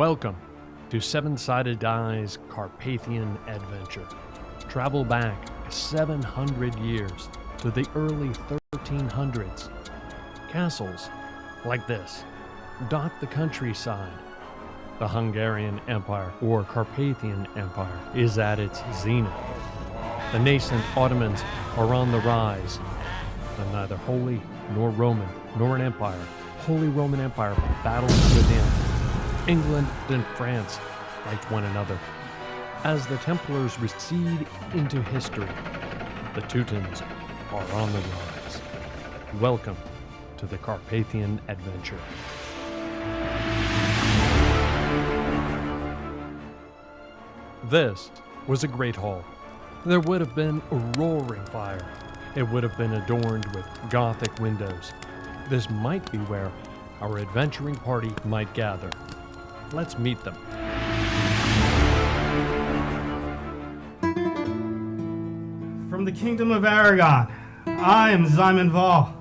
Welcome to 7-Sided Carpathian Adventure. Travel back 700 years to the early 1300s. Castles like this dot the countryside. The Hungarian Empire, or Carpathian Empire, is at its zenith. The nascent Ottomans are on the rise, and neither Holy nor Roman nor an empire, Holy Roman Empire, battles within. England and France fight one another. As the Templars recede into history, the Teutons are on the rise. Welcome to the Carpathian Adventure. This was a great hall. There would have been a roaring fire. It would have been adorned with Gothic windows. This might be where our adventuring party might gather. Let's meet them. From the kingdom of Aragon, I am Simon Val.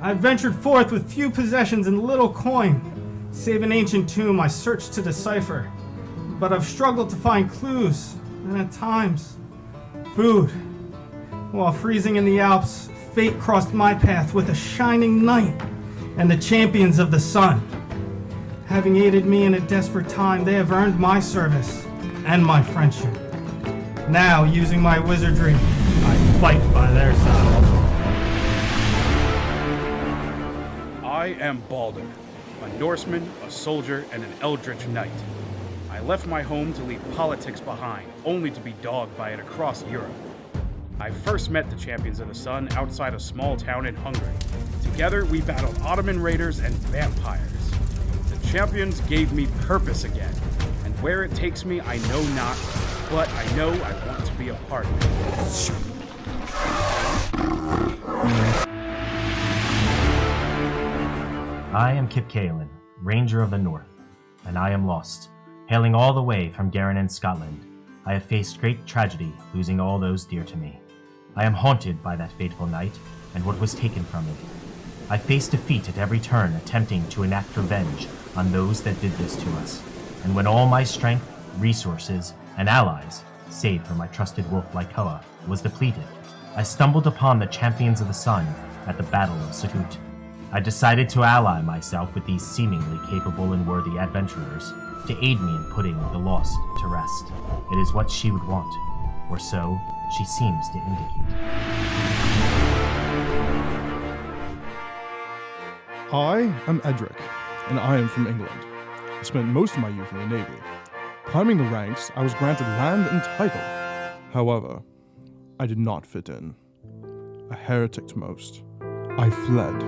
I ventured forth with few possessions and little coin, save an ancient tomb I searched to decipher. But I've struggled to find clues, and at times, food. While freezing in the Alps, fate crossed my path with a shining knight and the champions of the sun. Having aided me in a desperate time, they have earned my service and my friendship. Now, using my wizardry, I fight by their side. I am Balder, a Norseman, a soldier, and an eldritch knight. I left my home to leave politics behind, only to be dogged by it across Europe. I first met the Champions of the Sun outside a small town in Hungary. Together, we battled Ottoman raiders and vampires. The Champions gave me purpose again, and where it takes me, I know not, but I know I want to be a part of it. I am Kip Kaelin, Ranger of the North, and I am lost. Hailing all the way from Garin in Scotland, I have faced great tragedy, losing all those dear to me. I am haunted by that fateful night and what was taken from me. I face defeat at every turn, attempting to enact revenge on those that did this to us. And when all my strength, resources, and allies, save for my trusted wolf Lycoa, was depleted, I stumbled upon the Champions of the Sun at the Battle of Satut. I decided to ally myself with these seemingly capable and worthy adventurers to aid me in putting the lost to rest. It is what she would want, or so she seems to indicate. I am Edric, and I am from England. I spent most of my youth in the Navy. Climbing the ranks, I was granted land and title. However, I did not fit in. A heretic to most, I fled,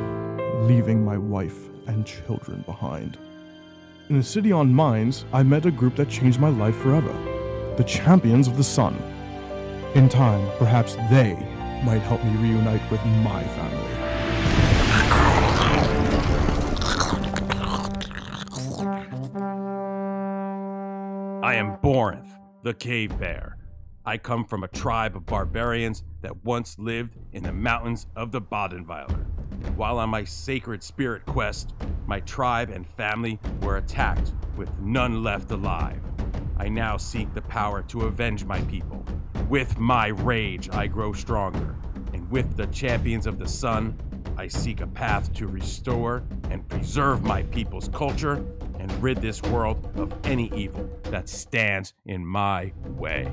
leaving my wife and children behind. In the city on mines, I met a group that changed my life forever, the Champions of the Sun. In time, perhaps they might help me reunite with my family. I am Borinth, the Cave Bear. I come from a tribe of barbarians that once lived in the mountains of the Badenweiler. While on my sacred spirit quest, my tribe and family were attacked, with none left alive. I now seek the power to avenge my people. With my rage, I grow stronger, and with the Champions of the Sun, I seek a path to restore and preserve my people's culture and rid this world of any evil that stands in my way.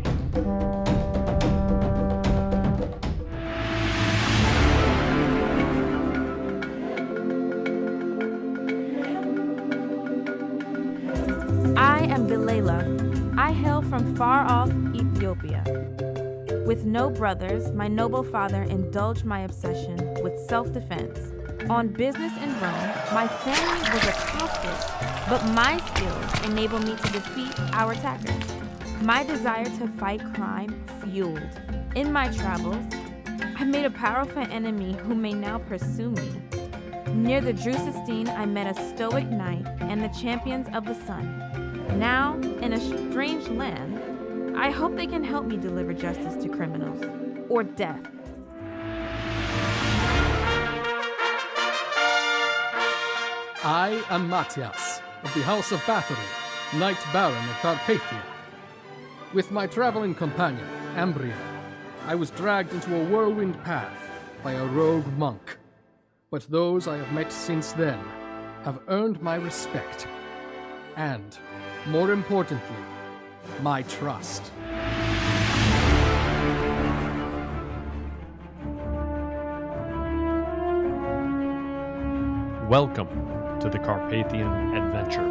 I am Vilela. I hail from far-off Ethiopia. With no brothers, my noble father indulged my obsession with self-defense. On business in Rome, my family was accosted, but my skills enabled me to defeat our attackers. My desire to fight crime fueled. In my travels, I made a powerful enemy who may now pursue me. Near the Drusistine, I met a stoic knight and the Champions of the Sun. Now, in a strange land, I hope they can help me deliver justice to criminals, or death. I am Matthias, of the House of Bathory. Knight Baron of Carpathia. With my traveling companion, Ambria, I was dragged into a whirlwind path by a rogue monk. But those I have met since then have earned my respect. And, more importantly, my trust. Welcome to the Carpathian Adventure.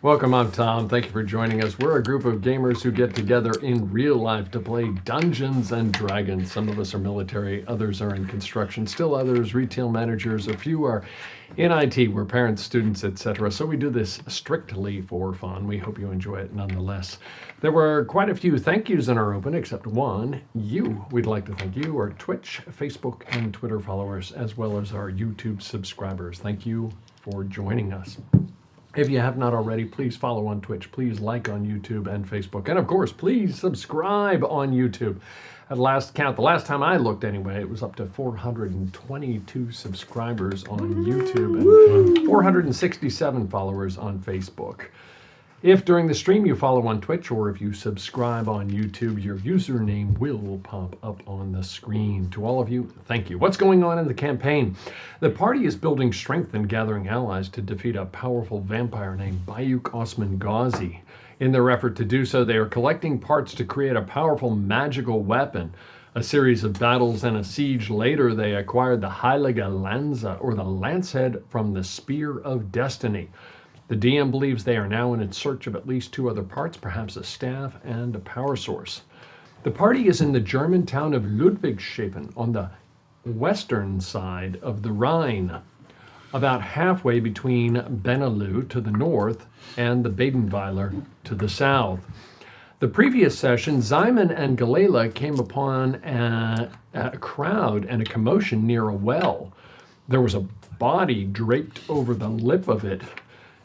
Welcome, I'm Tom. Thank you for joining us. We're a group of gamers who get together in real life to play Dungeons and Dragons. Some of us are military, others are in construction, still others retail managers, a few are in IT, we're parents, students, etc. So we do this strictly for fun. We hope you enjoy it nonetheless. There were quite a few thank yous in our open, except one, you. We'd like to thank you, our Twitch, Facebook, and Twitter followers, as well as our YouTube subscribers. Thank you for joining us. If you have not already, please follow on Twitch, please like on YouTube and Facebook, and of course, please subscribe on YouTube. At last count, the last time I looked anyway, it was up to 422 subscribers on YouTube and 467 followers on Facebook. If during the stream you follow on Twitch or if you subscribe on YouTube, your username will pop up on the screen. To all of you, thank you. What's going on in the campaign? The party is building strength and gathering allies to defeat a powerful vampire named Bayuk Osman Ghazi. In their effort to do so, they are collecting parts to create a powerful magical weapon. A series of battles and a siege later, they acquired the Heilige Lanza, or the Lancehead from the Spear of Destiny. The DM believes they are now in search of at least two other parts, perhaps a staff and a power source. The party is in the German town of Ludwigshafen on the western side of the Rhine, about halfway between Benelux to the north and the Badenweiler to the south. The previous session, Simon and Galela came upon a crowd and a commotion near a well. There was a body draped over the lip of it.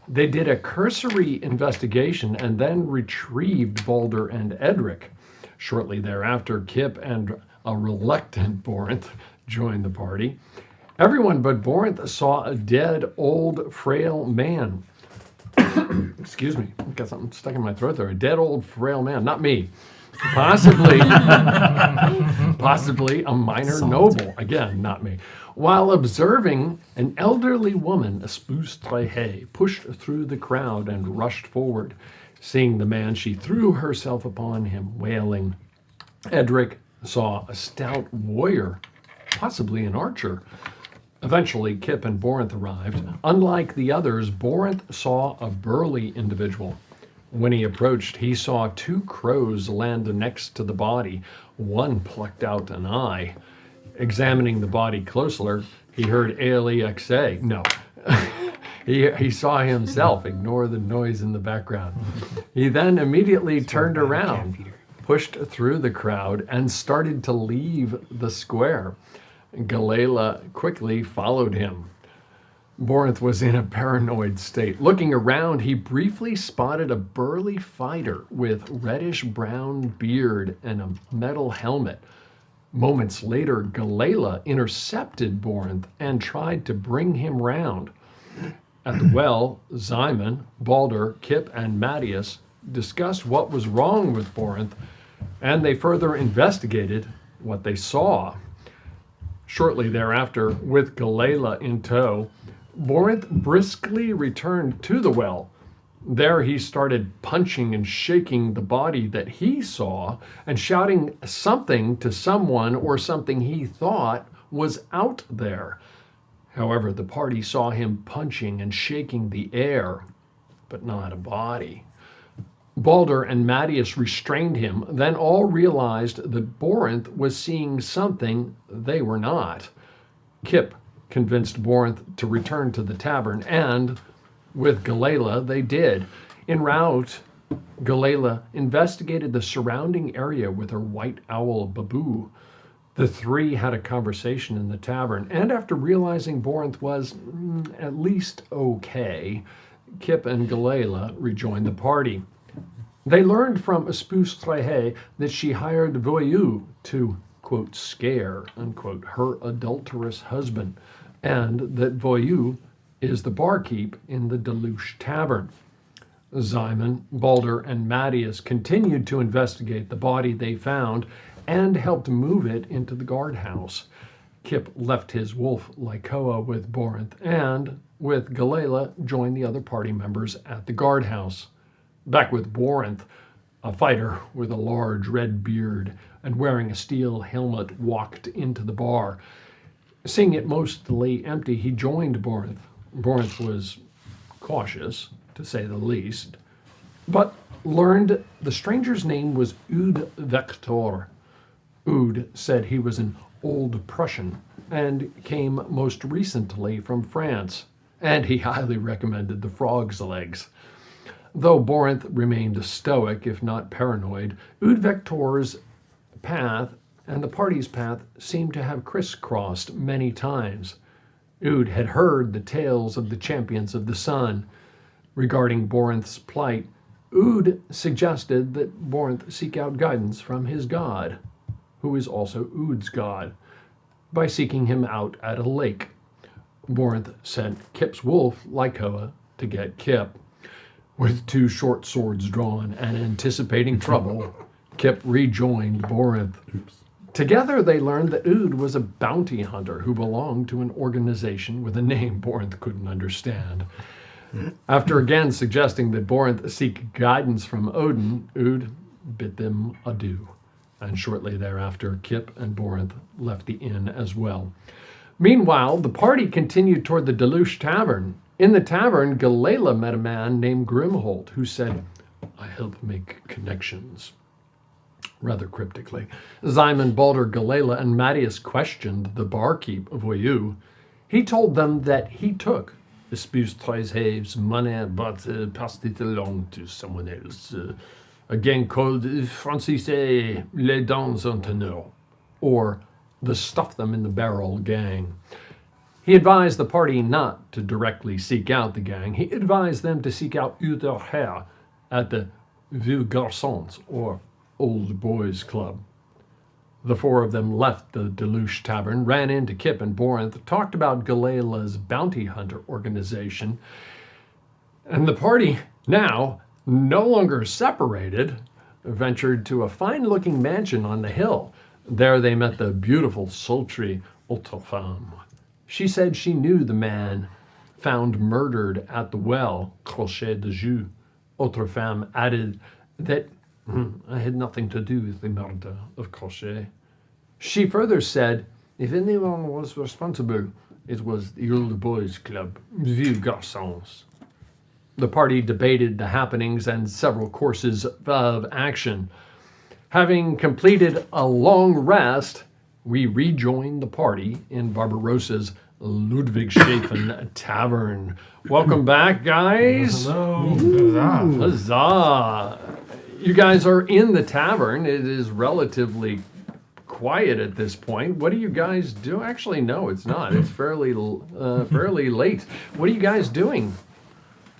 They did a cursory investigation and then retrieved Balder and Edric. Shortly thereafter, Kip and a reluctant Borinth joined the party. Everyone but Borinth saw a dead, old, frail man. Excuse me, I've got something stuck in my throat there. A dead, old, frail man, not me. Possibly a minor noble. Again, not me. While observing, an elderly woman, a Spoostrehe, pushed through the crowd and rushed forward. Seeing the man, she threw herself upon him, wailing. Edric saw a stout warrior, possibly an archer. Eventually, Kip and Borinth arrived. Unlike the others, Borinth saw a burly individual. When he approached, he saw two crows land next to the body. One plucked out an eye. Examining the body closer, he heard Aelix say, no. He saw himself. Ignore the noise in the background. He then immediately turned around, pushed through the crowd, and started to leave the square. Galela quickly followed him. Borinth was in a paranoid state. Looking around, he briefly spotted a burly fighter with reddish-brown beard and a metal helmet. Moments later, Galela intercepted Borinth and tried to bring him round. At the well, Simon, Balder, Kip, and Matthias discussed what was wrong with Borinth, and they further investigated what they saw. Shortly thereafter, with Galela in tow, Borinth briskly returned to the well. There he started punching and shaking the body that he saw and shouting something to someone or something he thought was out there. However, the party saw him punching and shaking the air, but not a body. Balder and Matthias restrained him, then all realized that Borinth was seeing something they were not. Kip convinced Borinth to return to the tavern, and With Galila, they did. En route, Galila investigated the surrounding area with her white owl Babu. The three had a conversation in the tavern, and after realizing Borinth was at least okay, Kip and Galila rejoined the party. They learned from Espus Trehe that she hired Voyou to, quote, scare, unquote, her adulterous husband, and that Voyou is the barkeep in the Deluche Tavern. Simon, Balder, and Mattias continued to investigate the body they found and helped move it into the guardhouse. Kip left his wolf Lycoa with Borinth and, with Galila, joined the other party members at the guardhouse. Back with Borinth, a fighter with a large red beard and wearing a steel helmet walked into the bar. Seeing it mostly empty, he joined Borinth. Borinth was cautious, to say the least, but learned the stranger's name was Ud Vector. Ud said he was an old Prussian and came most recently from France, and he highly recommended the frog's legs. Though Borinth remained stoic, if not paranoid, Ud Vector's path and the party's path seemed to have crisscrossed many times. Ud had heard the tales of the champions of the sun. Regarding Borinth's plight, Ud suggested that Borinth seek out guidance from his god, who is also Ud's god, by seeking him out at a lake. Borinth sent Kip's wolf, Lycoa, to get Kip. With two short swords drawn and anticipating trouble, Kip rejoined Borinth. Together they learned that Ud was a bounty hunter who belonged to an organization with a name Borinth couldn't understand. After again suggesting that Borinth seek guidance from Odin, Ud bid them adieu, and shortly thereafter Kip and Borinth left the inn as well. Meanwhile, the party continued toward the Deluche Tavern. In the tavern, Galila met a man named Grimholt, who said, "I help make connections," rather cryptically. Simon, Balder, Galila, and Mattias questioned the barkeep of Voyou. He told them that he took Espus Trehe's money but passed it along to someone else. A gang called Francais Les Dents en Teneur, or the Stuff Them in the Barrel gang. He advised the party not to directly seek out the gang. He advised them to seek out Uther at the Vieux Garçons, or Old Boys Club. The four of them left the Deluche Tavern, ran into Kip and Borinth, talked about Galila's bounty hunter organization, and the party, now no longer separated, ventured to a fine-looking mansion on the hill. There they met the beautiful, sultry autre femme. She said she knew the man found murdered at the well, Crochet de Jus. Autre femme added that I had nothing to do with the murder of Crochet. She further said, if anyone was responsible, it was the Old Boys Club, Vieux Garçons. The party debated the happenings and several courses of action. Having completed a long rest, we rejoined the party in Barbarossa's Ludwigshafen Tavern. Welcome back, guys. Hello. Huzzah. You guys are in the tavern. It is relatively quiet at this point. What do you guys do? Actually, no, it's not. It's fairly late. What are you guys doing?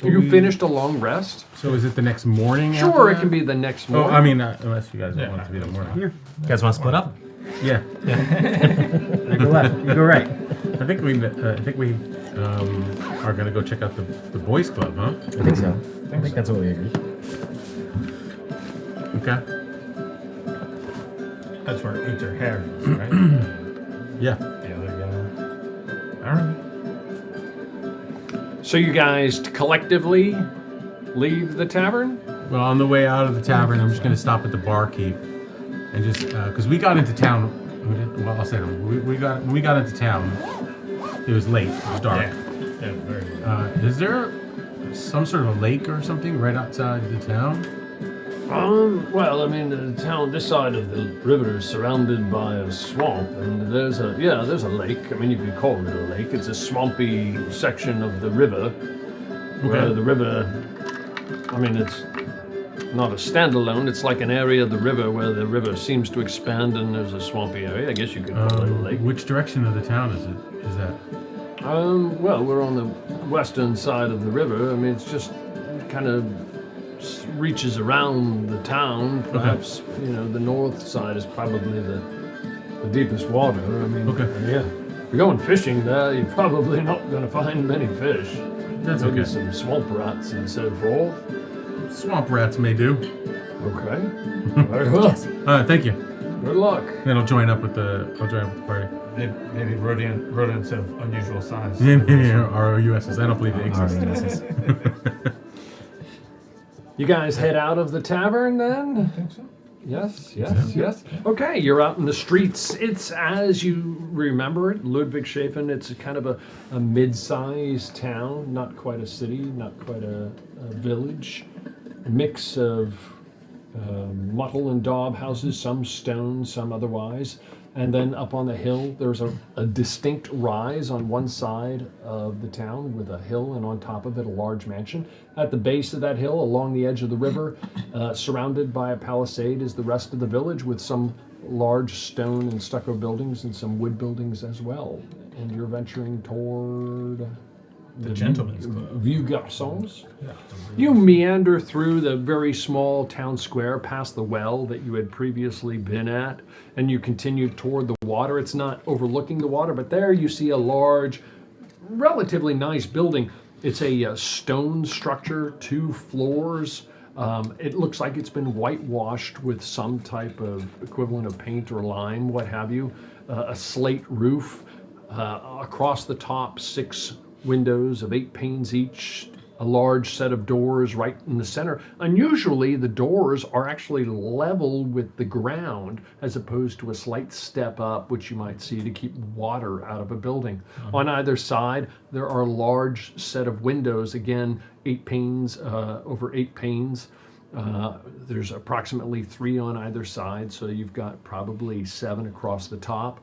You finished a long rest? So is it the next morning? Sure, it can be the next morning. Oh, I mean, unless you guys don't want it to be the morning. You guys want to split up? Yeah. I go left. You go right. I think we are gonna go check out the boys' club, huh? I think so. I think that's what we agreed. Okay. That's where Uther hair is, right? Yeah. The other guy. All right. So you guys collectively leave the tavern? Well, on the way out of the tavern, I'm just gonna stop at the barkeep and just because we got into town. Well, I'll say it. When we got into town, it was late. It was dark. Yeah, very good. Is there some sort of a lake or something right outside the town? Well, I mean, the town, this side of the river is surrounded by a swamp, and there's a lake. I mean, you could call it a lake. It's a swampy section of the river. where the river, I mean, it's not a standalone, it's like an area of the river where the river seems to expand and there's a swampy area. I guess you could call it a lake. Which direction of the town is that? Well, we're on the western side of the river. I mean, it's just kind of reaches around the town. Perhaps, the north side is probably the deepest water. I mean, yeah. If you're going fishing there, you're probably not going to find many fish. That's Maybe okay. some swamp rats and so forth. Swamp rats may do. Okay. Very well. Thank you. Good luck. Then I'll join up with the party. Maybe rodents of unusual size. ROUSs. I don't believe they exist. You guys head out of the tavern then? I think so. Yes. Okay, you're out in the streets. It's as you remember it, Ludwigshafen. It's a kind of a mid-sized town, not quite a city, not quite a village. A mix of wattle and daub houses, some stone, some otherwise. And then up on the hill, there's a distinct rise on one side of the town with a hill, and on top of it, a large mansion. At the base of that hill, along the edge of the river, surrounded by a palisade, is the rest of the village with some large stone and stucco buildings and some wood buildings as well. And you're venturing toward The Gentleman's Club. Vieux Garçons. Yeah. You meander through the very small town square past the well that you had previously been at, and you continue toward the water. It's not overlooking the water, but there you see a large, relatively nice building. It's a stone structure, 2 floors. It looks like it's been whitewashed with some type of equivalent of paint or lime, what have you. A slate roof. Across the top, 6 windows of 8 panes each, a large set of doors right in the center. Unusually, the doors are actually level with the ground as opposed to a slight step up, which you might see to keep water out of a building. On either side, there are a large set of windows, again, 8 panes over 8 panes. There's approximately 3 on either side, so you've got probably 7 across the top.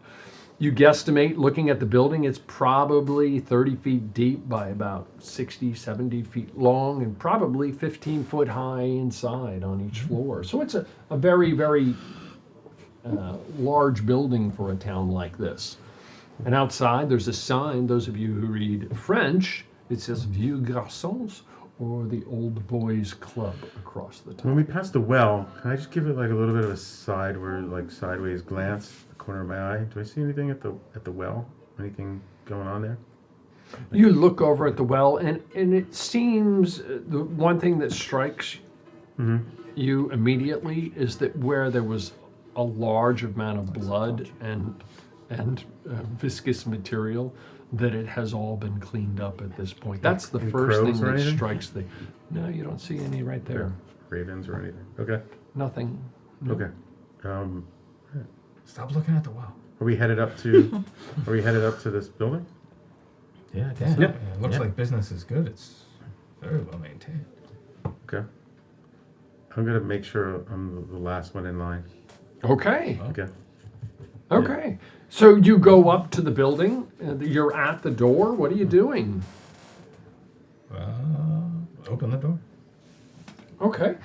You guesstimate, looking at the building, it's probably 30 feet deep by about 60, 70 feet long, and probably 15 foot high inside on each floor. So it's a very, very large building for a town like this. And outside, there's a sign, those of you who read French, it says Vieux Garçons, or the Old Boys Club across the top. When we pass the well, can I just give it like a little bit of a sideways glance, the corner of my eye? Do I see anything at the well? Anything going on there? You look over at the well, and it seems the one thing that strikes you immediately is that where there was a large amount of blood and viscous material, that it has all been cleaned up at this point. That's the first thing that strikes the... No, you don't see any right there. Ravens or anything. Okay. Nothing. No. Okay. Stop looking at the well. Are we headed up to this building? Yeah, I guess so. Yeah. It looks like business is good. It's very well maintained. Okay. I'm gonna make sure I'm the last one in line. Okay. Okay. Okay. So you go up to the building. You're at the door. What are you doing? Open the door. Okay.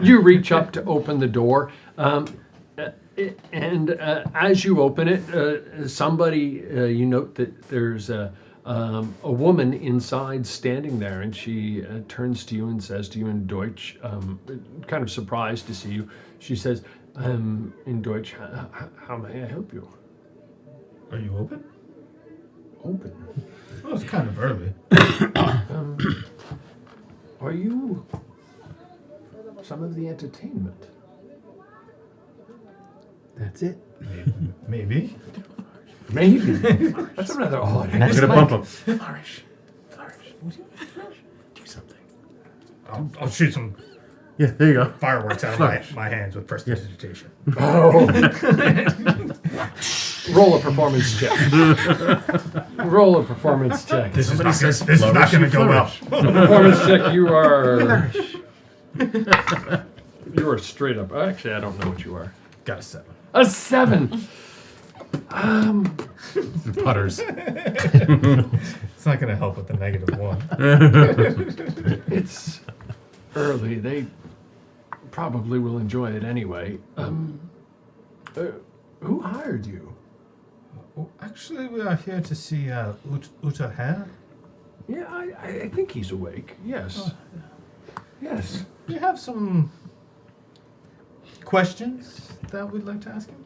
You reach up to open the door. And as you open it, somebody, you note that there's a woman inside standing there, and she turns to you and says to you in Deutsch, kind of surprised to see you, she says, in Deutsch, how may I help you? Are you open? Open? Well, it's kind of early. Are you some of the entertainment? That's it. Maybe. Maybe. That's rather odd. I'm gonna bump him. Flourish. Do something. I'll shoot some Yeah, there you go. fireworks out of my hands with prestidigitation. Oh. Roll a performance check. Roll a performance check. This is not going to go well. Performance check. You are straight up. Actually, I don't know what you are. Got a 7. A 7. Putters. It's not going to help with the -1. It's early. They probably will enjoy it anyway. Who hired you? Well, actually, we are here to see Uta Hare. Yeah, I think he's awake. Yes. Yes. We have some questions that we'd like to ask him.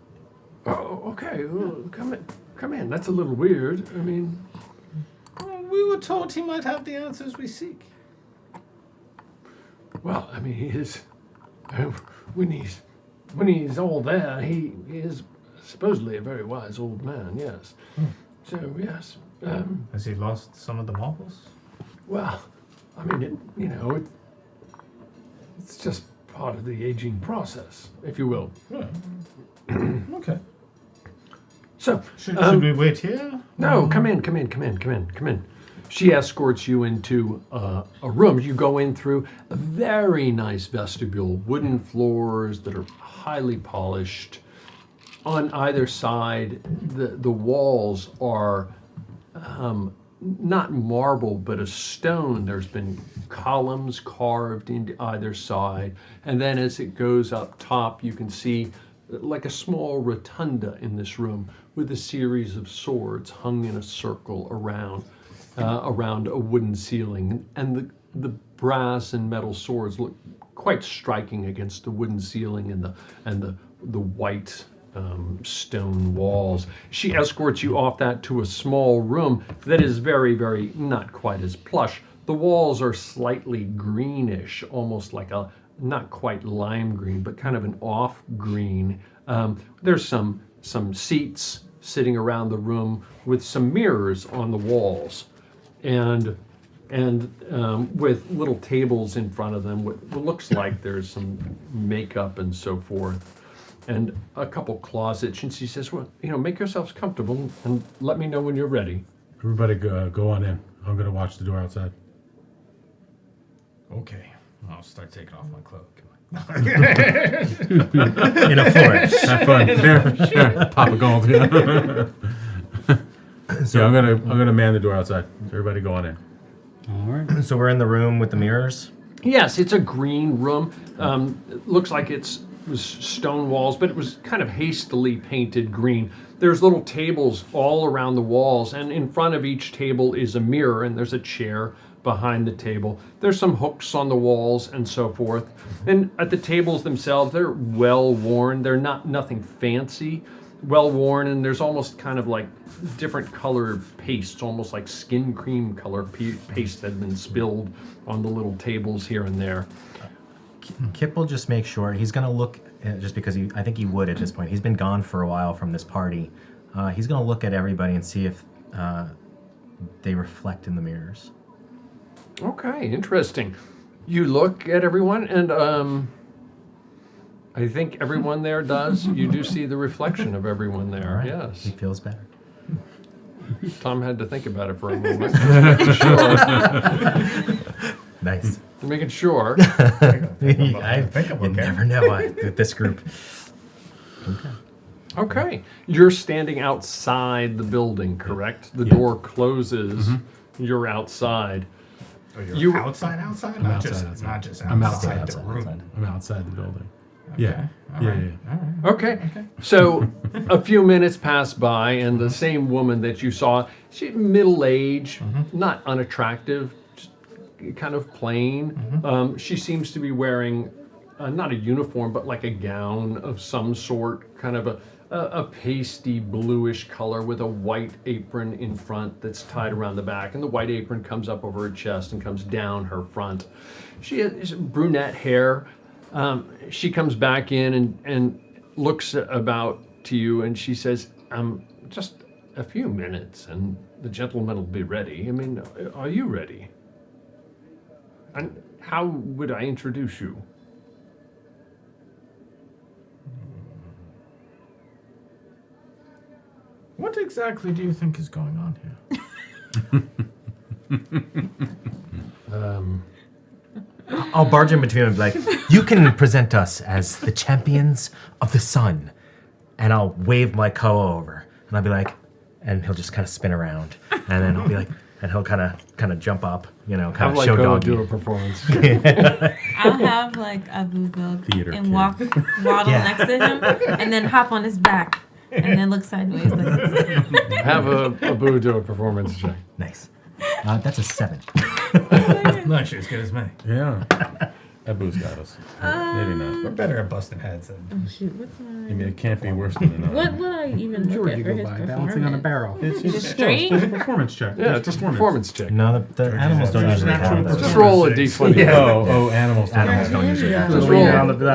Oh, okay. Well, come in. That's a little weird. I mean, Well, we were told he might have the answers we seek. well, I mean, he is. When he's all there, he is supposedly a very wise old man. Yes. So yes. Has he lost some of the marbles? Well, I mean, it's just part of the aging process, if you will. Okay. So, Should we wait here? no, come in. She escorts you into a room. You go in through a very nice vestibule, wooden floors that are highly polished. On either side, the walls are not marble, but a stone. There's been columns carved into either side. And then as it goes up top, you can see like a small rotunda in this room with a series of swords hung in a circle around a wooden ceiling. And the brass and metal swords look quite striking against the wooden ceiling and the white stone walls. She escorts you off that to a small room that is very, very not quite as plush. The walls are slightly greenish, almost like a not quite lime green, but kind of an off green. There's some seats sitting around the room with some mirrors on the walls, and with little tables in front of them. What looks like there's some makeup and so forth. And a couple closets, and she says, well, make yourselves comfortable and let me know when you're ready. Everybody go on in. I'm going to watch the door outside. Okay. I'll start taking off my cloak. In a flourish. Have fun. Here, pop a gold. Yeah, I'm gonna man the door outside. So everybody go on in. All right. So we're in the room with the mirrors? Yes, it's a green room. It looks like it was stone walls, but it was kind of hastily painted green. There's little tables all around the walls, and in front of each table is a mirror, and there's a chair behind the table. There's some hooks on the walls and so forth. And at the tables themselves, they're well worn. They're nothing fancy, well worn, and there's almost kind of like different color pastes, almost like skin cream color paste that had been spilled on the little tables here and there. Kip will just make sure he's going to look, just because I think he would at this point. He's been gone for a while from this party. He's going to look at everybody and see if they reflect in the mirrors. Okay, interesting. You look at everyone, and I think everyone there does. You do see the reflection of everyone there. Right. Yes. He feels better. Tom had to think about it for a moment. Nice. Making sure. You never know with this group. Okay. Okay. You're standing outside the building, correct? The door closes. You're outside. Oh, you're outside? Not just outside. I'm outside the outside. room. I'm outside the building. Okay. Yeah. All Yeah. right. Yeah. All right. Okay. So a few minutes pass by, and the same woman that you saw, she middle-aged, not unattractive, just kind of plain. She seems to be wearing not a uniform, but like a gown of some sort, kind of a pasty bluish color with a white apron in front that's tied around the back, and the white apron comes up over her chest and comes down her front. She has brunette hair. She comes back in and looks about to you, and she says, just a few minutes and the gentleman will be ready. I mean, are you ready? And how would I introduce you? What exactly do you think is going on here? I'll barge in between and be like, you can present us as the champions of the sun. And I'll wave my koa over. and I'll be like, and he'll just kind of spin around, and then I'll be like, and he'll kind of jump up, kind of show dog. Do a performance. I'll have like Abu go Theater and kid. waddle next to him, and then hop on his back, and then look sideways. Have Abu do a performance check. Nice. That's a 7. Not sure as good as me. Yeah. Abu's got us. Maybe not. We're better at busting heads. Oh shoot, what's my? I mean, it can't be worse than another. What would I even look at for his performance? barrel. It's Just straight? It's a performance check. Yeah, just a performance check. No, the animals don't usually have that. Just roll a d20. Oh, animals. Animals don't usually have Just that. roll,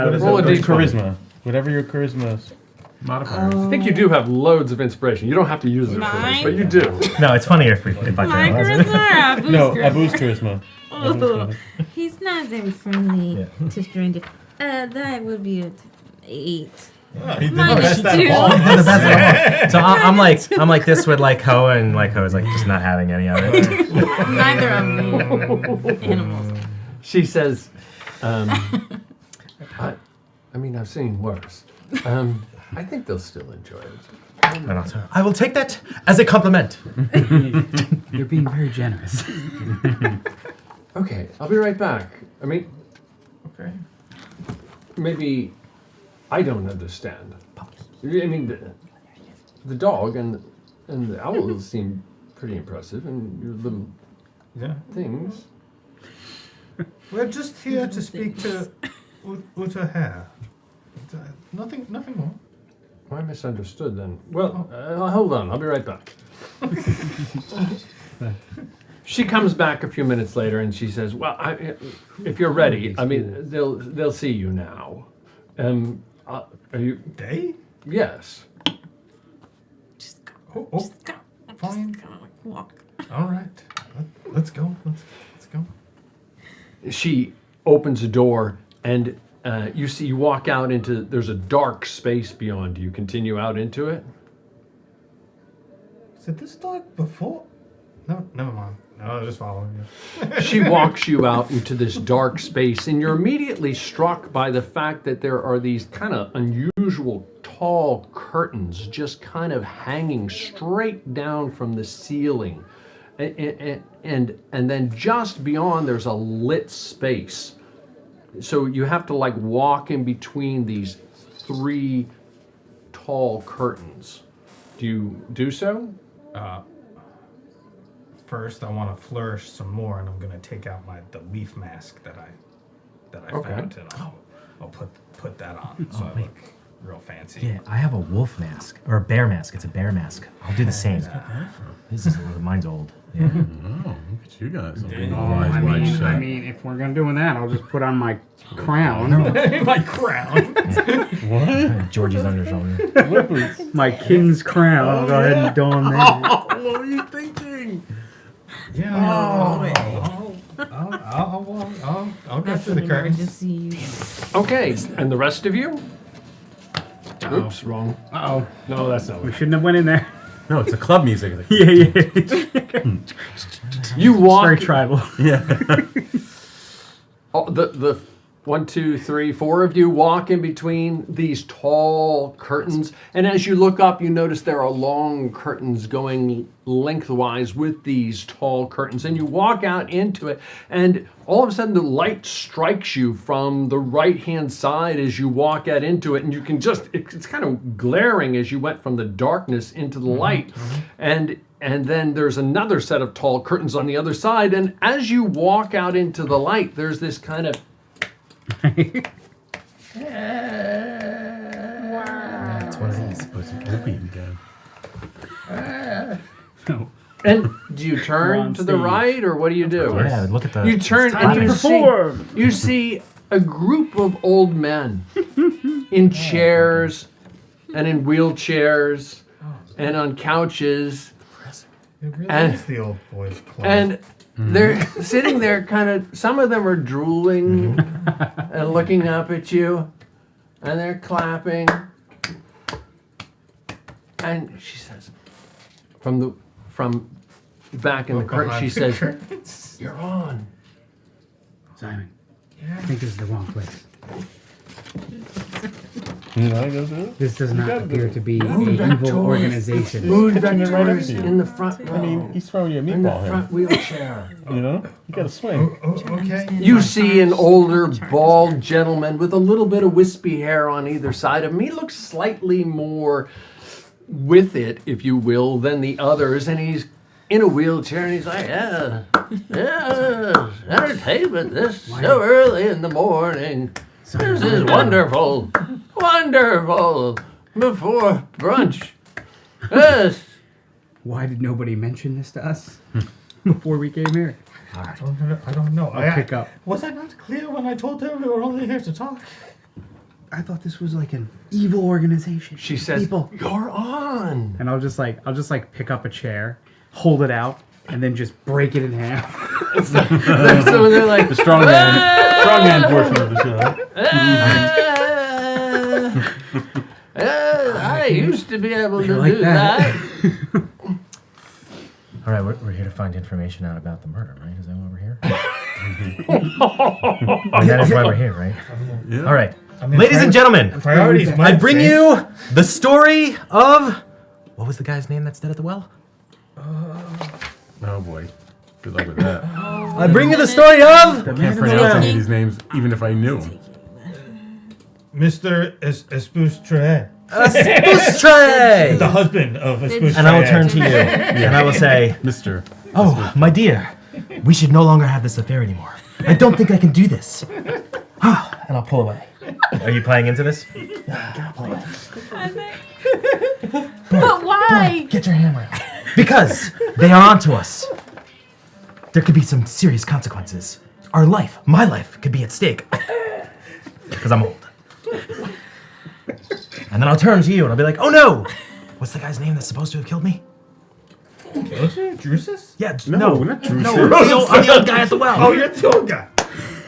What is roll a it? d20. Charisma. Whatever your charisma modifier. I think you do have loads of inspiration. You don't have to use it for this, Mine? but you do. No, it's funnier if I My fail. charisma or Abu's No, charisma? Abu's charisma. Oh, he's not very friendly Yeah. to strangers. That would be an 8. He did Minus 2. He did the best of all. So I'm like this with like Hoa, and like Hoa's like just not having any of it. Neither of me. Animals. She says, I mean, I've seen worse. I think they'll still enjoy it. And I'll tell her, I will take that as a compliment. You're being very generous. Okay, I'll be right back. I mean, Okay. maybe I don't understand. I mean, the dog and the owl seem pretty impressive, and your little Yeah. things. We're just here to speak to Uta Hare. Nothing more. I misunderstood then. Well, hold on. I'll be right back. She comes back a few minutes later and she says, "Well, if you're ready, I mean, they'll see you now. Are you? They? Yes. Just go. Oh, Just go. fine. Just go. Walk. All right. Let's go. Let's go. She opens a door and you walk out into. There's a dark space beyond. Do you continue out into it? Said this dog before? No, never mind. No, I was just following you. She walks you out into this dark space, and you're immediately struck by the fact that there are these kind of unusual tall curtains just kind of hanging straight down from the ceiling. And then just beyond there's a lit space. So you have to like walk in between these 3 tall curtains. Do you do so? First, I want to flourish some more, and I'm gonna take out the leaf mask that I Okay. found, and I'll put that on so I wait. look real fancy. Yeah, I have a wolf mask or a bear mask. It's a bear mask. I'll do the same. This is mine's old. Yeah. Oh, look at you guys. I mean, if we're gonna do that, I'll just put on my crown, My crown. Georgie's under shoulder. my king's crown. I'll go ahead and don that. What are you thinking? Yeah. I'll get to the curtains. Emergency. Okay, and the rest of you? Oops, wrong. Uh-oh. No, that's not We it. shouldn't have went in there. No, it's a club music. Yeah. You walk. Very tribal. Oh, the 1, 2, 3, 4 of you walk in between these tall curtains, and as you look up, you notice there are long curtains going lengthwise with these tall curtains, and you walk out into it, and all of a sudden the light strikes you from the right-hand side as you walk out into it, and you can it's kind of glaring as you went from the darkness into the light, and then there's another set of tall curtains on the other side, and as you walk out into the light, there's this kind of It's one of these. Put some opium down. And do you turn on to the stage. right, or what do you do? Yeah, look at the. You turn Time and to perform. you see a group of old men in chairs and in wheelchairs and on couches, It really And- is the old boys club. and they're sitting there kind of, some of them are drooling and looking up at you, and they're clapping. And she says, from back in the curtain, she says, "You're on." Simon, I think this is the wrong place. You know, he goes, "Oh." This does not appear to be Mood an evil vectors. organization. Mood vectors in the front row. I mean, he's throwing you a in the meatball front wheelchair. here. You know, you gotta swing. Okay. You see an older, bald gentleman with a little bit of wispy hair on either side of him. He looks slightly more with it, if you will, than the others, and he's in a wheelchair, and he's like, yeah, entertainment this so early in the morning. This is wonderful, wonderful, before brunch. Yes. Why did nobody mention this to us before we came here? I don't know. I'll pick up. Was I not clear when I told her we were only here to talk? I thought this was like an evil organization. She says, People. you're on. And I'll just like pick up a chair, hold it out, and then just break it in half. So they're like, The strongman portion of the show. I used to be able to like do that. that. All right, we're here to find information out about the murder, right? Is that why we're here? That is why we're here, right? Yeah. All right. I mean, Ladies and gentlemen, priorities. I bring you the story of... What was the guy's name that's dead at the well? Oh boy. Good luck with that. I bring you the story of... Can't pronounce any of these names, even if I knew them. Mr. Espoustré. Espoustré! The husband of Espoustré. And I will turn to you, and I will say, Mr. "Oh, my dear, we should no longer have this affair anymore. I don't think I can do this." And I'll pull away. Are you playing into this? But why? Get your hammer out. Because they are onto us. There could be some serious consequences. Our life, my life, could be at stake. Because I'm old. And then I'll turn to you and I'll be like, "Oh no! What's the guy's name that's supposed to have killed me?" Drusus? Yeah, No, not Drusus. No, I'm the old guy at the well. Oh, you're the old guy.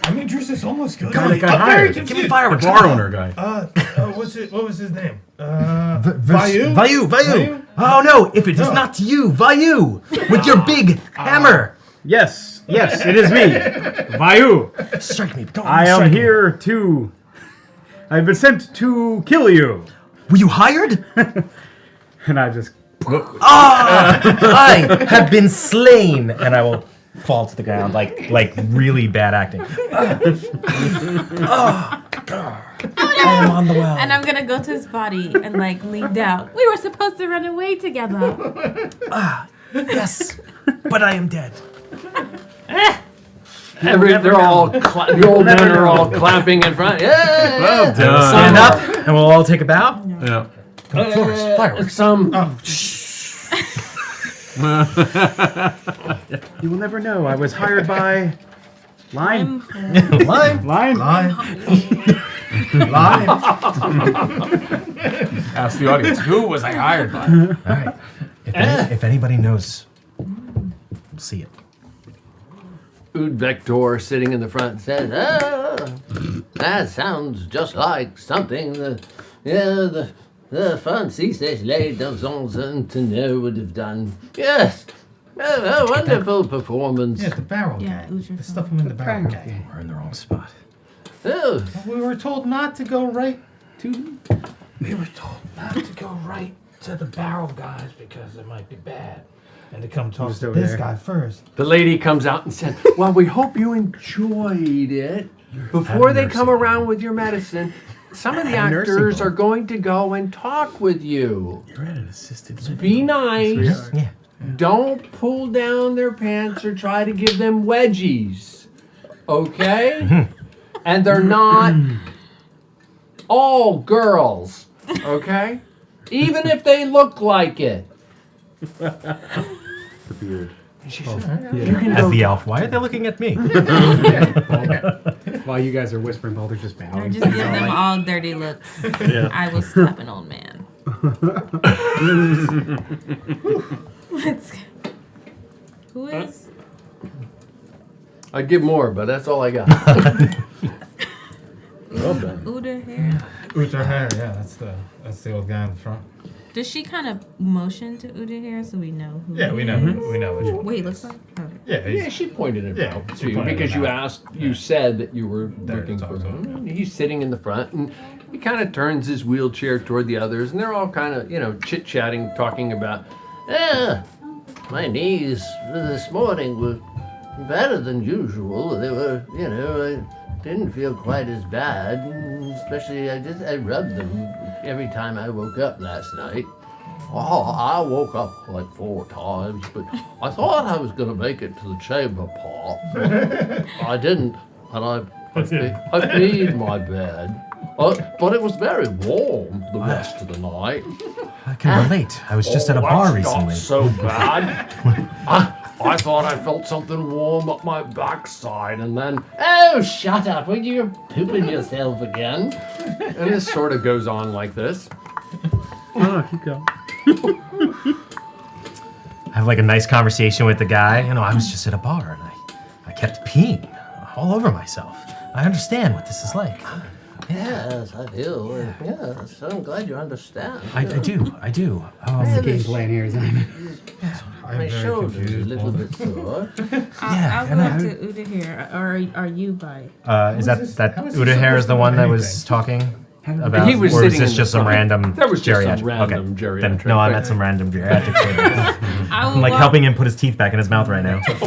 I mean, Drusus almost killed Come on, me. get I'm very Give me confused. fireworks. Bar owner guy. What was his name? Vayu? Vayu. Oh no, if it is not you, Vayu, with your big hammer. Yes, it is me, Vayu. Strike me. Don't I am strike me. here to. I've been sent to kill you. Were you hired? And I just. I have been slain, and I will fall to the ground like really bad acting. I am on the well. And I'm gonna go to his body and like lean down. We were supposed to run away together. Yes, but I am dead. They're all, the old men are all clapping in front. Yeah! Well done. Stand up, and we'll all take a bow. Yeah. Fireworks. You will never know. I was hired by. Lime. Lime. Ask the audience, who was I hired by? All right. If anybody knows, we'll see it. Ood Vector sitting in the front says, that sounds just like something the Francis Lady Danzon would have done. Yes, a wonderful performance. Yeah, the barrel Yeah, guy. it was your The stuff him in the barrel guy. We're in the wrong spot. Oh, We were told not to go right to... We were told not to go right to the barrel guys because it might be bad. And to come talk to this guy first. the lady comes out and said, well, we hope you enjoyed it. Before they come around with your medicine, some of the actors are going to go and talk with you. You're at an assisted Be nice. Yeah. Don't pull down their pants or try to give them wedgies. Okay? And they're not all girls. Okay? Even if they look like it. the beard. As the elf, why are they looking at me? While you guys are whispering, Balder's just bowing. Or just give them all dirty looks. I will slap an old man. Let's go. Who is? I'd give more, but that's all I got. Well done. Uda hair? Uter hair, yeah, that's the old guy in the front. Does she kind of motion to Uda hair so we know who? Yeah, we know. We know which one. Wait, he looks like. Oh. Yeah, Yeah, she pointed it Yeah, out she to you pointed because him you out. asked, you said that you were There looking to for talk to him. And he's sitting in the front, and he kind of turns his wheelchair toward the others, and they're all kind of, chit-chatting, talking about, my knees this morning were better than usual. They were, I didn't feel quite as bad, especially I rubbed them every time I woke up last night. Oh, I woke up like 4 times, but I thought I was going to make it to the chamber part. I didn't, and I peed my bed. But it was very warm the rest of the night. I can relate. I was just at a bar recently. Not so bad. I thought I felt something warm up my backside, and then, oh, shut up! When you're pooping yourself again. And this sort of goes on like this. Oh, keep going. I have like a nice conversation with the guy. I was just at a bar and I kept peeing all over myself. I understand what this is like. Yes, I do. Yes, I'm glad you understand. I do. What's the game plan here, Simon? My shoulder's a little bit sore. I'll go to Uda here. Or are you by? Is that Udahair is the one that was talking about? He was or is sitting this in just the some front. random That was just some geriatric? random okay. geriatric. Then, no, I meant some random geriatric table. I will I'm like walk, helping him put his teeth back in his mouth right now. He's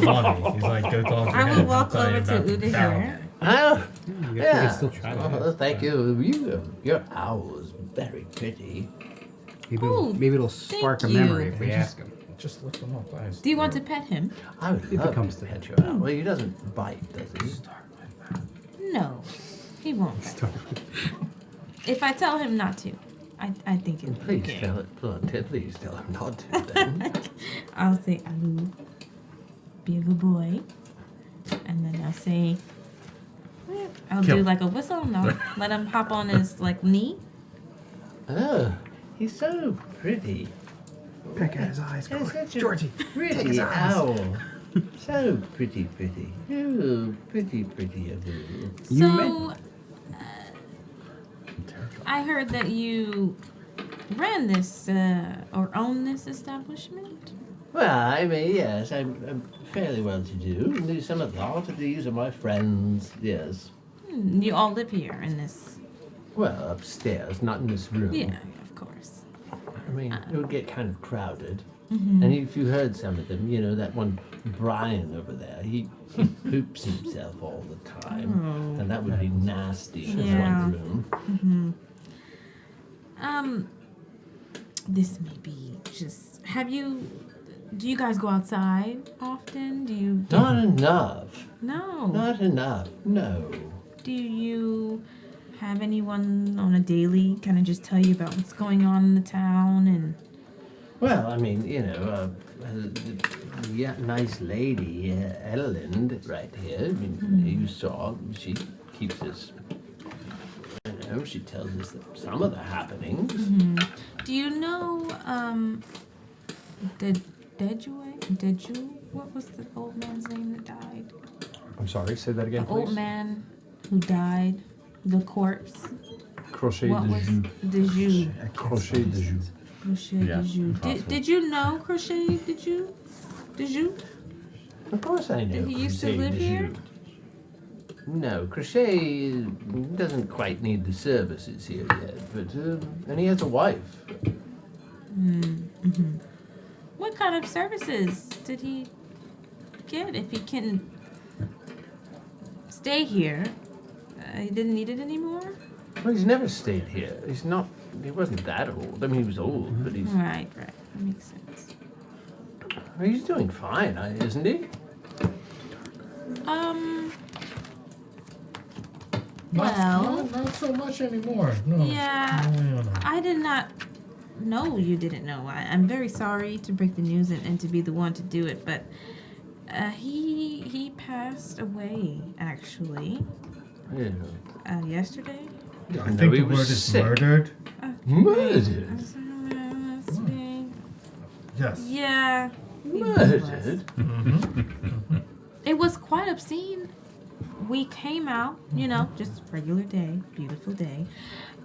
like, go talk to I him. will walk I'll tell you over to about the Uda barrel. here. Oh, We yeah. can still try that. Well, thank you. Your owl is very pretty. Maybe it'll spark a thank memory you. if we ask him. Just lift him up, guys. Do you want to pet him? I would If it love comes to to pet your owl. Well, he doesn't bite, does he? No, he won't. If I tell him not to, I think he'll be Please okay. tell it. Please tell him not to. Then. I'll say, I will be a good boy. And then I'll say, I'll do like a whistle and I'll let him hop on his knee. Oh, he's so pretty. Peck at his eyes, Georgie, pretty owl. So pretty. Oh, pretty of you. So, I heard that you ran this or own this establishment. Well, I mean, yes, I'm fairly well to do. A lot of these are my friends, yes. You all live here in this. Well, upstairs, not in this room. Yeah, of course. I mean, it would get kind of crowded. And if you heard some of them, that one Brian over there, he poops himself all the time. And that would be nasty in one room. This may be just. Do you guys go outside often? Do you? Not enough. No. Not enough, no. Do you have anyone on a daily kind of just tell you about what's going on in the town and? Well, I mean, nice lady, Ellen, right here. I mean, you saw, she keeps us, she tells us some of the happenings. Do you know, Deju? What was the old man's name that died? I'm sorry, say that again, The old man who died, the corpse. Crochet What was Deju? Crochet de Joux. Crochet Yeah, Deju. Did you know Crochet Deju? Of course I know. Did he used to Crochet live de here? Joux. No, Crochet doesn't quite need the services here yet, but, and he has a wife. What kind of services did he get if he can stay here? He didn't need it anymore? Well, he's never stayed here. He wasn't that old. I mean, he was old, but he's... Right. That makes sense. Well, he's doing fine, isn't he? Well, Not so much anymore. No. yeah, No. I did not know you didn't know. I'm very sorry to break the news and to be the one to do it, but he passed away, actually, Yeah. yesterday. I think the word is murdered. Murdered? Must be. Yes. Yeah. he was. Murdered? It was quite obscene. We came out, just regular day, beautiful day,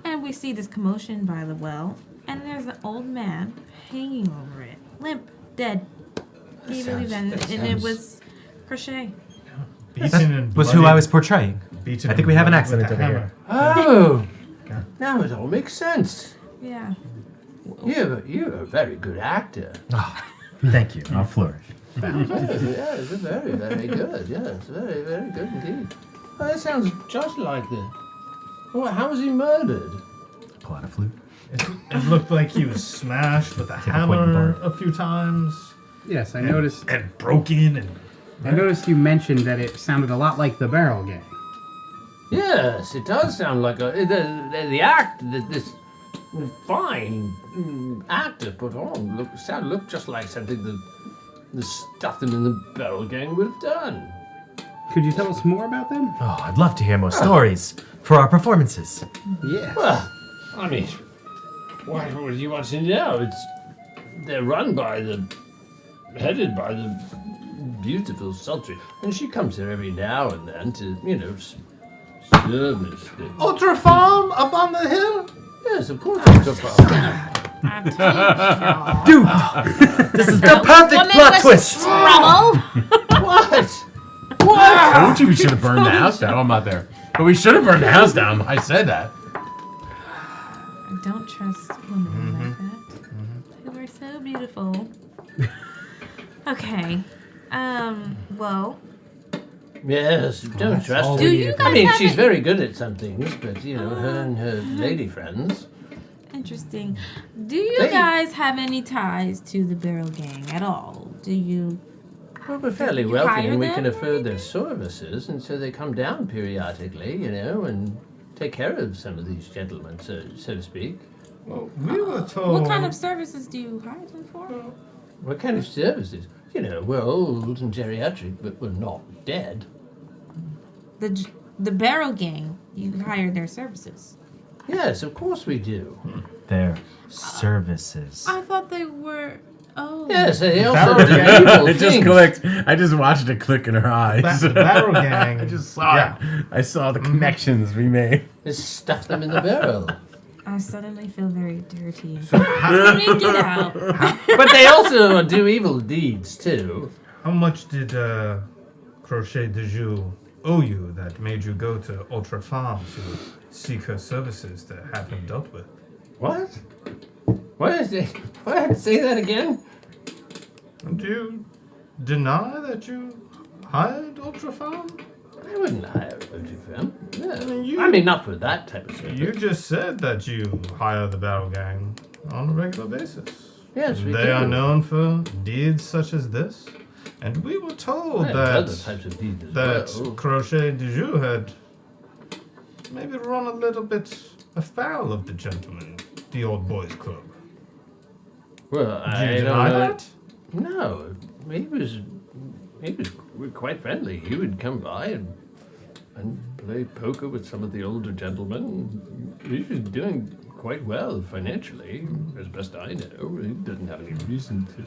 and we see this commotion by the well, and there's an old man hanging over it, limp, dead. He really been, and it was Crochet. Beaten and Was bloody, who I was portraying. beaten I think and we have an bloody accident with over a here. Oh! Now it all makes sense. Yeah. You're a very good actor. Ah, thank you. I'll flourish. Yes, very, very good. Yes, very, very good indeed. Oh, that sounds just like the. Well, how was he murdered? Pull out a flute. It looked like he was smashed with a Take a point and hammer bark. a few times. Yes, I noticed. And broken and. I noticed you mentioned that it sounded a lot like the Barrel Gang. Yes, it does sound like the act that this fine actor put on looked just like something that the stuff them in the Barrel Gang would have done. Could you tell us more about them? Oh, I'd love to hear more stories for our performances. Yes. Well, I mean, what do you want to know? They're headed by the beautiful Sultry, and she comes here every now and then to, service the... Ultra Farm up on the hill? Yes, of course, Ultra Farm. Dude, this is the perfect plot twist. Trouble. What? I told you we should have burned the house down. I'm not there. But we should have burned the house down. I said that. I don't trust women like that. Who are so beautiful. Okay. Well. Yes, don't trust her. Do you guys I mean, have she's it- very good at some things, but, her and her lady friends. Interesting. Do you Hey. guys have any ties to the Barrel Gang at all? Do you? Well, we're fairly You wealthy hire and we them can or afford their services, and so they come down periodically, and take care of some of these gentlemen, so to speak. Well, we were told. What kind of services do you hire them for? What kind of services? We're old and geriatric, but we're not dead. The Barrel Gang. You hire their services. Yes, of course we do. Their services. I thought they were. Oh. Yes, they also do evil It just things. clicked. I just watched it click in her eyes. The Barrel Gang. I just saw it. I saw the connections we made. Just stuff them in the barrel. I suddenly feel very dirty. Let me get out. But they also do evil deeds, too. How much did Crochet de Joux owe you that made you go to Ultra Farm to seek her services to have him dealt with? What? What? Say that again? Do you deny that you hired Ultra Farm? I wouldn't hire Ultra Farm. You- I mean, not for that type of service. You just said that you hire the Barrel Gang on a regular basis. Yes, we They do. are known for deeds such as this. And we were told And that other types of deeds as well. Crochet de Joux had maybe run a little bit afoul of the gentleman, the old boys club. Well, Do I you don't deny know. that? No, he was quite friendly. He would come by and play poker with some of the older gentlemen. He was doing quite well financially, as best I know. He doesn't have any reason to.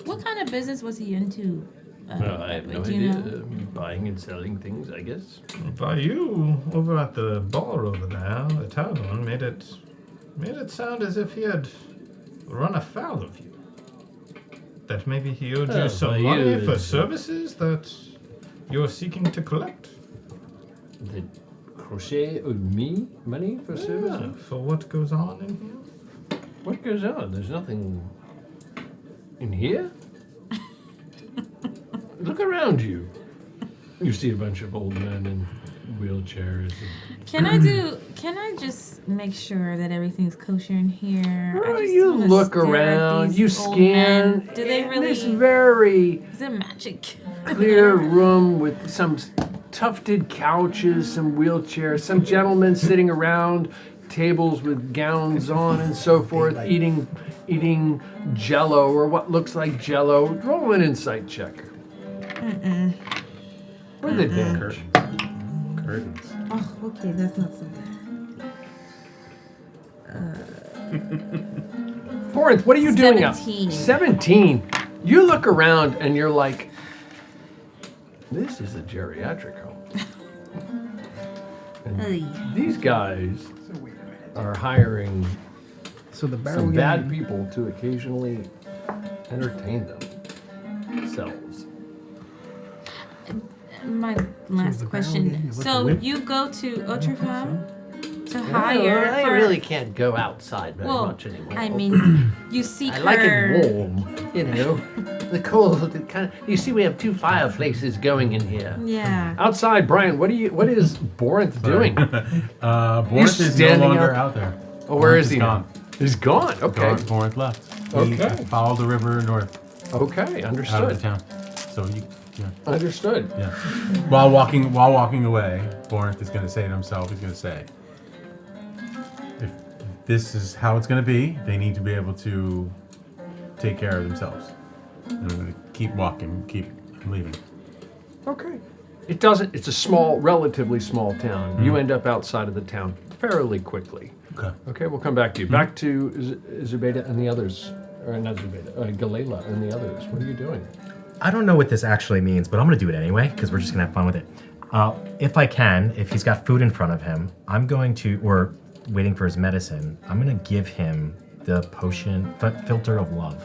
What kind of business was he into? I have no do you idea. know? Buying and selling things, I guess. By you, over at the bar over there, the tavern, made it sound as if he had run afoul of you. That maybe he owed Oh, you some by money you for is- services that you're seeking to collect. Did Crochet owed me money for services? For what goes on in here? What goes on? There's nothing in here. Look around you. You see a bunch of old men in wheelchairs. Can I just make sure that everything's kosher in here? I just You wanna look stare at around, these you old scan. men. Do they really? This very Is it magic? clear room with some tufted couches, some wheelchairs, some gentlemen sitting around tables with gowns on and so forth, eating Jello or what looks like Jello. Roll an insight check. With advantage. Curtains. Oh, okay, that's not so bad. Corinth, what are you doing up? 17. 17. You look around and you're like, this is a geriatric home. And these guys are hiring So the Barrel some Gang. bad people to occasionally entertain themselves. My last the question. Barrel Gang, So what the you go to Ultra Farm? to hire. I for- really can't go outside very well, much anymore. I mean, you seek I her. like it warm, you know. The cold, it kind of. You see, we have 2 fireplaces going in here. Yeah. Outside, Brian, what is Borinth doing? Borinth is no standing longer up- out there. Oh, where Borinth is he now? gone. He's gone. Okay. Borinth left. He Okay. followed the river north Okay. out of the Understood. town. So yeah. Understood. Yeah. While walking away, Borinth is going to say to himself, he's going to say, if this is how it's going to be, they need to be able to take care of themselves. And I'm going to keep walking, keep leaving. Okay. It doesn't. It's a small, relatively small town. You end up outside of the town fairly quickly. Okay. Okay. We'll come back to you. Back to Zubaydah and the others, or not Zubaydah, Galela and the others. What are you doing? I don't know what this actually means, but I'm going to do it anyway because we're just going to have fun with it. If I can, if he's got food in front of him, I'm going to, or waiting for his medicine, I'm going to give him the potion, filter of love.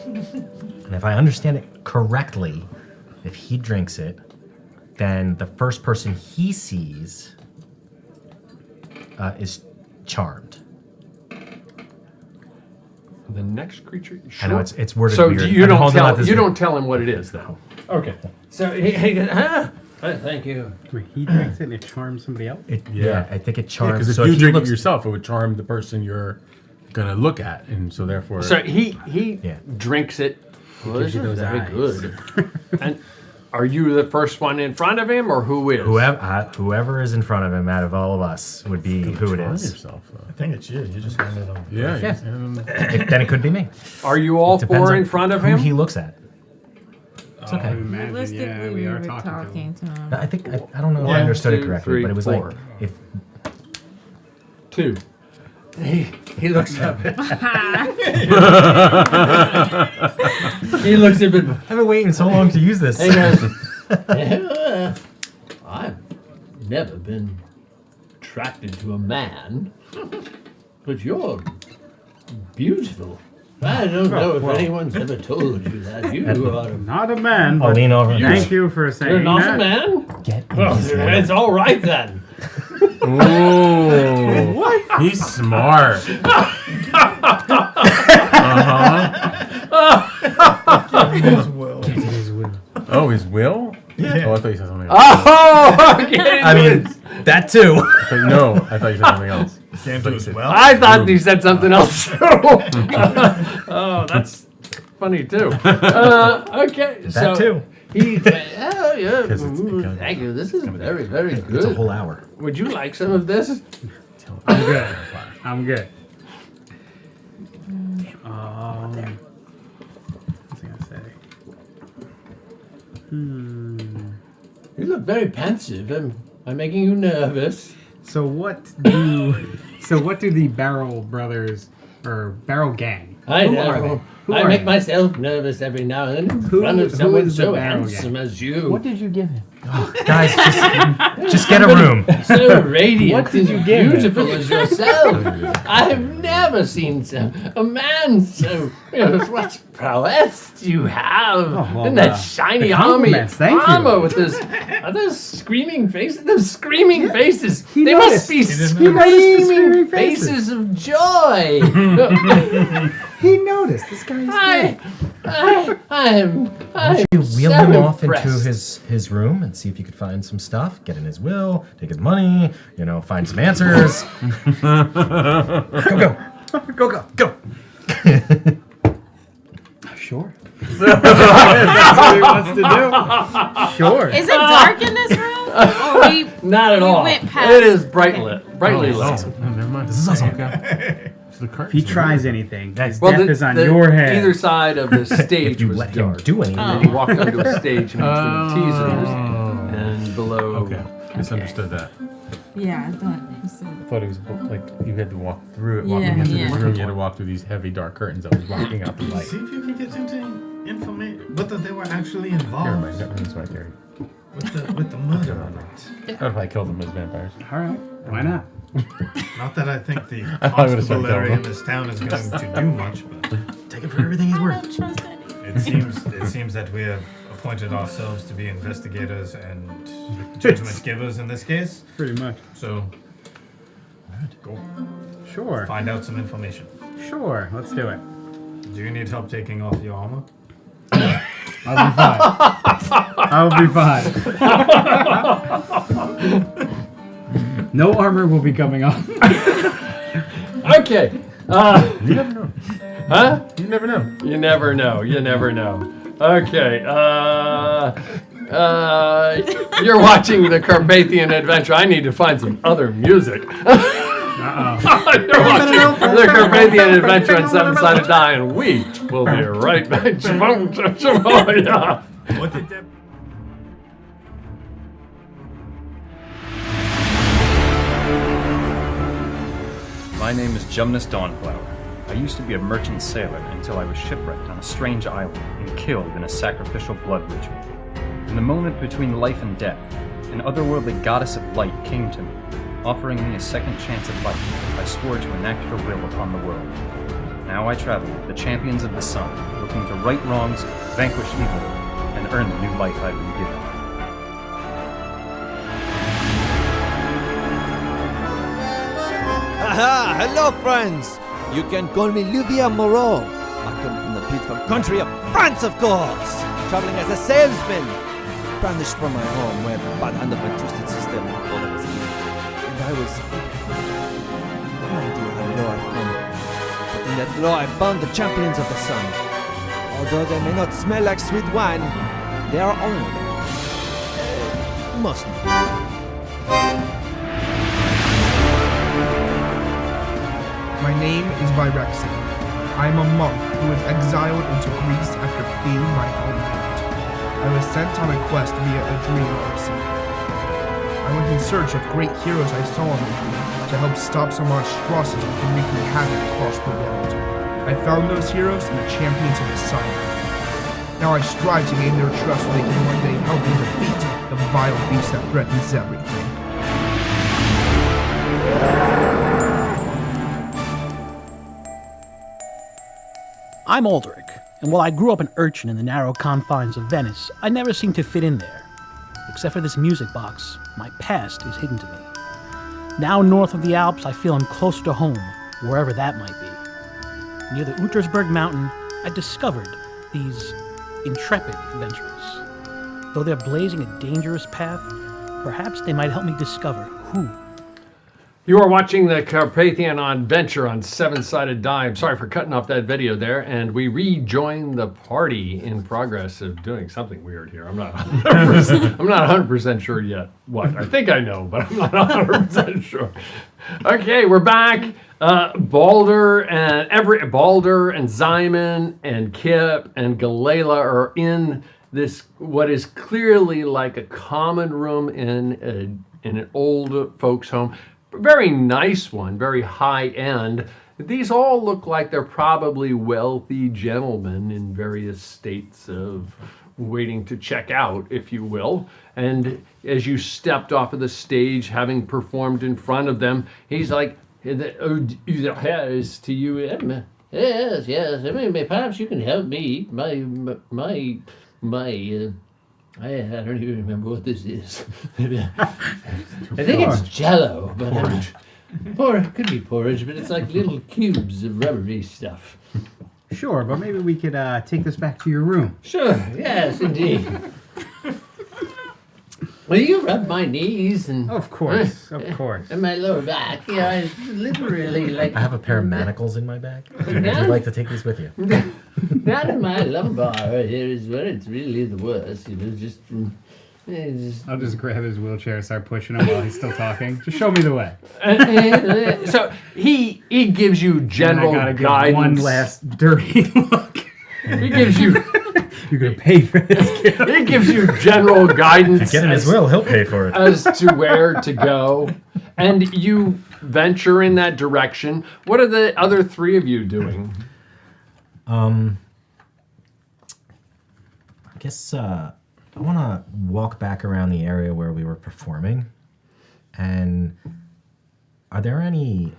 And if I understand it correctly, if he drinks it, then the first person he sees is charmed. The next creature. Sure. I know it's worded so weird. you I've been don't holding out tell this you weird- don't tell him what it is though. Okay. So he goes, thank you. Wait, he drinks it and it charms somebody else? Yeah, I think it charms. Because if so you he drink looks- it yourself, it would charm the person you're going to look at. And so therefore... So he drinks it. Well, gives this you is those very eyes. good. And are you the first one in front of him, or who is? Whoever is in front of him out of all of us would be who it charm is. yourself, I think it's you. You just handed him. Yeah. Then it could be me. Are you all It depends four on in front of who him? he looks at. It's okay. Imagine, Realistically, yeah, we we were are talking to him. I think I don't know if I 1, understood it 2, correctly, 3, but it was 4. like if 2. He looks up. He looks a bit. I've been waiting so long to use this. He goes, I've never been attracted to a man, but you're beautiful. I don't know if anyone's ever told you that. You are Not a man, I'll but lean over. thank you for saying you're not that. a man? Get in Well, his it's all right then. Ooh. What? He's smart. His will. Oh, his will? Yeah. Oh, I thought you said something else. Oh, okay. I mean, that too. No, I thought you said something else. Came to his will. I thought you said something else too. Oh, that's funny too. Okay, so That too. he. Oh yeah. 'Cause it's- Thank you. This is very, very It's a good. whole hour. Would you like some of this? I'm good. I'm good. What's I gonna say? You look very pensive. Am I making you nervous? So what do the Barrel Brothers or Barrel Gang? I Who know. are they? Who I are make they? myself nervous every now and then in Who- front of who someone is the so Barrel handsome Gang? as you. What did you give him? Guys, just get a room. So radiant What did you and give him? beautiful as yourself. I have never seen a man so. What prowess you have well, in that shiny the army compliments, thank you. armor with those screaming faces. Those screaming faces. He They noticed. must be He noticed the screaming screaming faces. faces. of joy. He noticed. This guy is You I'm wheel so him off impressed. into his room and see if you could find some stuff. Get in his will, take his money. Find some answers. Go. Sure. That's what he wants to do. Sure. Is it dark in this room? Or we Not at we all. went past- It is brightly lit. Oh, never mind. This is awesome. Okay. So the If curtains he are tries weird. anything, his Well, death is on your head. Either side of the stage If you was let him dark. do anything. And he walked onto a stage in between teasers Oh. and below. Okay. Misunderstood that. Yeah, I thought you said. I thought it was like you had to walk through it. Walking Yeah, into yeah. this room, you had to walk through these heavy dark curtains that was blocking out the light. See if you can get into information. Whether they were actually Never mind. involved That ruins my theory. with the murder or not. What if I killed them as vampires? All right. Why not? Not that I think the I thought it would've started constabulary going. in this town is going to do much, but Take him for everything he's I worth. don't trust anyone. it seems that we have a appointed ourselves to be investigators and judgment givers in this case. Pretty much. So, go Sure. find out some information. Sure. Let's do it. Do you need help taking off your armor? I'll be fine. I'll be fine. No armor will be coming off. Okay. You never know. Huh? You never know. You never know. You never know. Okay. You're watching the Carpathian Adventure. I need to find some other music. You're watching the Carpathian Adventure on Seven Sided Die, and we will be right back. Yeah. What did that? My name is Jumnus Dawnflower. I used to be a merchant sailor until I was shipwrecked on a strange island and killed in a sacrificial blood ritual. In the moment between life and death, an otherworldly goddess of light came to me, offering me a second chance at life if I swore to enact her will upon the world. Now I travel with the champions of the sun, looking to right wrongs, vanquish evil, and earn the new life I've been given. Aha! Hello, friends! You can call me Livia Moreau. I come from the beautiful country of France, of course! Traveling as a salesman, banished from my home where the bad hand of my twisted sister my father was here. And I was... no idea how low I've come. But in that low I found the champions of the sun. Although they may not smell like sweet wine, they are honorable. Mostly. My name is Virexia. I am a monk who was exiled into Greece after fleeing my homeland. I was sent on a quest via a dream I received. I went in search of great heroes I saw on the dream to help stop some monstrosity from wreaking havoc across the world. I found those heroes in the champions of the sun. Now I strive to gain their trust so they can one day help me defeat the vile beast that threatens everything. I'm Aldrich, and while I grew up an urchin in the narrow confines of Venice, I never seemed to fit in there. Except for this music box, my past is hidden to me. Now north of the Alps, I feel I'm closer to home, wherever that might be. Near the Untersberg mountain, I discovered these intrepid adventurers. Though they're blazing a dangerous path, perhaps they might help me discover who. You are watching the Carpathian Adventure on Seven Sided Die. I'm sorry for cutting off that video there, and we rejoin the party in progress of doing something weird here. I'm not 100% sure yet what. I think I know, but I'm not 100% sure. Okay, we're back. Balder and Zyman and Kip and Galela are in this what is clearly like a common room in an old folks' home. Very nice one, very high end. These all look like they're probably wealthy gentlemen in various states of waiting to check out, if you will. And as you stepped off of the stage, having performed in front of them, he's like, "Oh, yes, to you, yes. I mean, perhaps you can help me. I don't even remember what this is. I think it's Jello, but it could be porridge, but it's like little cubes of rubbery stuff. Sure, but maybe we could take this back to your room. Sure, yes, indeed. Will you rub my knees and... Of course. And my lower back. Yeah, I literally like... I have a pair of manacles in my bag. Would you like to take these with you? Not in my lumbar. Here is where it's really the worst. You know, just from... I'll just grab his wheelchair and start pushing him while he's still talking. Just show me the way. So he gives you general guidance. Give one last dirty look. He gives you... You're going to pay for this, kid. He gives you general guidance. Get in his will, he'll pay for it. As to where to go. And you venture in that direction. What are the other three of you doing? I guess I want to walk back around the area where we were performing. And are there any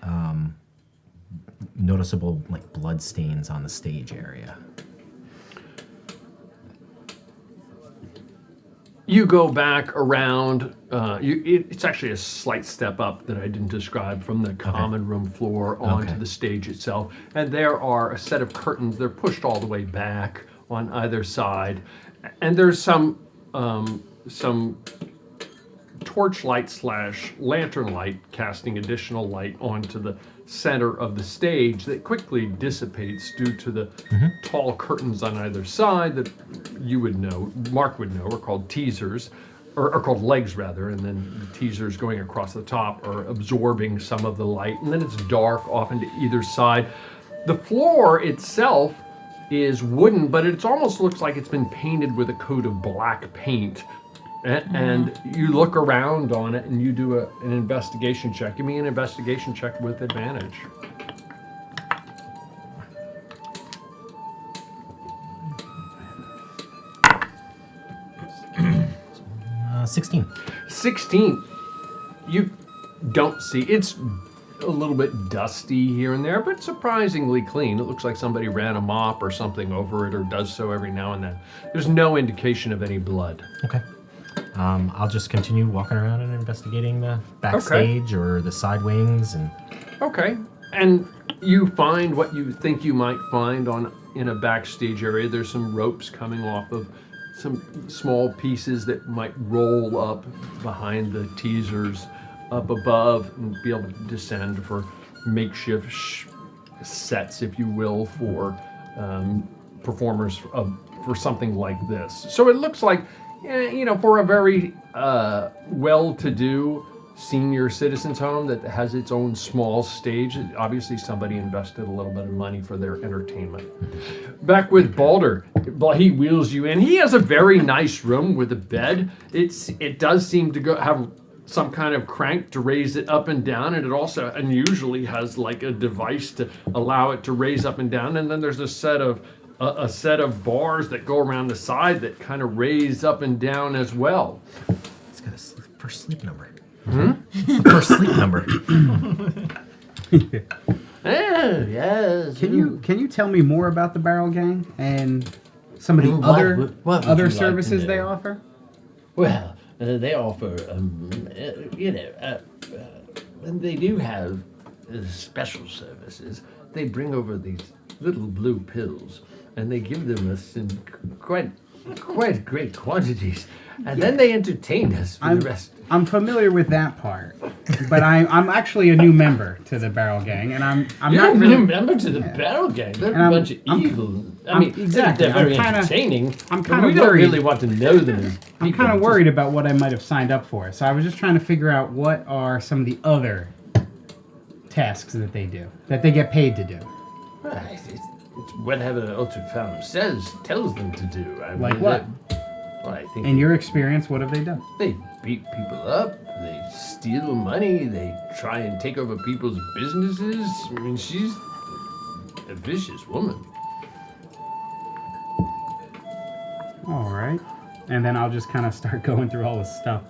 noticeable blood stains on the stage area? You go back around. It's actually a slight step up that I didn't describe from the common room floor onto the stage itself. And there are a set of curtains. They're pushed all the way back on either side. And there's some torchlight / lantern light casting additional light onto the center of the stage that quickly dissipates due to the tall curtains on either side that you would know, Mark would know, are called teasers, or called legs rather, and then the teasers going across the top are absorbing some of the light, and then it's dark off into either side. The floor itself is wooden, but it almost looks like it's been painted with a coat of black paint. And you look around on it and you do an investigation check. Give me an investigation check with advantage. 16. 16. You don't see. It's a little bit dusty here and there, but surprisingly clean. It looks like somebody ran a mop or something over it or does so every now and then. There's no indication of any blood. Okay. I'll just continue walking around and investigating the backstage or the side wings and. Okay. And you find what you think you might find in a backstage area. There's some ropes coming off of some small pieces that might roll up behind the teasers up above and be able to descend for makeshift sets, if you will, for performers for something like this. So it looks like, for a very well-to-do senior citizens home that has its own small stage, obviously somebody invested a little bit of money for their entertainment. Back with Balder, he wheels you in. He has a very nice room with a bed. It does seem to have some kind of crank to raise it up and down, and it also unusually has like a device to allow it to raise up and down. And then there's a set of bars that go around the side that kind of raise up and down as well. It's got a first sleep number. It's the first sleep number. Yes. Can you tell me more about the Barrel Gang and some of the What would other you like to services know? they offer? Well, they offer, and they do have special services. They bring over these little blue pills, and they give them us in quite great quantities, and then they entertain us for the rest. I'm familiar with that part, but I'm actually a new member to the Barrel Gang, and I'm You're not a really new member to the Barrel Gang. They're And a bunch of evil. I mean, exactly. they're very I'm kinda- entertaining. I'm but kind we of don't worried. really want to know them as people. I'm kind of worried about what I might have signed up for, so I was just trying to figure out what are some of the other tasks that they do, that they get paid to do. Well, it's whatever Ultrafound tells them to do. I Like mean, what? Well, I think In your experience, what have they done? they beat people up, they steal money, they try and take over people's businesses. I mean, she's a vicious woman. All right. And then I'll just kind of start going through all this stuff.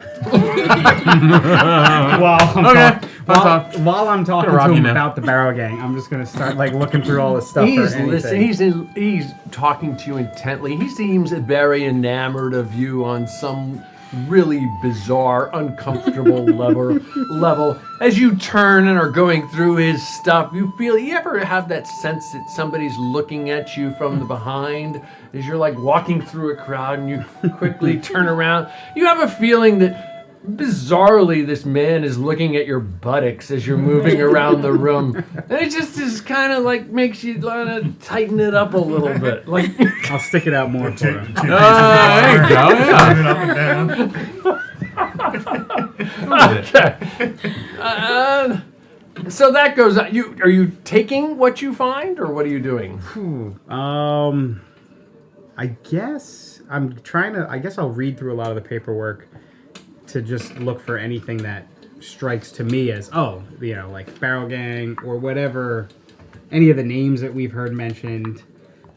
While I'm talking to him about the Barrel Gang, I'm just going to start looking through all this stuff. He's for anything. listening. He's talking to you intently. He seems very enamored of you on some really bizarre, uncomfortable level. As you turn and are going through his stuff, you ever have that sense that somebody's looking at you from the behind as you're like walking through a crowd and you quickly turn around? You have a feeling that bizarrely this man is looking at your buttocks as you're moving around the room. And it just is kind of like makes you want to tighten it up a little bit. Like I'll stick it out more for him. there you go. Okay. So that goes on. Are you taking what you find, or what are you doing? I guess I'm trying to. I guess I'll read through a lot of the paperwork to just look for anything that strikes to me as, like Barrel Gang or whatever, any of the names that we've heard mentioned.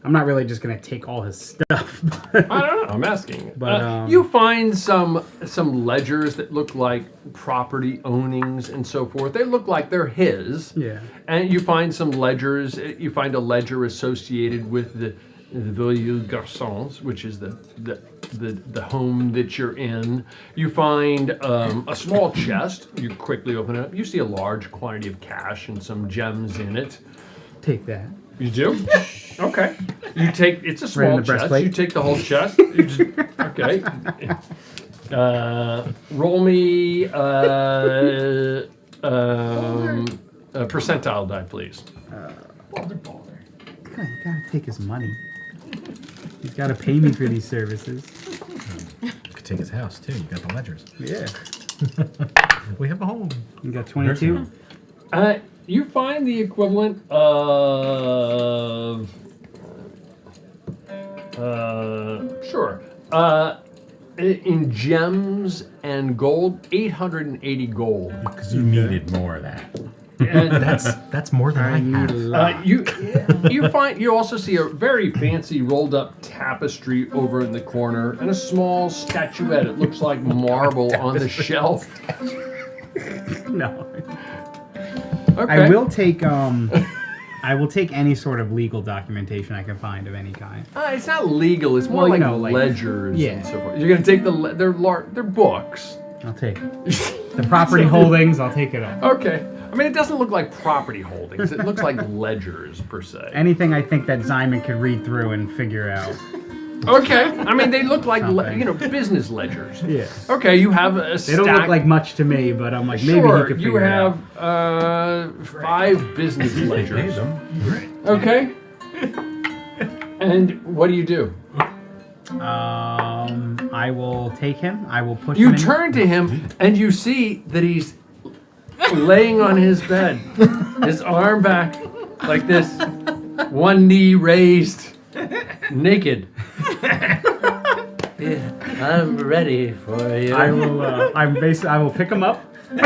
I'm not really just gonna take all his stuff. I don't know. I'm asking. But you find some ledgers that look like property ownings and so forth. They look like they're his. Yeah. And you find some ledgers. You find a ledger associated with the Vieille Garçons, which is the home that you're in. You find a small chest. You quickly open it up. You see a large quantity of cash and some gems in it. Take that. You do? Okay. You take, it's a Right in small the chest. breastplate. You take the whole chest. You just, okay. Roll me a percentile die, please. You gotta take his money. He's gotta pay me for these services. You could take his house too. You got the ledgers. Yeah. We have a home. You got 22? You find the equivalent of sure. In gems and gold, 880 gold. Because you needed more of that. And that's more than I have. You also see a very fancy rolled up tapestry over in the corner and a small statuette. It looks like marble on the shelf. No. Okay. I will take any sort of legal documentation I can find of any kind. It's not legal. It's more Well, like ledgers yeah. and so forth. You're gonna take they're books. I'll take it. The property holdings, I'll take it all. Okay. I mean, it doesn't look like property holdings. It looks like ledgers per se. Anything I think that Simon could read through and figure out. Okay. I mean, they look like business ledgers. Yeah. Okay. You have a They don't look like much to me, but I'm like, maybe he sure, could you figure it out. have 5 business ledgers. Okay. And what do you do? I will take him. I will push him You in. turn to him and you see that he's laying on his bed, his arm back like this, one knee raised, naked. Yeah, I'm ready for you. I will. I will pick him up. Really?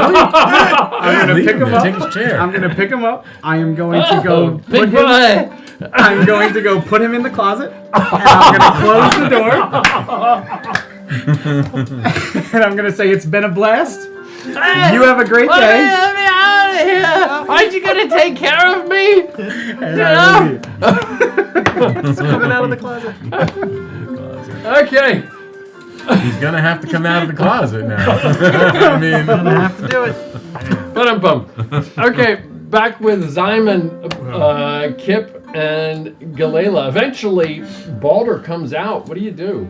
I'm gonna pick him up. Take his chair. I'm gonna pick him up. I am going to go put big him. boy. I'm going to go put him in the closet, and I'm gonna close the door, and I'm gonna say it's been a blast. Hey, You have a great day. Let me out of here. Aren't you gonna take care of me? And You I know? It's coming out of the closet. Okay. He's gonna have to come out of the closet now. I mean, gonna have to do it. Ba-dum-bum. Okay, back with Zyman, Kip, and Galela. Eventually, Balder comes out. What do you do?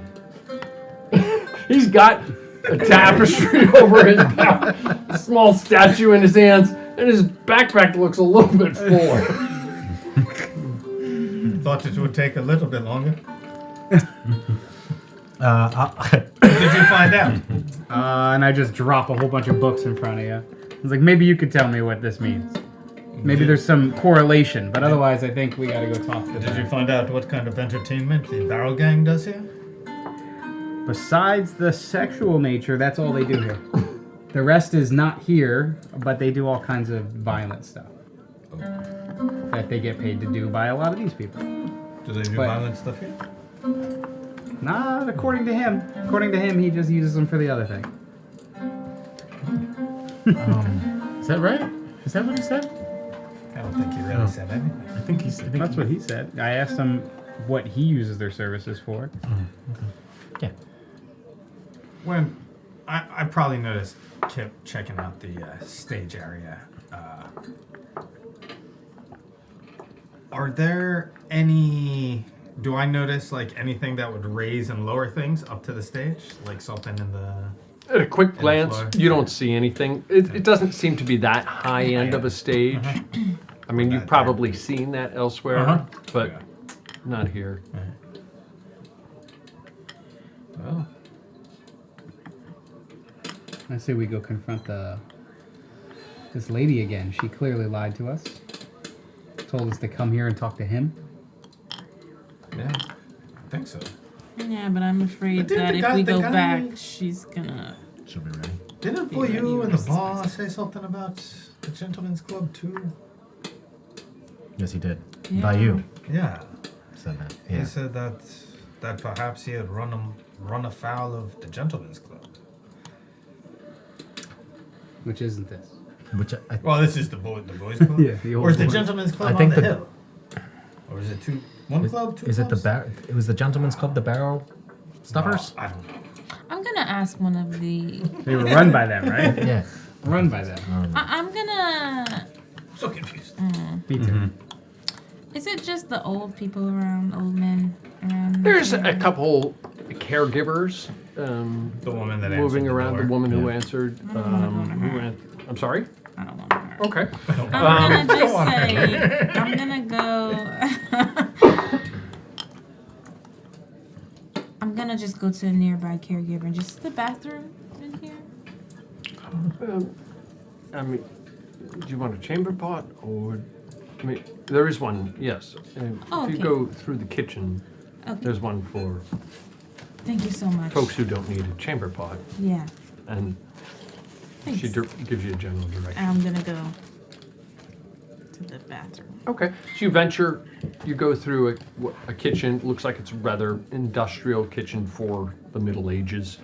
He's got a tapestry over his back, a small statue in his hands, and his backpack looks a little bit fuller. Thought it would take a little bit longer. What did you find out? And I just drop a whole bunch of books in front of you. I was like, maybe you could tell me what this means. Maybe there's some correlation, but otherwise I think we gotta go talk to them. Did you find out what kind of entertainment the Barrel Gang does here? Besides the sexual nature, that's all they do here. The rest is not here, but they do all kinds of violent stuff that they get paid to do by a lot of these people. Do they do violent stuff here? Not according to him. According to him, he just uses them for the other thing. Is that right? Is that what he said? I don't think he really said anything. I think he's. That's what he said. I asked him what he uses their services for. Yeah. When I probably noticed Kip checking out the stage area. Are there any? Do I notice like anything that would raise and lower things up to the stage, like something in the? At a quick glance, floor? you don't see anything. It doesn't seem to be that high end of a stage. I mean, you've probably seen that elsewhere, but not here. Well, I say we go confront this lady again. She clearly lied to us. Told us to come here and talk to him. Yeah, I think so. Yeah, but I'm afraid But didn't that the if guy- we the go guy- back, she's gonna. She'll be ready. Didn't Be for ready you with and the this boss say something about the Gentleman's Club too? Yes, he did. Yeah. By you. Yeah. Said that. He Yeah. said that perhaps he had run afoul of the Gentleman's Club. Which isn't this? Which Well, this is the boys' club. Yeah, the old Or is the boys. Gentleman's Club I think on the the- hill? Or is it two? One club, two Is it the clubs? It was the gentleman's club, the Barrel Stuffers? I don't know. I'm gonna ask one of the. They were run by them, right? Yeah. Run by them. I'm gonna. So confused. Me too. Is it just the old people around, old men around? There's a couple caregivers. The woman that moving answered the around. door. The woman who Yeah. answered. I'm sorry. I don't want her. Okay. I'm gonna just say. I'm gonna go. I'm gonna just go to a nearby caregiver and just the bathroom in here. I mean, do you want a chamber pot or? I mean, there is one. Yes. Oh, if you okay. go through the kitchen, Okay. there's one for Thank you so much. folks who don't need a chamber pot, Yeah. and she Thanks. gives you a general direction. I'm gonna go to the bathroom. Okay, so you go through a kitchen. Looks like it's a rather industrial kitchen for the Middle Ages,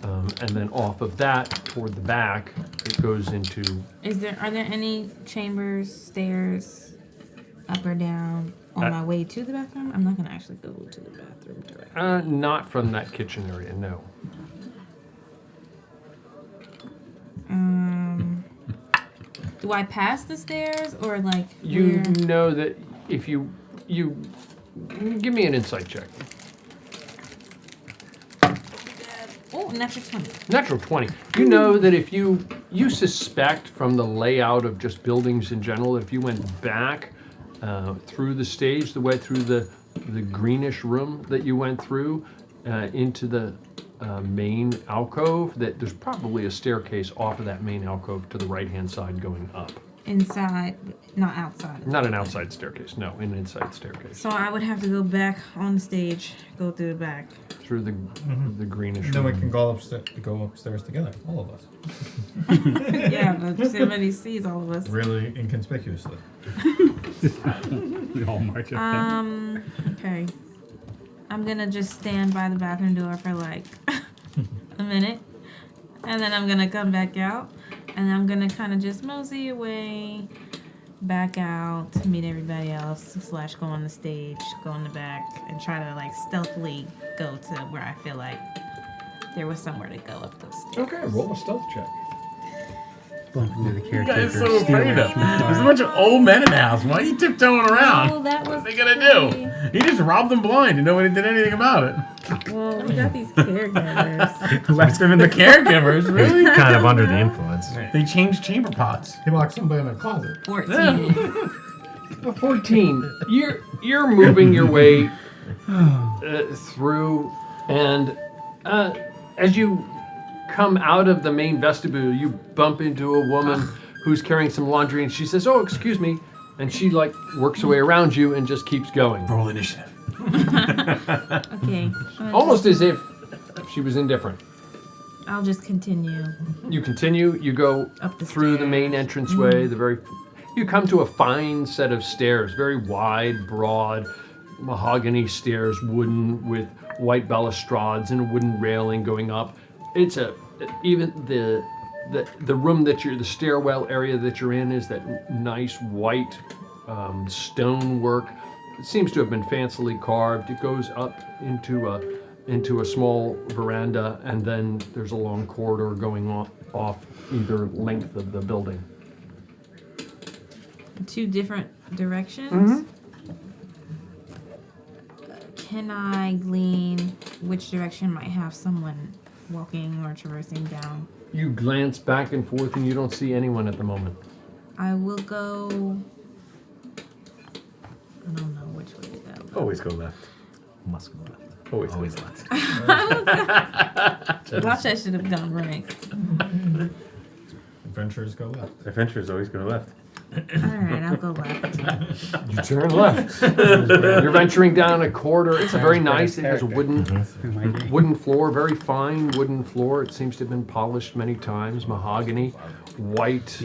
and then off of that toward the back, it goes into. Are there any chambers, stairs, up or down on my way to the bathroom? I'm not gonna actually go to the bathroom directly. Not from that kitchen area, no. Do I pass the stairs or like You where- know that if you give me an insight check. Oh, natural 20. Natural 20. You know that if you suspect from the layout of just buildings in general, that if you went back through the stage, the way through the greenish room that you went through into the main alcove, that there's probably a staircase off of that main alcove to the right-hand side going up. Inside, not outside. Not an outside staircase, no, an inside staircase. So I would have to go back on the stage, go through the back. Through the greenish Then we room. can go upstairs together, all of us. Yeah, but somebody sees all of us. Really inconspicuously. We all march up Okay. I'm gonna just stand by the bathroom door for like a minute. And then I'm gonna come back out. And I'm gonna kind of just mosey away, back out, meet everybody else, / go on the stage, go in the back, and try to like stealthily go to where I feel like there was somewhere to go up those stairs. Okay, roll a stealth check. Bump into the You caretaker. guys are so steal afraid it of. from the There's a bar. bunch of old men in the house. Why are you tiptoeing around? Oh, that was What are they gonna do? He just robbed them blind and nobody did anything about it. Well, we got these caregivers. Left him in The the caregivers, really? Kind of under the influence. They changed chamber pots. He locked somebody in a closet. 14. 14. You're moving your way through, and as you come out of the main vestibule, you bump into a woman who's carrying some laundry, and she says, "Oh, excuse me," and she like works her way around you and just keeps going. Roll initiative. Okay. Almost as if she was indifferent. I'll just continue. You continue. You go Up the through the main entranceway. You come to a fine set of stairs, very wide, broad, mahogany stairs, wooden with white balustrades and a wooden railing going up. It's even the room the stairwell area that you're in is that nice white stonework. It seems to have been fancily carved. It goes up into a small veranda, and then there's a long corridor going off either length of the building. 2 different directions. Can I glean which direction might have someone walking or traversing down? You glance back and forth, and you don't see anyone at the moment. I will go. I don't know which way to go. Always go left. Must go left. Always left. Watch, I should have gone right. Adventurers go left. Adventurers always go left. Alright, I'll go left. You turn left. You're venturing down a corridor. It's a very nice. It has a wooden floor, very fine wooden floor. It seems to have been polished many times. Mahogany, white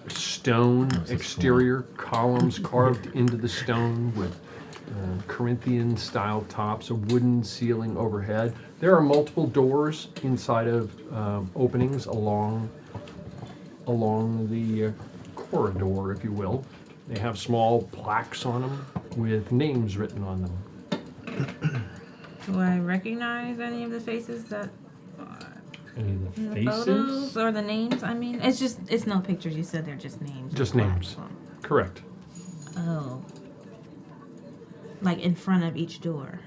stone exterior, columns carved into the stone with Corinthian style tops, a wooden ceiling overhead. There are multiple doors inside of openings along the corridor, if you will. They have small plaques on them with names written on them. Do I recognize any of the faces that Any of the in the faces? photos or the names? I mean, it's no pictures. You said they're just names. Just with names. plaques on. Correct. Oh. Like in front of each door.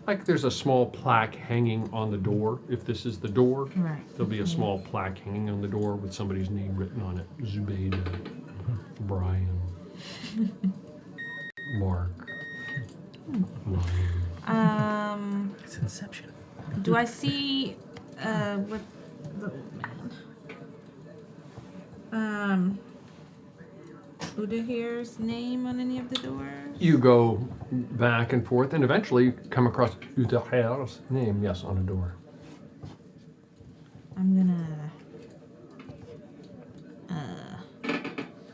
Like there's a small plaque hanging on the door. If this is the door, Right. there'll be a small plaque hanging on the door with somebody's name written on it. Zubaydah, Brian, Mark, Ryan. It's Inception. Do I see what the Udahir's name on any of the doors? You go back and forth and eventually come across Udahir's name, yes, on a door. I'm gonna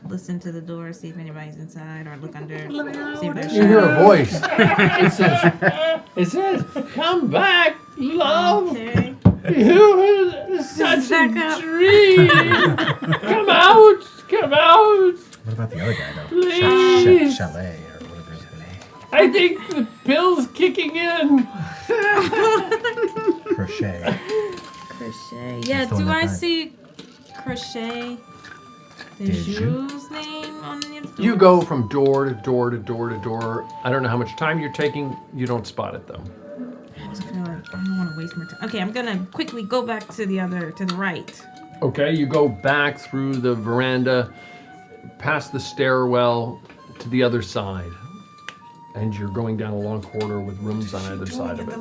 listen to the door, see if anybody's inside, or look under, see if there's You hear a shadows. voice. It says, "Come back, love. Okay. You are such a dream. Come out, come out. What about the other guy, though? Please. Chalet, or whatever his name. I think the pill's kicking in." Crochet. Crochet. Yeah, the one do that I died. see Crochet Deju's name on any of the doors? You go from door to door to door to door. I don't know how much time you're taking. You don't spot it though. I just feel like I don't want to waste more time. Okay, I'm gonna quickly go back to the right. Okay, you go back through the veranda, past the stairwell to the other side. And you're going down a long corridor with rooms on either side of it.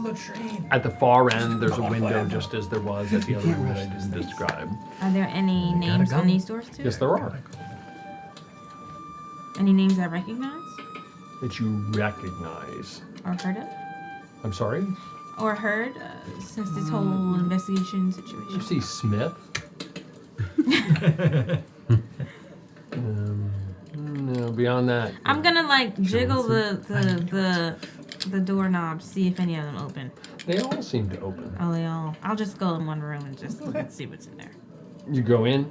At the far end, there's a window just as there was at the other end that I didn't describe. Are there any names on these doors too? Yes, there are. Any names I recognize That you recognize. or heard of? I'm sorry? Or heard since this whole investigation situation? You see Smith. No, beyond that. I'm gonna like jiggle the doorknob, see if any of them open. They all seem to open. Oh, they all. I'll just go in one room and just look and see what's in there. You go in.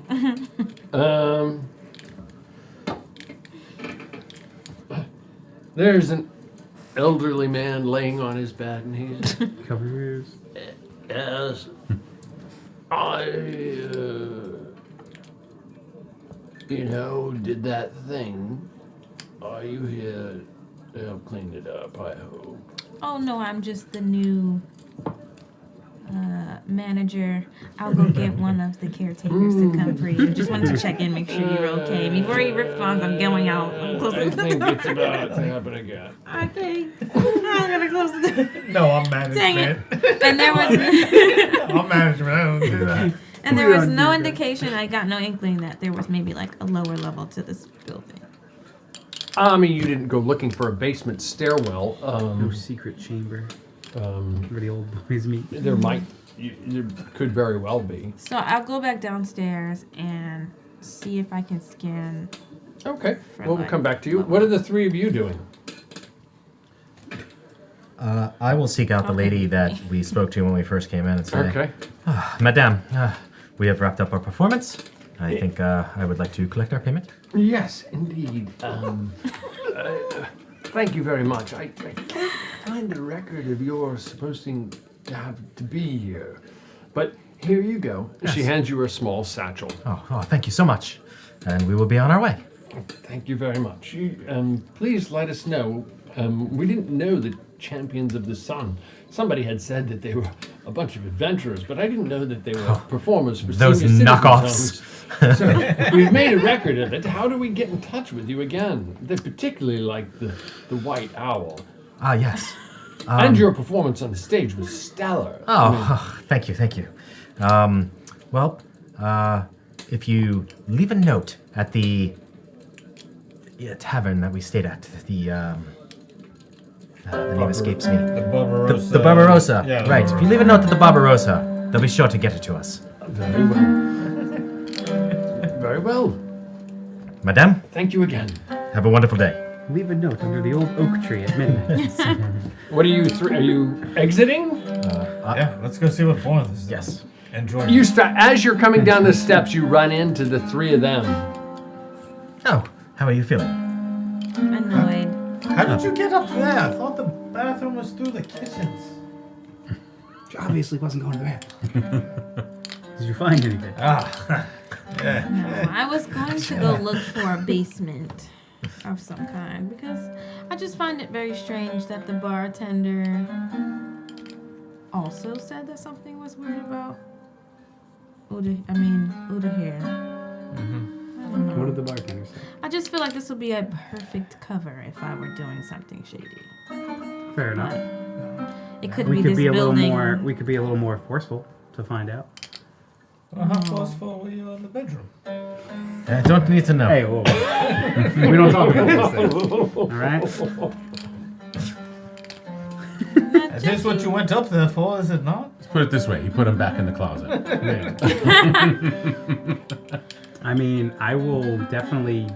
There's an elderly man laying on his bed, and he's Cover your ears. Yes. I, did that thing. Are you here to help clean it up, I hope? Oh no, I'm just the new manager. I'll go get one of the caretakers to come for you. Just wanted to check in, make sure you're okay. Before he responds, I'm going out. I'm closing I the think door. it's about to happen again. I think I'm gonna close the door. No, I'm management. Dang it. And there was I'm management. I don't do that. and there was no indication. I got no inkling that there was maybe like a lower level to this building. I mean, you didn't go looking for a basement stairwell. No secret chamber. Where the old boys meet. There there could very well be. So I'll go back downstairs and see if I can scan. Okay, for we'll like come back to you. What are the three of you doing? I will seek out the lady that we spoke to when we first came in and say, Okay. Madame, we have wrapped up our performance. I think I would like to collect our payment. Yes, indeed. Thank you very much. I can't find a record of yours supposing to have to be here. But here you go. Yes. She hands you a small satchel. Oh, thank you so much. And we will be on our way. Thank you very much. Please let us know. We didn't know the Champions of the Sun. Somebody had said that they were a bunch of adventurers, but I didn't know that they were performers for Those senior citizen knockoffs. homes. So we've made a record of it. How do we get in touch with you again? They particularly like the White Owl. Ah, yes. And your performance on the stage was stellar. Thank you. If you leave a note at the tavern that we stayed at, the name escapes me. The Barbarossa. The Barbarossa. Yeah, Right. If you leave a note at the Barbarossa, they'll be sure to get it to us. Very well. Very well. Madame, Thank you again. have a wonderful day. Leave a note under the old oak tree at midnight. What are you are you exiting? Yeah, let's go see what Bournemouth is. Yes. Enjoy. You as you're coming down the steps, you run into the three of them. Oh, how are you feeling? Annoyed. How did you get up there? I thought the bathroom was through the kitchens. She obviously wasn't going to the bathroom. Did you find anything? Ah, yeah. No, I was going to go look for a basement of some kind because I just find it very strange that the bartender also said that something was weird about Uda here. I don't know. What did the bartender say? I just feel like this would be a perfect cover if I were doing something shady. Fair enough. It could we be could this be a building. little more. We could be a little more forceful to find out. Well, how forceful were you in the bedroom? I don't need to know. Hey, whoa. We don't talk about this thing. All right. Is this what you went up there for? Is it not? Let's put it this way: he put him back in the closet. I mean, I will definitely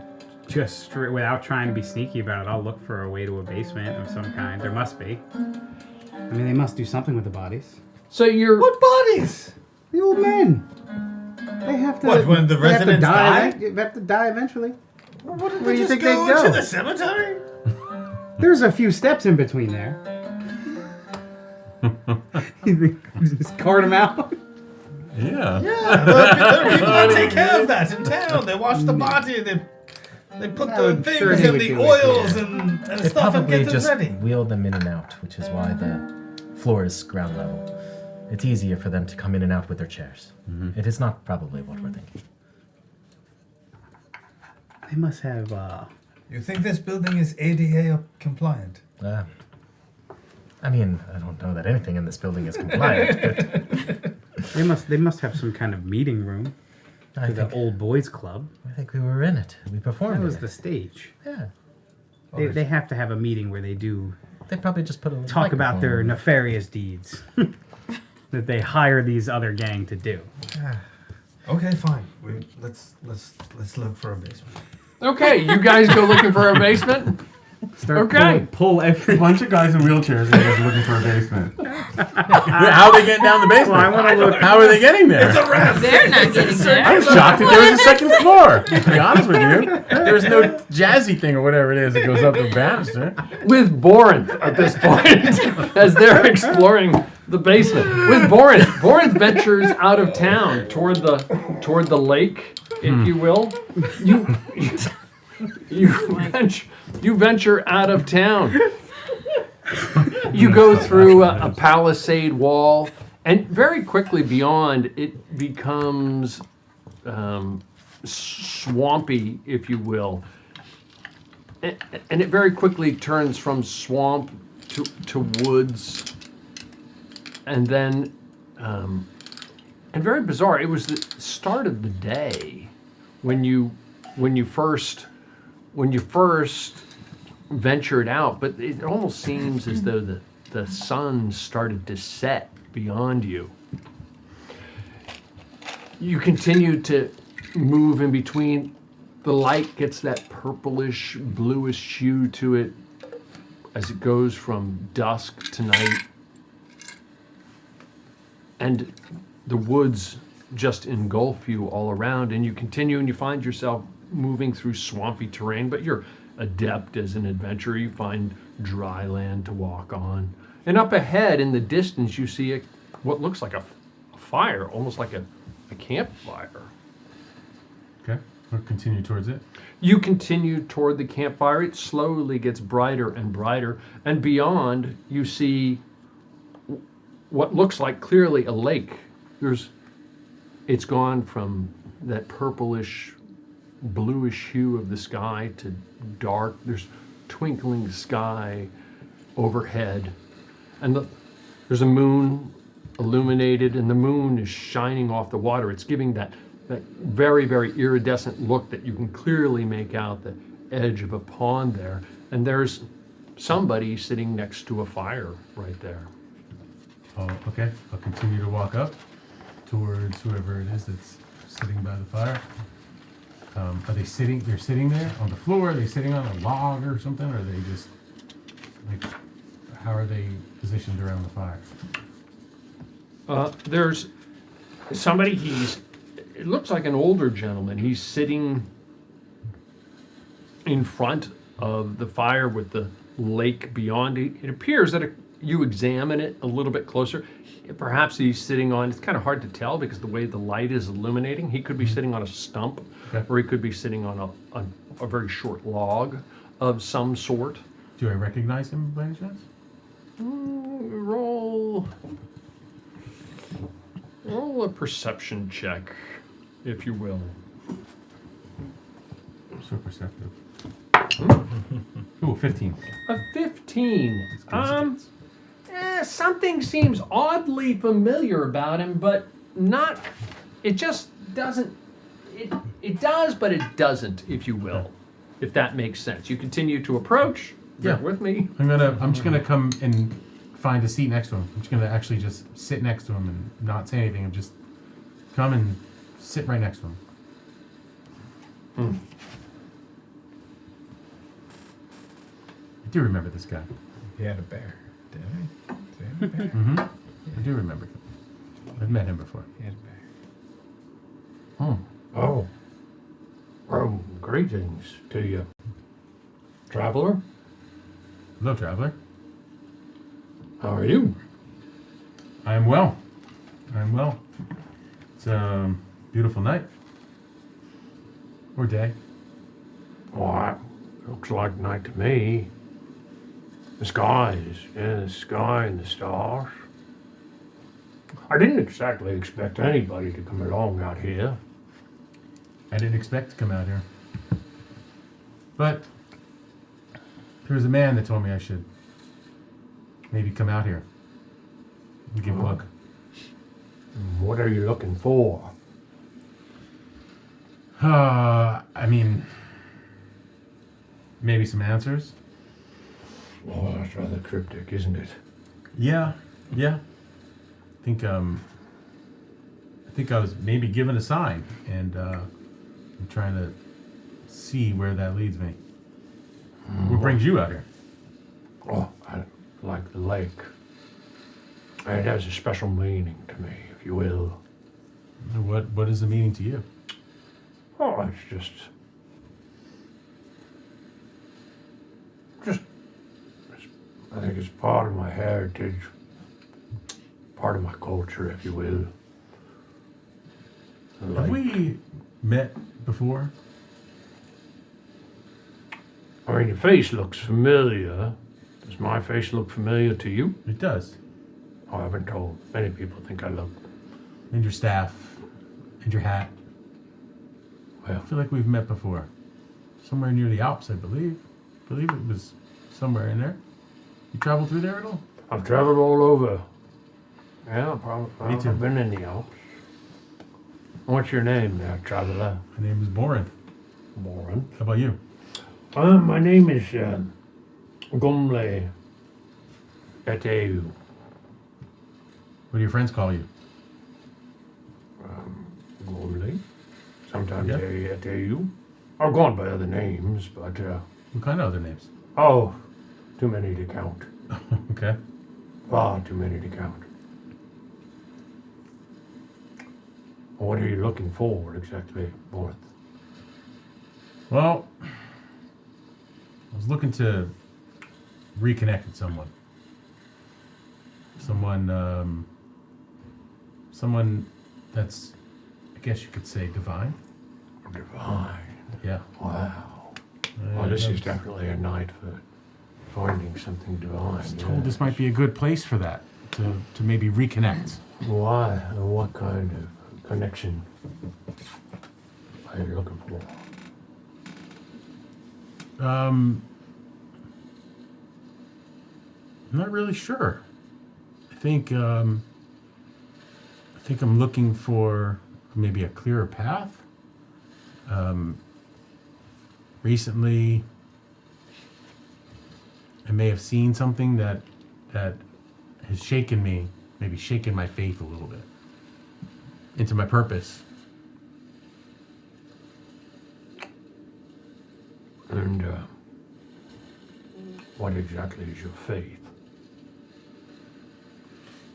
just without trying to be sneaky about it. I'll look for a way to a basement of some kind. There must be. I mean, they must do something with the bodies. So you're What bodies? The old men. They have to. What, when the residents die? They have to die eventually. Well, what did Where they do you just think they go go? to the cemetery? There's a few steps in between there. Just cart them out. Yeah. Yeah, there are people that take care of that in town. They wash the body. They put the things sure and he would the do it, oils yeah. and They stuff and probably get them just ready. wheel them in and out, which is why the floor is ground level. It's easier for them to come in and out with their chairs. It is not probably what we're thinking. They must have. You think this building is ADA compliant? I mean, I don't know that anything in this building is compliant, but They must have some kind of meeting room. I For the think- old boys club. I think we were in it. We performed. That was in the it. stage. Yeah. They have to have a meeting where they do. They probably just put a little talk about their microphone. nefarious deeds that they hire these other gang to do. Okay, fine. Let's look for a basement. okay. You guys go looking for a basement. Start Okay. pull every A bunch of guys in wheelchairs and guys looking for a basement. How are they getting down the basement? Well, I wanna look- How are they getting there? It's a ramp. They're not getting there. I'm shocked that there was a second floor. To be honest with you, there's no jazzy thing or whatever it is that goes up the banister. With Borinth at this point, as they're exploring the basement. With Borinth ventures out of town toward the lake, if you will. You venture out of town. You go through a palisade wall, and very quickly beyond, it becomes swampy, if you will. And it very quickly turns from swamp to woods. And then, and very bizarre, it was the start of the day when you first ventured out, but it almost seems as though the sun started to set beyond you. You continue to move in between. The light gets that purplish, bluish hue to it as it goes from dusk to night. And the woods just engulf you all around, and you continue and you find yourself moving through swampy terrain, but you're adept as an adventurer. You find dry land to walk on. And up ahead in the distance, you see what looks like a fire, almost like a campfire. Okay, we'll continue towards it. You continue toward the campfire. It slowly gets brighter and brighter. And beyond, you see what looks like clearly a lake. It's gone from that purplish, bluish hue of the sky to dark. There's twinkling sky overhead. And there's a moon illuminated, and the moon is shining off the water. It's giving that very, very iridescent look that you can clearly make out the edge of a pond there. And there's somebody sitting next to a fire right there. Oh, okay. I'll continue to walk up towards whoever it is that's sitting by the fire. Are they sitting? They're sitting there on the floor. Are they sitting on a log or something? Or are they just like? How are they positioned around the fire? There's somebody. It looks like an older gentleman. He's sitting in front of the fire with the lake beyond. It appears that you examine it a little bit closer. Perhaps he's sitting on, it's kind of hard to tell because the way the light is illuminating, he could be sitting on a stump, or he could be sitting on a very short log of some sort. Do I recognize him by any chance? Roll a perception check, if you will. So perceptive. Ooh, 15. A 15. Something seems oddly familiar about him, but not. It just doesn't. It does, but it doesn't, if you will, if that makes sense. You continue to approach. Bear with me. I'm just gonna come and find a seat next to him. I'm just gonna actually just sit next to him and not say anything. I'm just come and sit right next to him. I do remember this guy. He had a bear. Did he? Mm-hmm. I do remember him. I've met him before. He had a bear. Oh. Oh, greetings to you, traveler. Hello, traveler. How are you? I am well. I am well. It's a beautiful night. Or day. Well, looks like night to me. The skies, the sky and the stars. I didn't exactly expect anybody to come along out here. I didn't expect to come out here. But there was a man that told me I should maybe come out here and give a look. What are you looking for? I mean, maybe some answers. Oh, that's rather cryptic, isn't it? Yeah. I think I was maybe given a sign, and I'm trying to see where that leads me. What brings you out here? Oh, I like the lake. It has a special meaning to me, if you will. What is the meaning to you? Oh, it's just I think it's part of my heritage, part of my culture, if you will. Have we met before? I mean, your face looks familiar. Does my face look familiar to you? It does. Oh, I've been told. Many people think I look. And your staff, and your hat. Well, I feel like we've met before. Somewhere near the Alps, I believe. I believe it was somewhere in there. You traveled through there at all? I've traveled all over. Yeah, probably. Me too. I've been in the Alps. What's your name now, traveler? My name is Borin. Borin. How about you? My name is Gomle Eteu. What do your friends call you? Gomle. Sometimes Yeah. Eteu. I've gone by other names, but What kind of other names? oh, too many to count. Okay. Far too many to count. What are you looking for exactly, Borth? Well, I was looking to reconnect with someone. Someone that's, I guess you could say, divine. Divine. Yeah. Wow. Well, this is definitely a night for finding something divine. I was told this might be a good place for that, to maybe reconnect. Why? What kind of connection are you looking for? I'm not really sure. I think I'm looking for maybe a clearer path. Recently, I may have seen something that has shaken me, maybe shaken my faith a little bit into my purpose. And what exactly is your faith?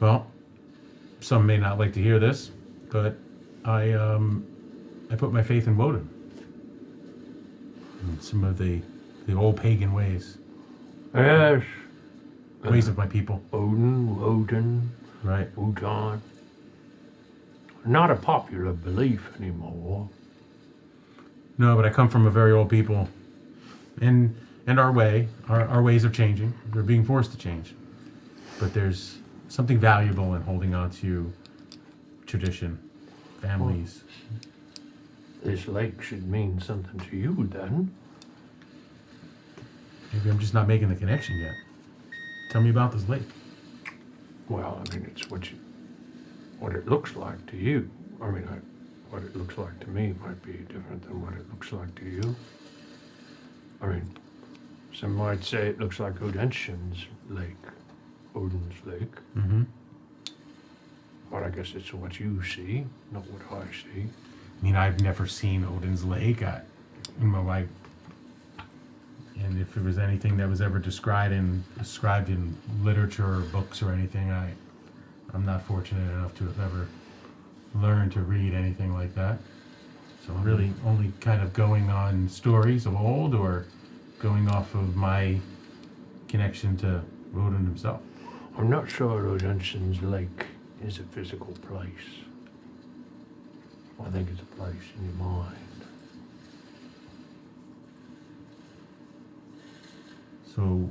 Well, some may not like to hear this, but I put my faith in Woden and some of the old pagan ways. Yes. Ways of my people. Odin, Wotan, right? Wotan. Not a popular belief anymore. No, but I come from a very old people, and our ways are changing. They're being forced to change. But there's something valuable in holding on to tradition, families. This lake should mean something to you then. Maybe I'm just not making the connection yet. Tell me about this lake. Well, I mean, it's what it looks like to you. I mean, what it looks like to me might be different than what it looks like to you. I mean, some might say it looks like Odin's lake. Mm-hmm. But I guess it's what you see, not what I see. I mean, I've never seen Odin's lake in my life. And if there was anything that was ever described in literature or books or anything, I'm not fortunate enough to have ever learned to read anything like that. So I'm really only kind of going on stories of old or going off of my connection to Odin himself. I'm not sure Odin's lake is a physical place. I think it's a place in your mind. So,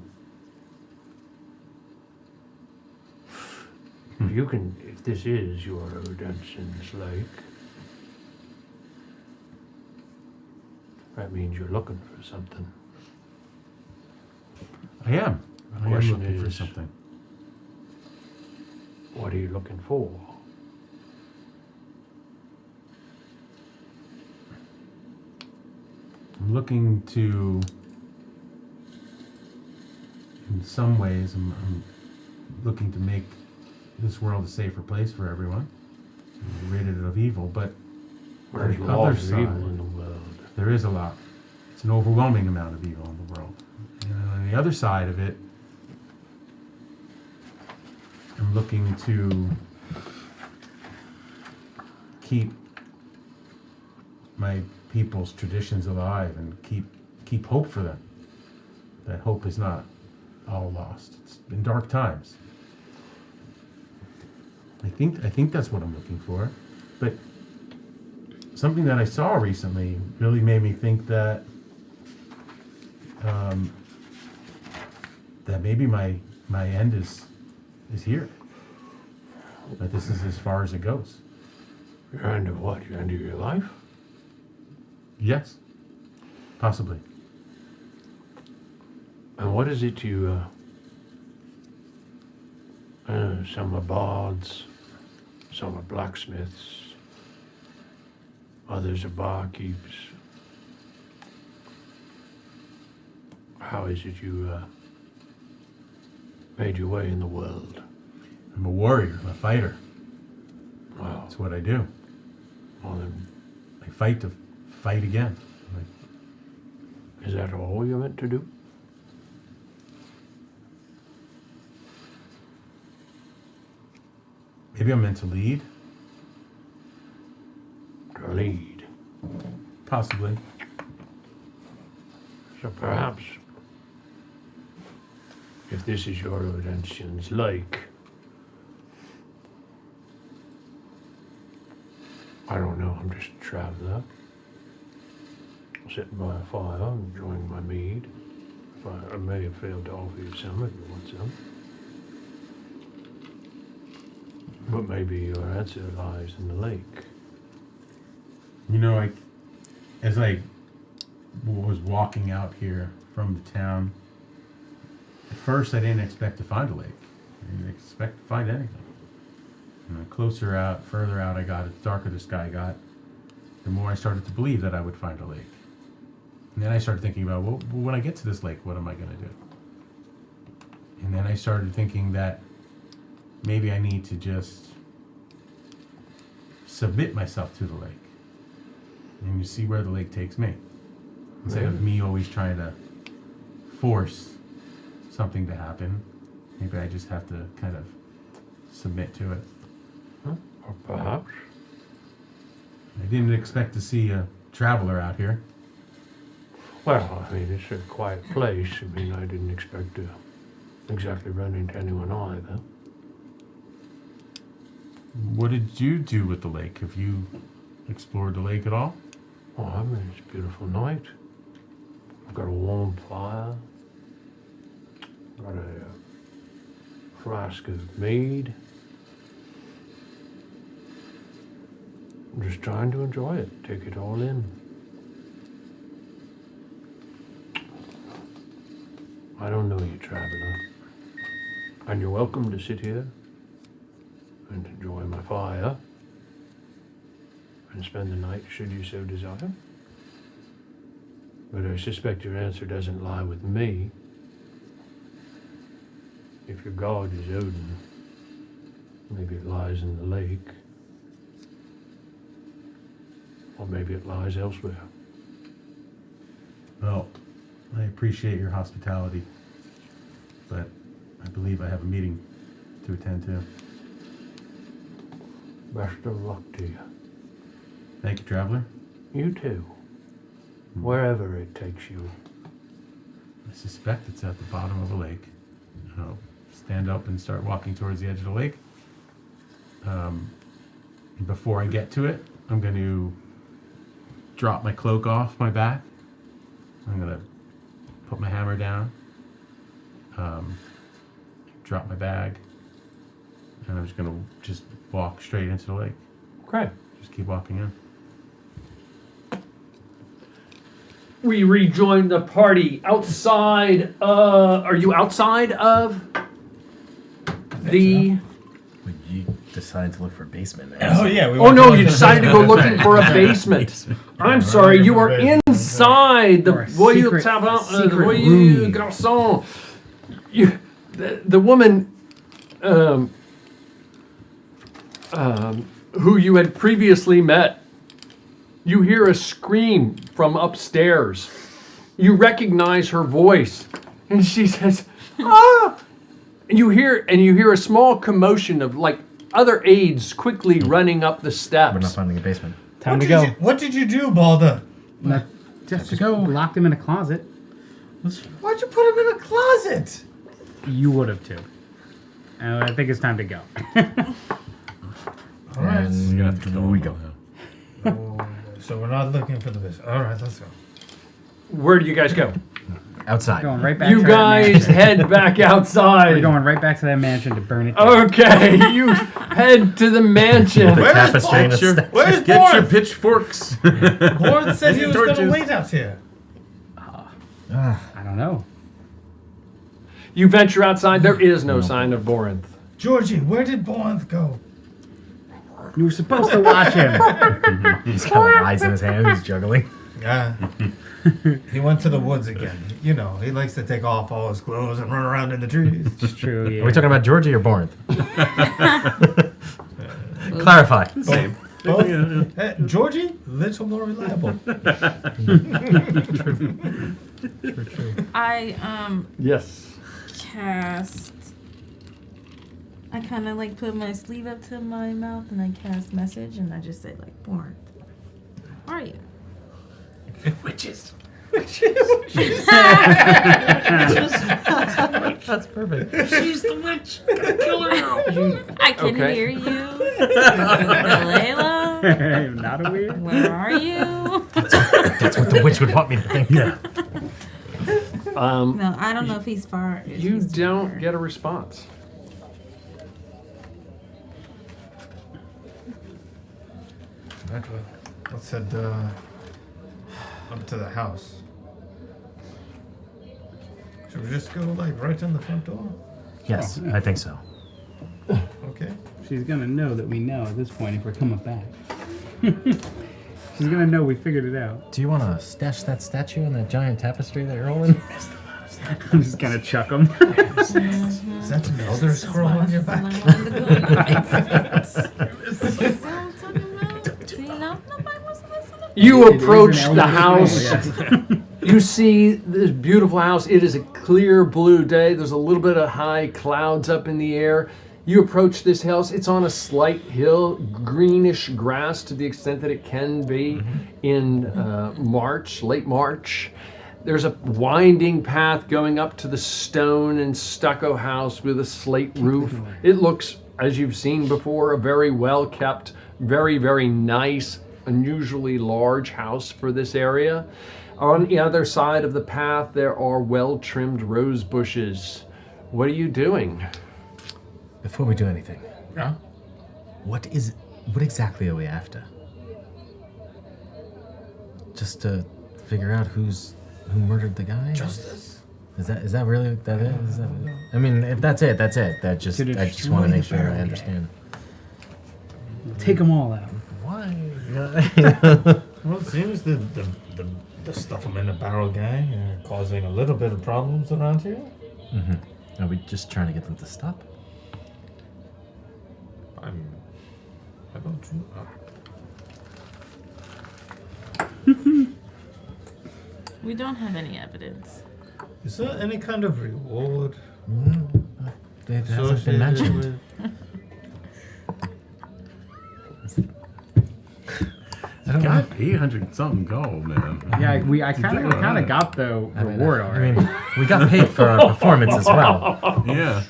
if this is your Odin's lake, that means you're looking for something. I am. The I question am looking for is, something. What are you looking for? I'm looking to, in some ways, I'm looking to make this world a safer place for everyone, rid it of evil. But There's on the lots other of side, evil in the world. there is a lot. It's an overwhelming amount of evil in the world. And on the other side of it, I'm looking to keep my people's traditions alive and keep hope for them. That hope is not all lost. It's been dark times. I think that's what I'm looking for. But something that I saw recently really made me think that that maybe my end is here. That this is as far as it goes. Your end of what? Your end of your life? Yes. Possibly. And what is it you, some are bards, some are blacksmiths, others are barkeepers. How is it you made your way in the world? I'm a warrior. I'm a fighter. Wow. That's what I do. Well, then, I fight to fight again. is that all you're meant to do? Maybe I'm meant to lead. To lead. Possibly. So perhaps, if this is your Odin's lake, I don't know, I'm just a traveler, sitting by a fire, enjoying my mead. I may have failed to offer you some if you want some. But maybe your answer lies in the lake. You know, as I was walking out here from the town, at first I didn't expect to find a lake. I didn't expect to find anything. And the further out I got, the darker the sky got, the more I started to believe that I would find a lake. And then I started thinking about, well, when I get to this lake, what am I going to do? And then I started thinking that maybe I need to just submit myself to the lake. And you see where the lake takes me. Instead of me always trying to force something to happen, maybe I just have to kind of submit to it. Huh? Or perhaps. I didn't expect to see a traveler out here. Well, I mean, it's a quiet place. I mean, I didn't expect to exactly run into anyone either. What did you do with the lake? Have you explored the lake at all? Oh, I mean, it's a beautiful night. I've got a warm fire. Got a flask of mead. I'm just trying to enjoy it, take it all in. I don't know you, traveler. And you're welcome to sit here and enjoy my fire and spend the night should you so desire. But I suspect your answer doesn't lie with me. If your god is Odin, maybe it lies in the lake. Or maybe it lies elsewhere. Well, I appreciate your hospitality, but I believe I have a meeting to attend to. Best of luck to you. Thank you, traveler. You too. Wherever it takes you. I suspect it's at the bottom of a lake. I'll stand up and start walking towards the edge of the lake. Before I get to it, I'm going to drop my cloak off my back. I'm going to put my hammer down, drop my bag, and I'm just going to just walk straight into the lake. Okay. Just keep walking in. We rejoin the party outside. Are you outside of the? You decided to look for a basement. Oh yeah. Oh no! You decided to go looking for a basement. I'm sorry. You are inside the Voyou Tavern, the Voyou Garçon. The woman, who you had previously met. You hear a scream from upstairs. You recognize her voice, and she says, "Ah!" And you hear a small commotion of like other aides quickly running up the steps. We're not finding a basement. Time to go. What did you do, Balder? Just locked him in a closet. Why'd you put him in a closet? You would have too. I think it's time to go. All right. And You're gonna have to go. we go. So we're not looking for the basement. All right, let's go. Where do you guys go? Outside. Going right back. You to guys head back outside. We're going right back to that mansion to burn it down. Okay, you head to the mansion. Where's Get your Born? pitchforks. Born said he was going to Torches. wait out here. I don't know. You venture outside. There is no sign of Borinth. Georgie, where did Born go? You were supposed to watch him. He's got like eyes in his hand. He's juggling. Yeah. He went to the woods again. You know, he likes to take off all his clothes and run around in the trees. It's true. Yeah. Are we talking about Georgie or Borinth? Clarify. Same. Hey, Georgie, little more reliable. True. I Yes. cast. I kind of like put my sleeve up to my mouth and I cast message and I just say like, "Born, how are you?" Witches. That's perfect. She's the witch. Gonna kill her now. I can Okay. hear you. This is Delilah. Not a weird. Where are you? That's what the witch would want me to think. Yeah. No, I don't know if he's far. if You he's don't far. get a response. Right, well, let's head up to the house. Should we just go like right in the front door? Yes, Oh, yeah. I think so. Okay. She's gonna know that we know at this point if we're coming back. She's gonna know we figured it out. Do you want to stash that statue in that giant tapestry that you're holding? I'm just gonna chuck them. Is that an elder scroll on your back? You It is approach an the elderly house. scroll, You see this beautiful house. It is a clear blue day. There's a little bit of high clouds up in the air. You approach this house. It's on a slight hill, greenish grass to the extent that it can be in March, late March. There's a winding path going up to the stone and stucco house with a slate roof. It looks, as you've seen before, a very well kept, very, very nice, unusually large house for this area. On the other side of the path, there are well-trimmed rose bushes. What are you doing? Before we do anything, yeah, what exactly are we after? Just to figure out who murdered the guy? Justice. Is that really what that is? Is that, I mean, if that's it, that's it. I just want to make sure I understand. Take them all out. Why? Well, it seems the stuff them in the barrel gang are causing a little bit of problems around here. Mm-hmm. Are we just trying to get them to stop? I don't know. We don't have any evidence. Is there any kind of reward? It hasn't been mentioned. I got 800 something gold, man. Yeah, I kind of got the reward already. I mean, we got paid for our performance as well. Yeah.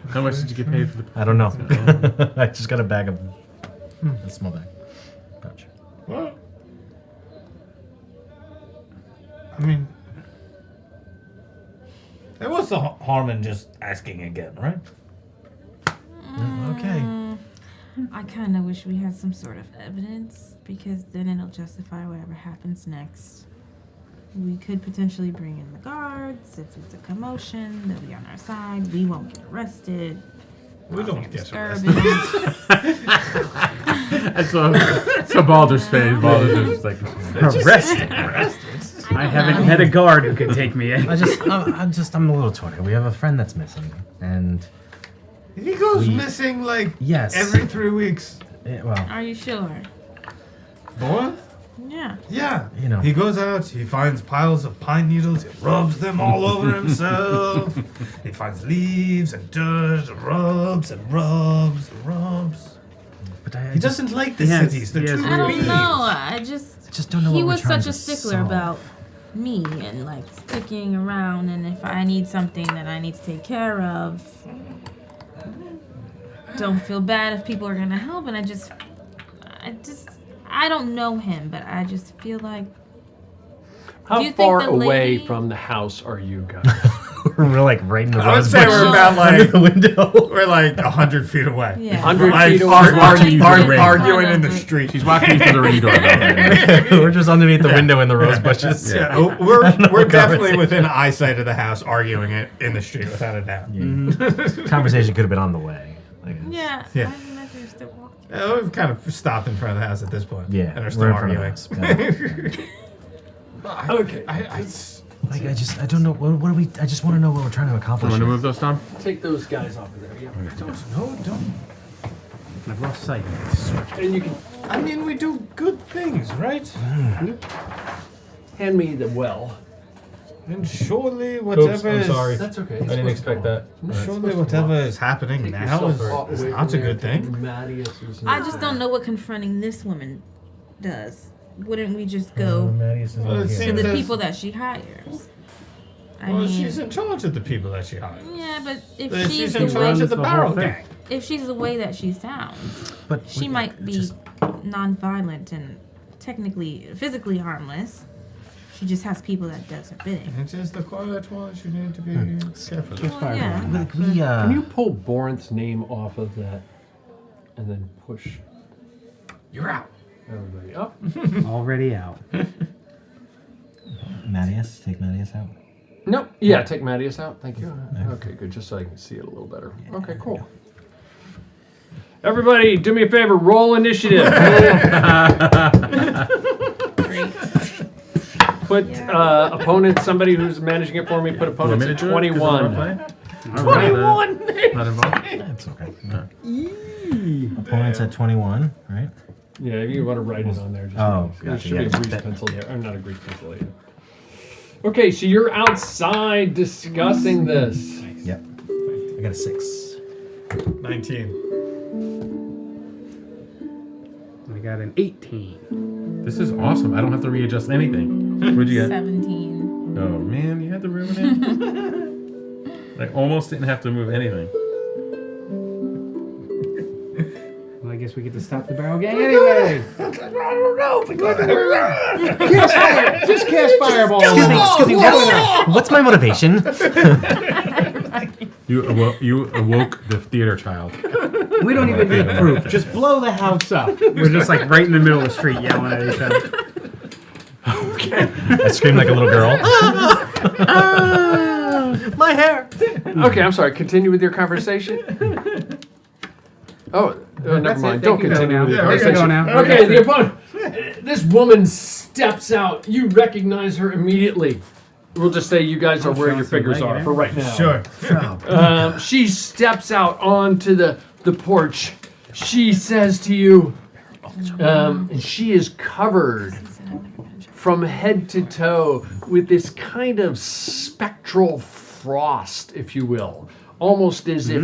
How much did you get paid for the? I don't know. I just got a bag of a small bag. Pouch. Well, I mean, there was no harm in just asking again, right? Okay. I kind of wish we had some sort of evidence, because then it'll justify whatever happens next. We could potentially bring in the guards. If it's a commotion, they'll be on our side. We won't get arrested. We don't get arrested. So Baldur's face. Baldur's just like arrested. I haven't had a guard who can take me in. I'm a little torn. We have a friend that's missing, and he goes missing like every 3 weeks. Yeah, well, Are you sure? Boy? Yeah. Yeah. You know. He goes out, he finds piles of pine needles, he rubs them all over himself. He finds leaves and dirt, rubs and rubs and rubs. But he doesn't like the cities. They're too I don't big. know. I just don't know he what we're was trying such a to stickler solve. about me and like sticking around, and if I need something that I need to take care of, don't feel bad if people are gonna help. And I don't know him, but I just feel like. How Do you far think the away lady- from the house are you guys? We're like right in the I would rose say we're bushes about like under the window. We're like 100 feet away. Yeah. 100 Like, feet away. arguing in the street. She's walking through the ring door. We're just underneath the window in the rose bushes. Yeah, we're definitely within eyesight of the house, arguing it in the street without a doubt. Conversation could have been on the way. I guess. Yeah. Yeah. I imagine you're still walking. We've kind of stopped in front of the house at this point. Yeah, and are we're still in front of the arguing. house. Okay. I don't know. What are we? I just want to know what we're trying to accomplish. Want to here. move those, Tom? Take those guys off of there. Yeah. Don't. I've lost sight. And you can I mean, we do good things, right? hand me the well. And surely whatever I'm is... sorry. That's okay. I didn't expect that. Surely whatever is happening now is not a good thing. I just don't know what confronting this woman does. Wouldn't we just go Well, it to seems the as- people that she hires? I Well, mean, she's in charge of the people that she hires. yeah, but if She's she's in the charge way, of the barrel gang. if she's the way that she sounds, But she might be non-violent and technically physically harmless. She just has people that does her bidding. It's just the quiet ones you need to be careful of. Well, yeah. Like we, Can you pull Borinth's name off of that and then push You're out. everybody up? Already out. Mattias, take Mattias out. Nope. Yeah, take Mattias out. Thank you. Okay, good. Just so I can see it a little better. Okay, cool. Everybody, do me a favor. Roll initiative. Put opponent, somebody who's managing it for me, put opponents at 21. 21! Not involved? That's okay. Opponents at 21, right? Yeah, if you want to write it on there. Just Oh, there gotcha, should be a yeah. grease pencil there. Or not a grease pencil either. Okay, so you're outside discussing this. Yep. I got a 6. 19. I got an 18. This is awesome. I don't have to readjust anything. What'd you get? 17. Oh man, you had to ruin it. I almost didn't have to move anything. Well, I guess we get to stop the barrel gang anyway. I don't know. Cast fire. Just cast fireball. Excuse me. What's my motivation? You awoke the theater child. We don't even need proof. Just blow the house up. We're just like right in the middle of the street yelling at each other. Okay. I screamed like a little girl. My hair. Okay, I'm sorry. Continue with your conversation. Never mind. Don't continue with your conversation. Okay, the opponent. This woman steps out. You recognize her immediately. We'll just say you guys are where your fingers are for right now. Sure. She steps out onto the porch. She says to you, she is covered from head to toe with this kind of spectral frost, if you will. Almost as if,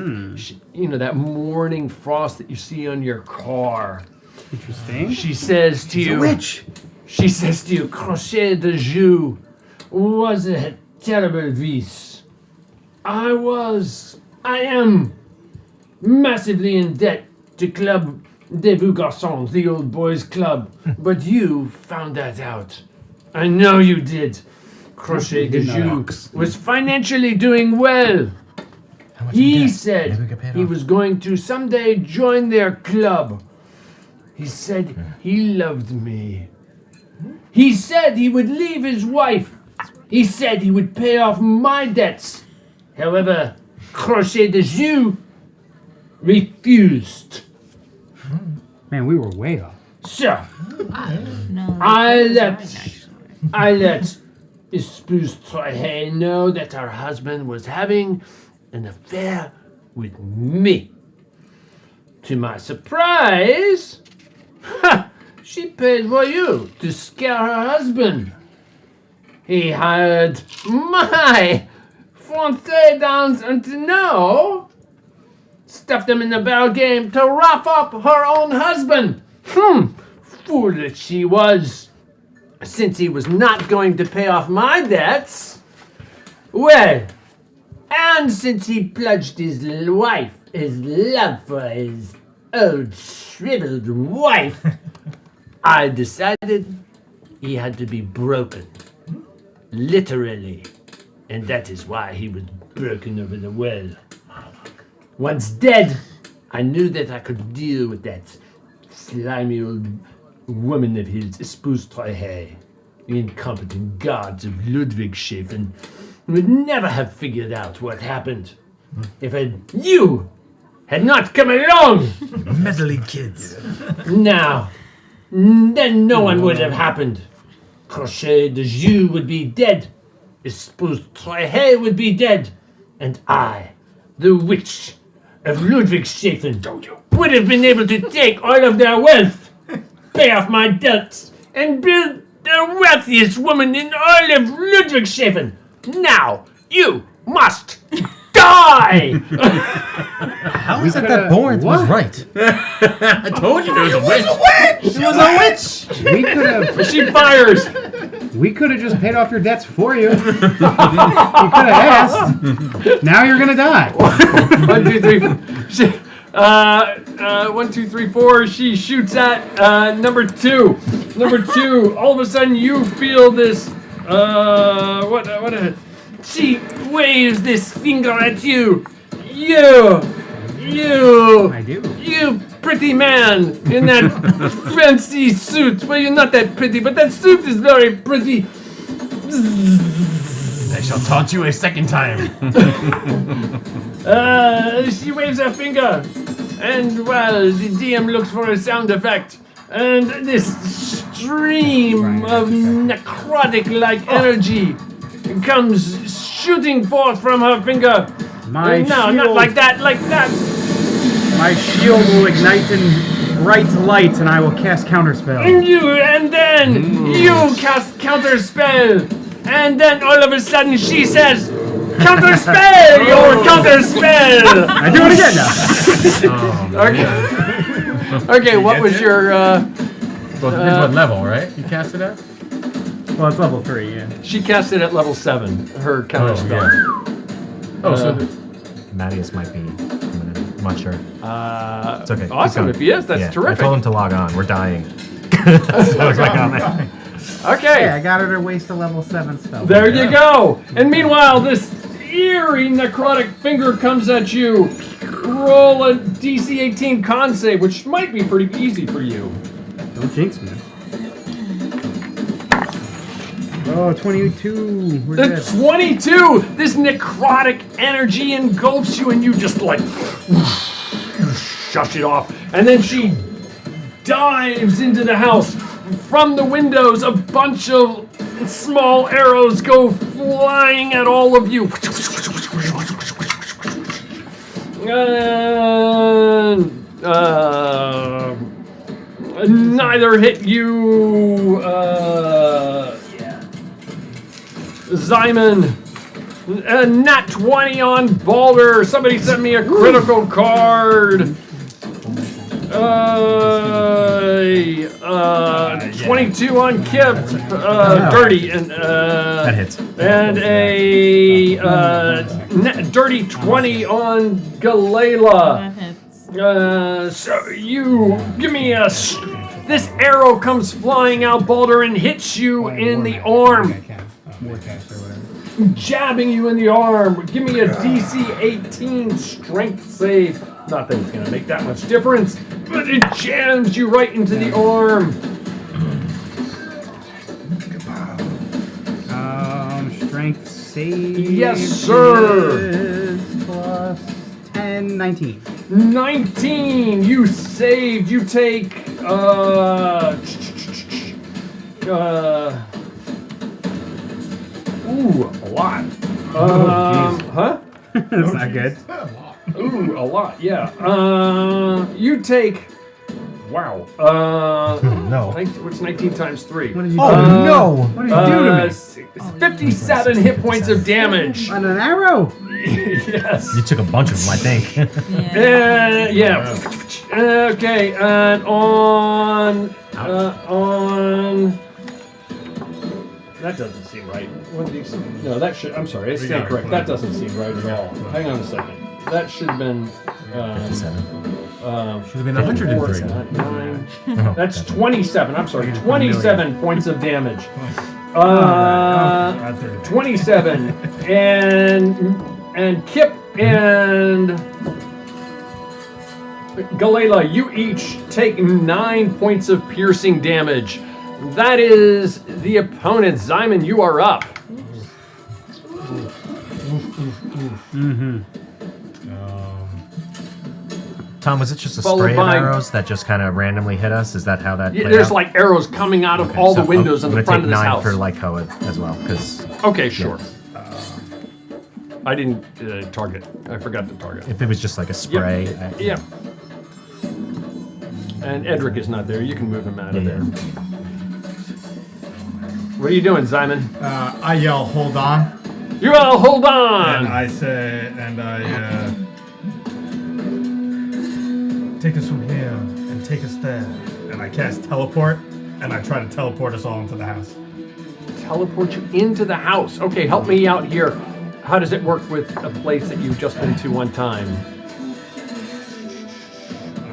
that morning frost that you see on your car. Interesting. She says to you, witch. She says to you, Crochet de Joux was a terrible vice. I am massively in debt to Club des Vieux Garçons, the old boys club, but you found that out. I know you did. Crochet de Joux was financially doing well. He said he was going to someday join their club. He said he loved me. He said he would leave his wife. He said he would pay off my debts. However, Crochet de Joux refused. Man, we were way off. So, I let Espouse Troyet know that her husband was having an affair with me. To my surprise, she paid for you to scare her husband. He hired my fiancé down unto now, stuffed him in the barrel game to rough up her own husband. Fool that she was. Since he was not going to pay off my debts, well, and since he pledged his love for his old shriveled wife, I decided he had to be broken. Literally. And that is why he was broken over the well. Once dead, I knew that I could deal with that slimy old woman of his, Espouse Troyet. The incompetent gods of Ludwigshafen would never have figured out what happened if you had not come along. Meddling kids. Now, then no one would have happened. Crochet de Joux would be dead. Espouse Troyet would be dead. And I, the witch of Ludwigshafen, would have been able to take all of their wealth, pay off my debts, and build the wealthiest woman in all of Ludwigshafen. Now, you must die! How is it that Borenth was right? I told you there was a witch. It was a witch! We could have... She fires! We could have just paid off your debts for you. You could have asked. Now you're gonna die. 1, 2, 3, 1, 2, 3, 4. She shoots at number 2. Number 2. All of a sudden, you feel this. She waves this finger at you. You. I do. You pretty man in that fancy suit. Well, you're not that pretty, but that suit is very pretty. I shall taunt you a second time. She waves her finger, and well, the DM looks for a sound effect, and this stream of necrotic-like energy comes shooting forth from her finger. My no, shield. not like that, like that. My shield will ignite in bright light, and I will cast counterspell. And then you cast counterspell, and then all of a sudden she says, "Counterspell! Your counterspell!" I do it again now. Okay, what was your? Well, it depends what level, right? You cast it at? Well, it's level 3, yeah. She cast it at level 7. Her counter spell. Oh, so Mattias might be coming in. I'm not sure. It's okay. Keep Awesome. going. If he is, that's Yeah, terrific. I told him to log on. We're dying. So I was like, oh, man. Okay. Yeah, I got her to waste a level 7 spell. There you go. And meanwhile, this eerie necrotic finger comes at you. Roll a DC 18 con save, which might be pretty easy for you. Don't jinx me. Oh, 22. We're The good. 22! This necrotic energy engulfs you and you just like shush it off. And then she dives into the house. From the windows, a bunch of small arrows go flying at all of you. Neither hit you. Zyman. Nat 20 on Balder. Somebody sent me a critical card. 22 on Kip. Dirty. And, that hits. And a dirty 20 on Galela. So you give me a. This arrow comes flying out, Balder, and hits you in the arm. Jabbing you in the arm. Give me a DC 18 strength save. Not that it's going to make that much difference, but it jams you right into the arm. Strength save. Yes, sir. Is plus 10, 19. 19. You saved. You take ooh, a lot. Huh? That's not good. Ooh, a lot, yeah. You take. Wow. No. What's 19 times 3? What did you do? Oh, no. What did you do to me? 57 hit points of damage. On an arrow? Yes. You took a bunch of them, I think. Yeah. Okay, and on. That doesn't seem right. No, that should. I'm sorry, I stand correct. That doesn't seem right at all. Hang on a second. That should have been. 57. Should have been 103. That's 27. I'm sorry, 27 points of damage. 27 and Kip and Galela, you each take 9 points of piercing damage. That is the opponent. Zyman, you are up. Mm-hmm. Tom, was it just a Followed spray of by- arrows that just kind of randomly hit us? Is that how that played There's out? like arrows coming out of Okay, all so the windows in I'm the gonna front of take this 9 house. for Lyko as well, because... Okay, sure. I didn't target. I forgot to target. If it was just like a spray... Yep. And Edric is not there. You can move him out of there. What are you doing, Zyman? I yell, hold on. You all hold on! And I say, take us from here and take us there. And I cast teleport, and I try to teleport us all into the house. Teleport you into the house. Okay, help me out here. How does it work with a place that you've just been to one time?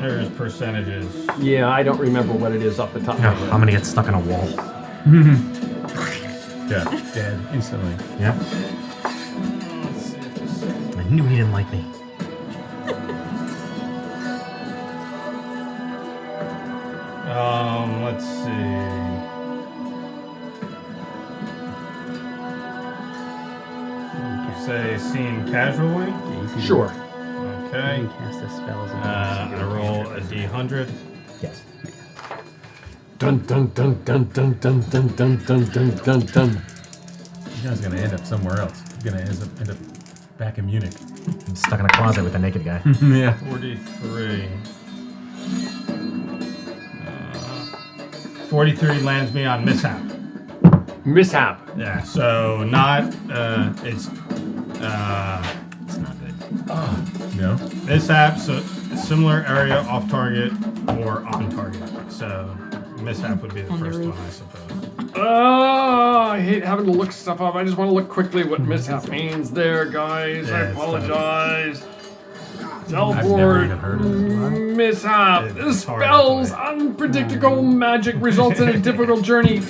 There's percentages. Yeah, I don't remember what it is off the top of my head. I'm gonna get stuck in a wall. Yeah, dead instantly. Yeah. I knew he didn't like me. Let's see. Say seen casually? Sure. Okay. You can cast the spells. I roll a d100. Yes. Dun dun dun dun dun dun dun dun dun dun dun dun. You guys are gonna end up somewhere else. You're gonna end up back in Munich. I'm stuck in a closet with a naked guy. Yeah. 43. 43 lands me on mishap. Mishap. Yeah, so not, it's not good. No? Mishap, so similar area off target or on target. So mishap would be the first one, I suppose. I hate having to look stuff up. I just want to look quickly what mishap means there, guys. I apologize. Teleport. Mishap. Spells. Unpredictable magic results in a difficult journey.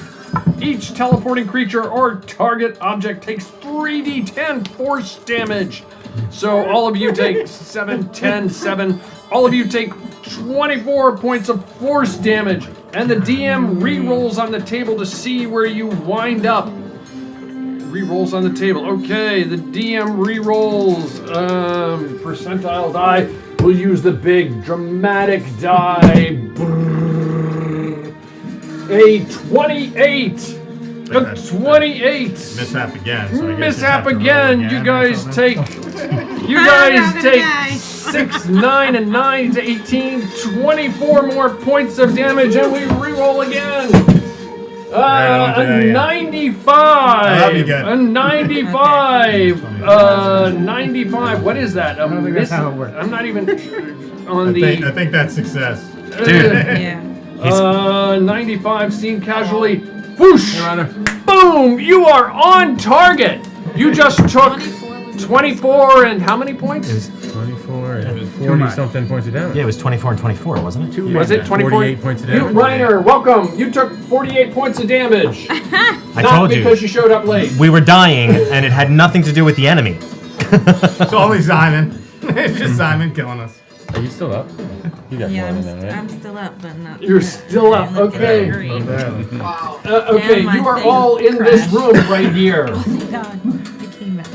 Each teleporting creature or target object takes 3d10 force damage. So all of you take 7, 10, 7. All of you take 24 points of force damage. And the DM re-rolls on the table to see where you wind up. Re-rolls on the table. Okay, the DM re-rolls. Percentile die. We'll use the big dramatic die. A 28. A 28. Mishap again. So I guess Mishap again. You guys take. You guys take 6, 9, and 9 to 18. 24 more points of damage, and we re-roll again. A 95. A 95. 95. What is that? I don't think that's how it works. I'm not even on I think that's success. Yeah. 95 seen casually. Whoosh! Boom! You are on target. You just took 24 and how many points? It was 24 and 40 something points of damage. Yeah, it was 24 and 24, wasn't it? Was it 24? 48 points of damage. Reiner, welcome. You took 48 points of damage. I Not told you. because you showed up late. We were dying, and it had nothing to do with the enemy. It's only Simon. It's just Simon killing us. Are you still up? You got Yeah, more than that, right? I'm still up, but not. You're still up. Okay. Wow. Okay, Damn, you my are thing all in this crashed. room right here. Oh, thank God. I came back.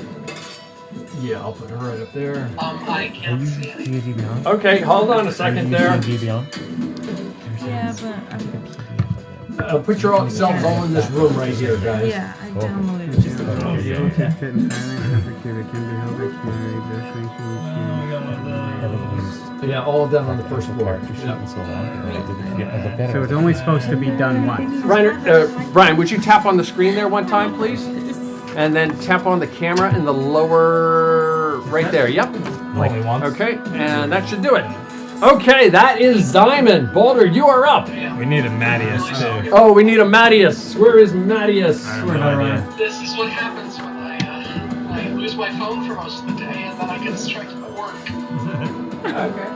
Yeah, I'll put her right up there. I can't see it. D&D Beyond? Okay, hold on a second there. D&D Beyond? Yeah, but Put yourselves all in this room right here, guys. yeah, I downloaded it just a little Yeah, all done on the first floor. So it's only supposed to be done once. Reiner, Brian, would you tap on the screen there one time, please? And then tap on the camera in the lower right there. Yep. Only once. Okay, and that should do it. Okay, that is Diamond. Boulder, you are up. We need a Mattias too. Oh, we need a Mattias. Where is Mattias? This is what happens when I lose my phone for most of the day, and then I get distracted by work. Okay.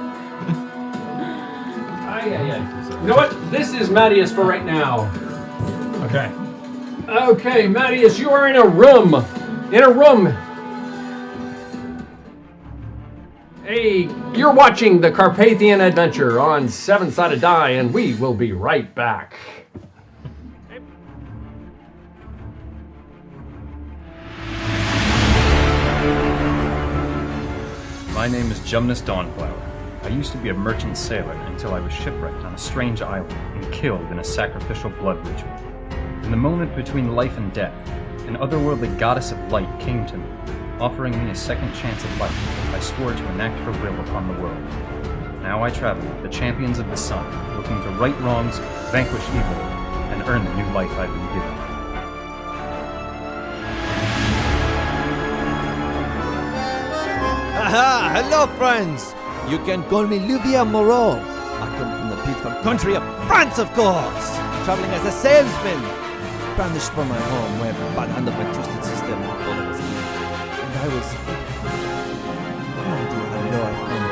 You know what? This is Mattias for right now. Okay. Okay, Mattias, you are in a room. In a room. Hey, you're watching the Carpathian Adventure on 7-Sided Die, and we will be right back. My name is Jumnus Dawnflower. I used to be a merchant sailor until I was shipwrecked on a strange island and killed in a sacrificial blood ritual. In the moment between life and death, an otherworldly goddess of light came to me, offering me a second chance at life. I swore to enact her will upon the world. Now I travel with the champions of the sun, looking to right wrongs, vanquish evil, and earn the new life I've been given. Aha! Hello, friends! You can call me Livia Moreau. I come from the peaceful country of France, of course! Traveling as a salesman. Banished from my home where by the hand of my twisted system my father was killed. And I was... Oh dear, how low I've come.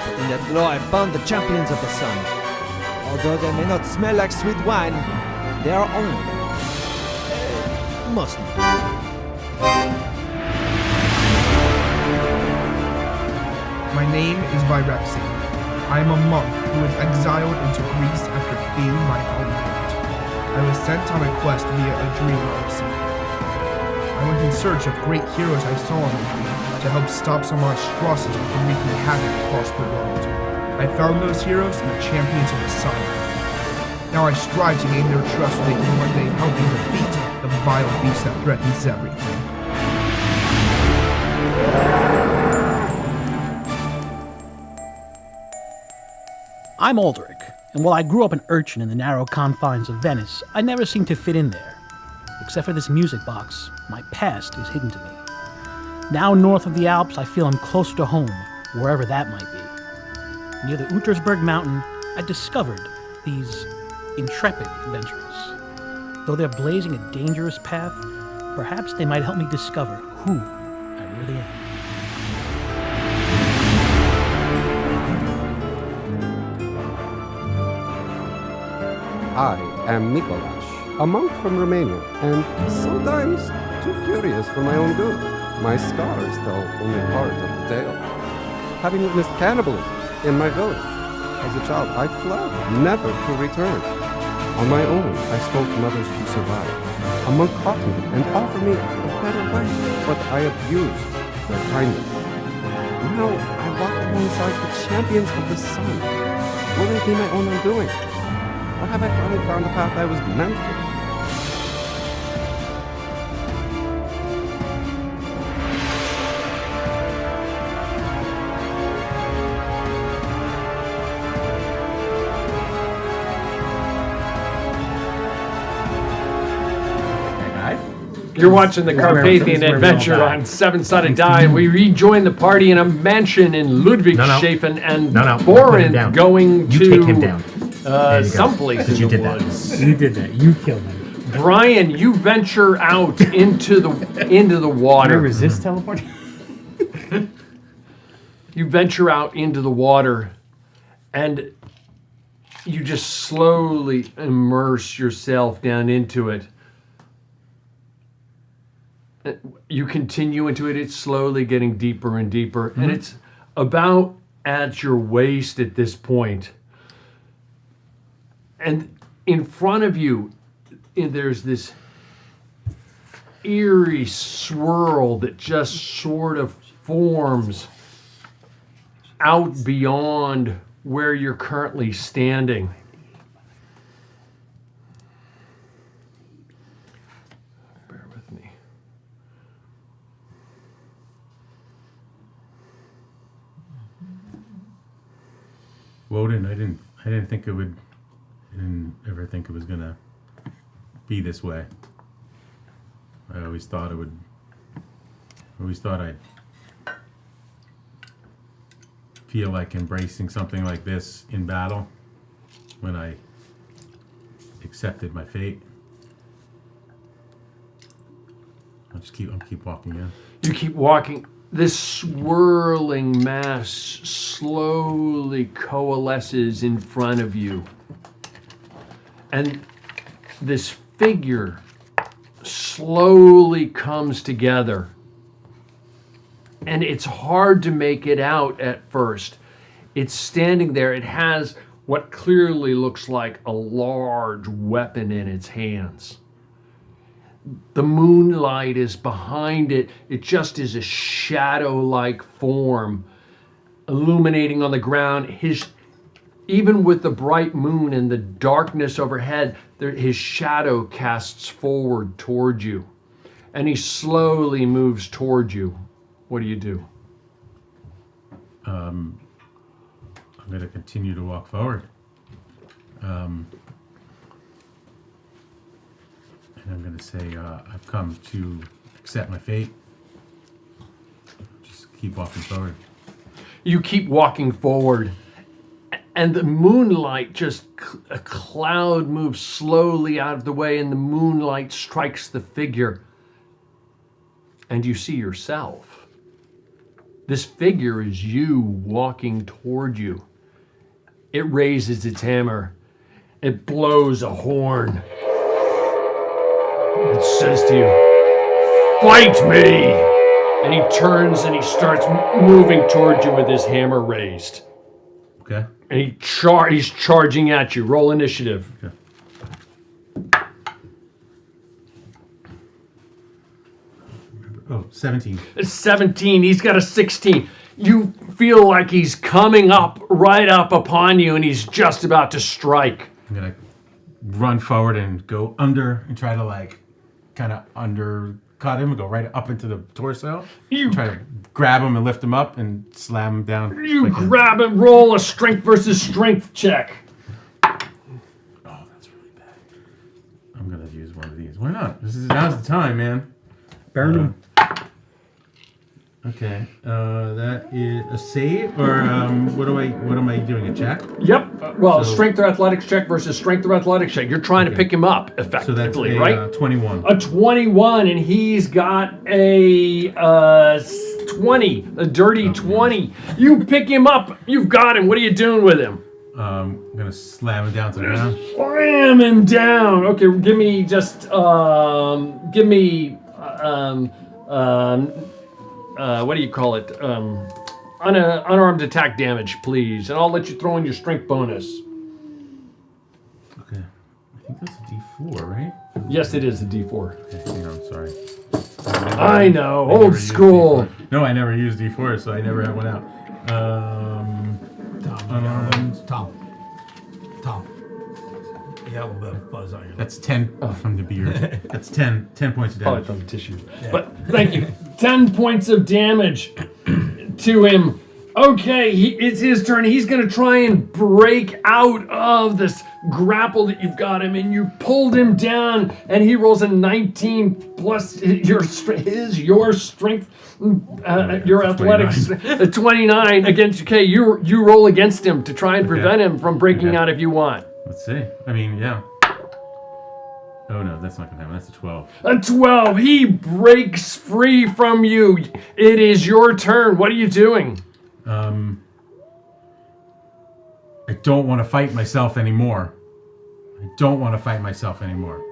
But in that low I found the champions of the sun. Although they may not smell like sweet wine, they are honorable. Mostly. My name is Virexi. I am a monk who was exiled into Greece after fleeing my homeland. I was sent on a quest via a dream I received. I went in search of great heroes I saw in the dream to help stop some monstrosity from wreaking havoc across the world. I found those heroes in the champions of the sun. Now I strive to gain their trust so they can one day help me defeat the vile beast that threatens everything. I'm Aldrich, and while I grew up an urchin in the narrow confines of Venice, I never seemed to fit in there. Except for this music box, my past is hidden to me. Now north of the Alps, I feel I'm closer to home, wherever that might be. Near the Untersberg mountain, I discovered these intrepid adventurers. Though they're blazing a dangerous path, perhaps they might help me discover who I really am. I am Mikolash, a monk from Romania, and sometimes too curious for my own good. My scars tell only part of the tale. Having witnessed cannibalism in my village, as a child I fled, never to return. On my own, I stole from others to survive. A monk caught me and offered me a better way, but I abused their kindness. Now I walk alongside the champions of the sun. Will it be my own undoing? Or have I finally found the path I was meant for? You're watching the Carpathian Adventure on 7-Sided Die. We rejoin the party in a mansion in Ludwigshafen and Borinth going to take him down. Someplace in You the did that. woods. You did that. You killed him. Brian, you venture out into the water. Can I resist teleporting? You venture out into the water, and you just slowly immerse yourself down into it. You continue into it. It's slowly getting deeper and deeper, and it's about at your waist at this point. And in front of you, there's this eerie swirl that just sort of forms out beyond where you're currently standing. Bear with me. Woden, I didn't think it would. I didn't ever think it was gonna be this way. I always thought it would. I always thought I'd feel like embracing something like this in battle when I accepted my fate. I'll keep walking in. You keep walking. This swirling mass slowly coalesces in front of you. And this figure slowly comes together. And it's hard to make it out at first. It's standing there. It has what clearly looks like a large weapon in its hands. The moonlight is behind it. It just is a shadow-like form illuminating on the ground. Even with the bright moon and the darkness overhead, his shadow casts forward toward you. And he slowly moves toward you. What do you do? I'm going to continue to walk forward. And I'm going to say, I've come to accept my fate. Just keep walking forward. You keep walking forward, and the moonlight a cloud moves slowly out of the way, and the moonlight strikes the figure, and you see yourself. This figure is you walking toward you. It raises its hammer. It blows a horn. It says to you, "Fight me!" And he turns and he starts moving toward you with his hammer raised. Okay. And he's charging at you. Roll initiative. Okay. Oh, 17. 17. He's got a 16. You feel like he's coming right up upon you, and he's just about to strike. I'm going to run forward and go under and try to kind of undercut him and go right up into the torso. You try to grab him and lift him up and slam him down. You grab him, roll a strength versus strength check. Oh, that's really bad. I'm going to use one of these. Why not? Now's the time, man. Burn him. Okay. That is a save, or what am I doing? A check? Yep. Strength or athletics check versus strength or athletics check. You're trying to pick him up effectively, So that's a, right? 21. A 21, and he's got a 20, a dirty 20. You pick him up. You've got him. What are you doing with him? I'm gonna slam him down to the ground. Slam him down. Okay, give me just what do you call it? Unarmed attack damage, please, and I'll let you throw in your strength bonus. Okay. I think that's a D4, right? Yes, it is a D4. Okay, hang on, sorry. I know, old school. No, I never used D4, so I never had one out. Unarmed. Tom. You have a little bit of fuzz on your That's 10 from the beard. That's 10 points of damage. Probably from the tissue. Yeah. But thank you. 10 points of damage to him. Okay, it's his turn. He's going to try and break out of this grapple that you've got him in. You pulled him down, and he rolls a 19 plus your strength, your athletics, 29 against. Okay, you roll against him to try and prevent him from breaking out if you want. Let's see. I mean, yeah. Oh no, that's not gonna happen. That's a 12. A 12. He breaks free from you. It is your turn. What are you doing? I don't want to fight myself anymore.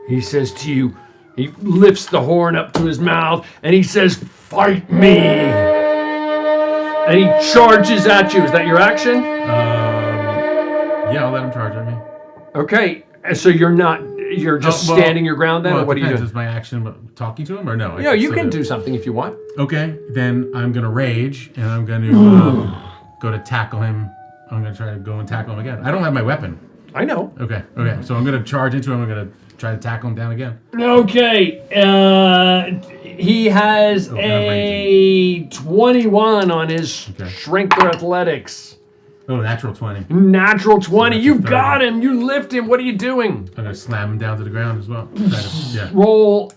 He says to you, he lifts the horn up to his mouth and he says, "Fight me!" And he charges at you. Is that your action? Yeah, I'll let him charge at me. Okay, so you're just standing your ground then, or what are you doing? Is my action talking to him or no? Yeah, you can do something if you want. Okay, then I'm gonna rage and I'm gonna go to tackle him. I'm gonna try to go and tackle him again. I don't have my weapon. I know. Okay, so I'm gonna charge into him. I'm gonna try to tackle him down again. Okay, he has a 21 on his strength or athletics. Oh, natural 20. Natural 20. So you got him. You lift him. What are you doing? I'm gonna slam him down to the ground as well. Roll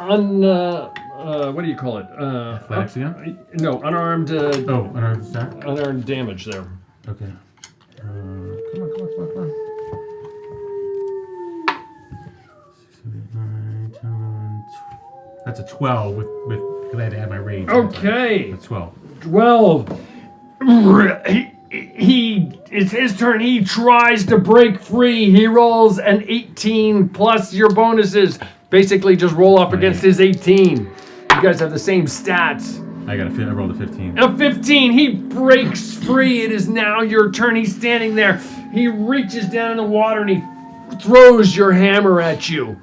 what do you call it? Athletics again? No, unarmed. Unarmed attack. Unarmed damage there. Okay. Come on. 6, 8, 9, 10, 11, 12. That's a 12 with because I had to add my rage. Okay. That's 12. 12. It's his turn. He tries to break free. He rolls an 18 plus your bonuses. Basically, just roll off against his 18. You guys have the same stats. I rolled a 15. A 15. He breaks free. It is now your turn. He's standing there. He reaches down in the water and he throws your hammer at you.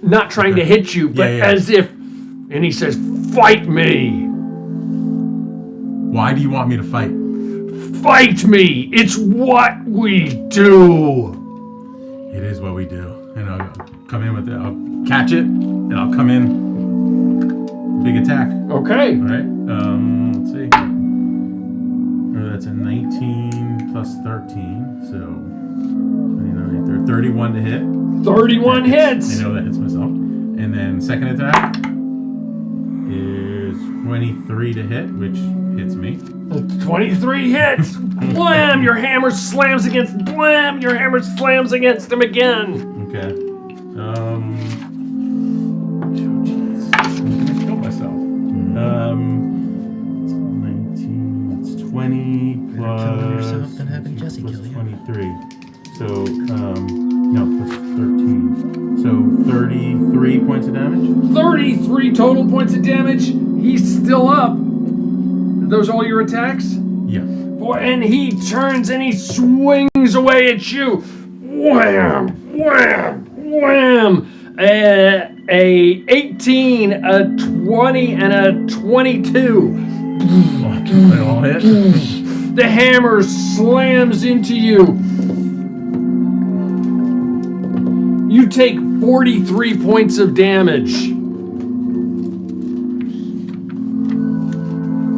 Not trying to hit you, but as if. And he says, "Fight me." Why do you want me to fight? Fight me! It's what we do! It is what we do. And I'll come in with it. I'll catch it, and I'll come in. Big attack. Okay. All right. Let's see. That's a 19 plus 13, so 29, 31 to hit. 31 hits! I know that hits myself. And then second attack is 23 to hit, which hits me. 23 hits! Blam! Your hammer slams against. Blam! Your hammer slams against him again. Okay. Kill myself. 19. That's 20 plus. Kill yourself than having Jesse kill you. 23. So no, plus 13. So 33 points of damage. 33 total points of damage. He's still up. Are those all your attacks? Yeah. And he turns and he swings away at you. Wham! Wham! Wham! A 18, a 20, and a 22. They all hit. The hammer slams into you. You take 43 points of damage.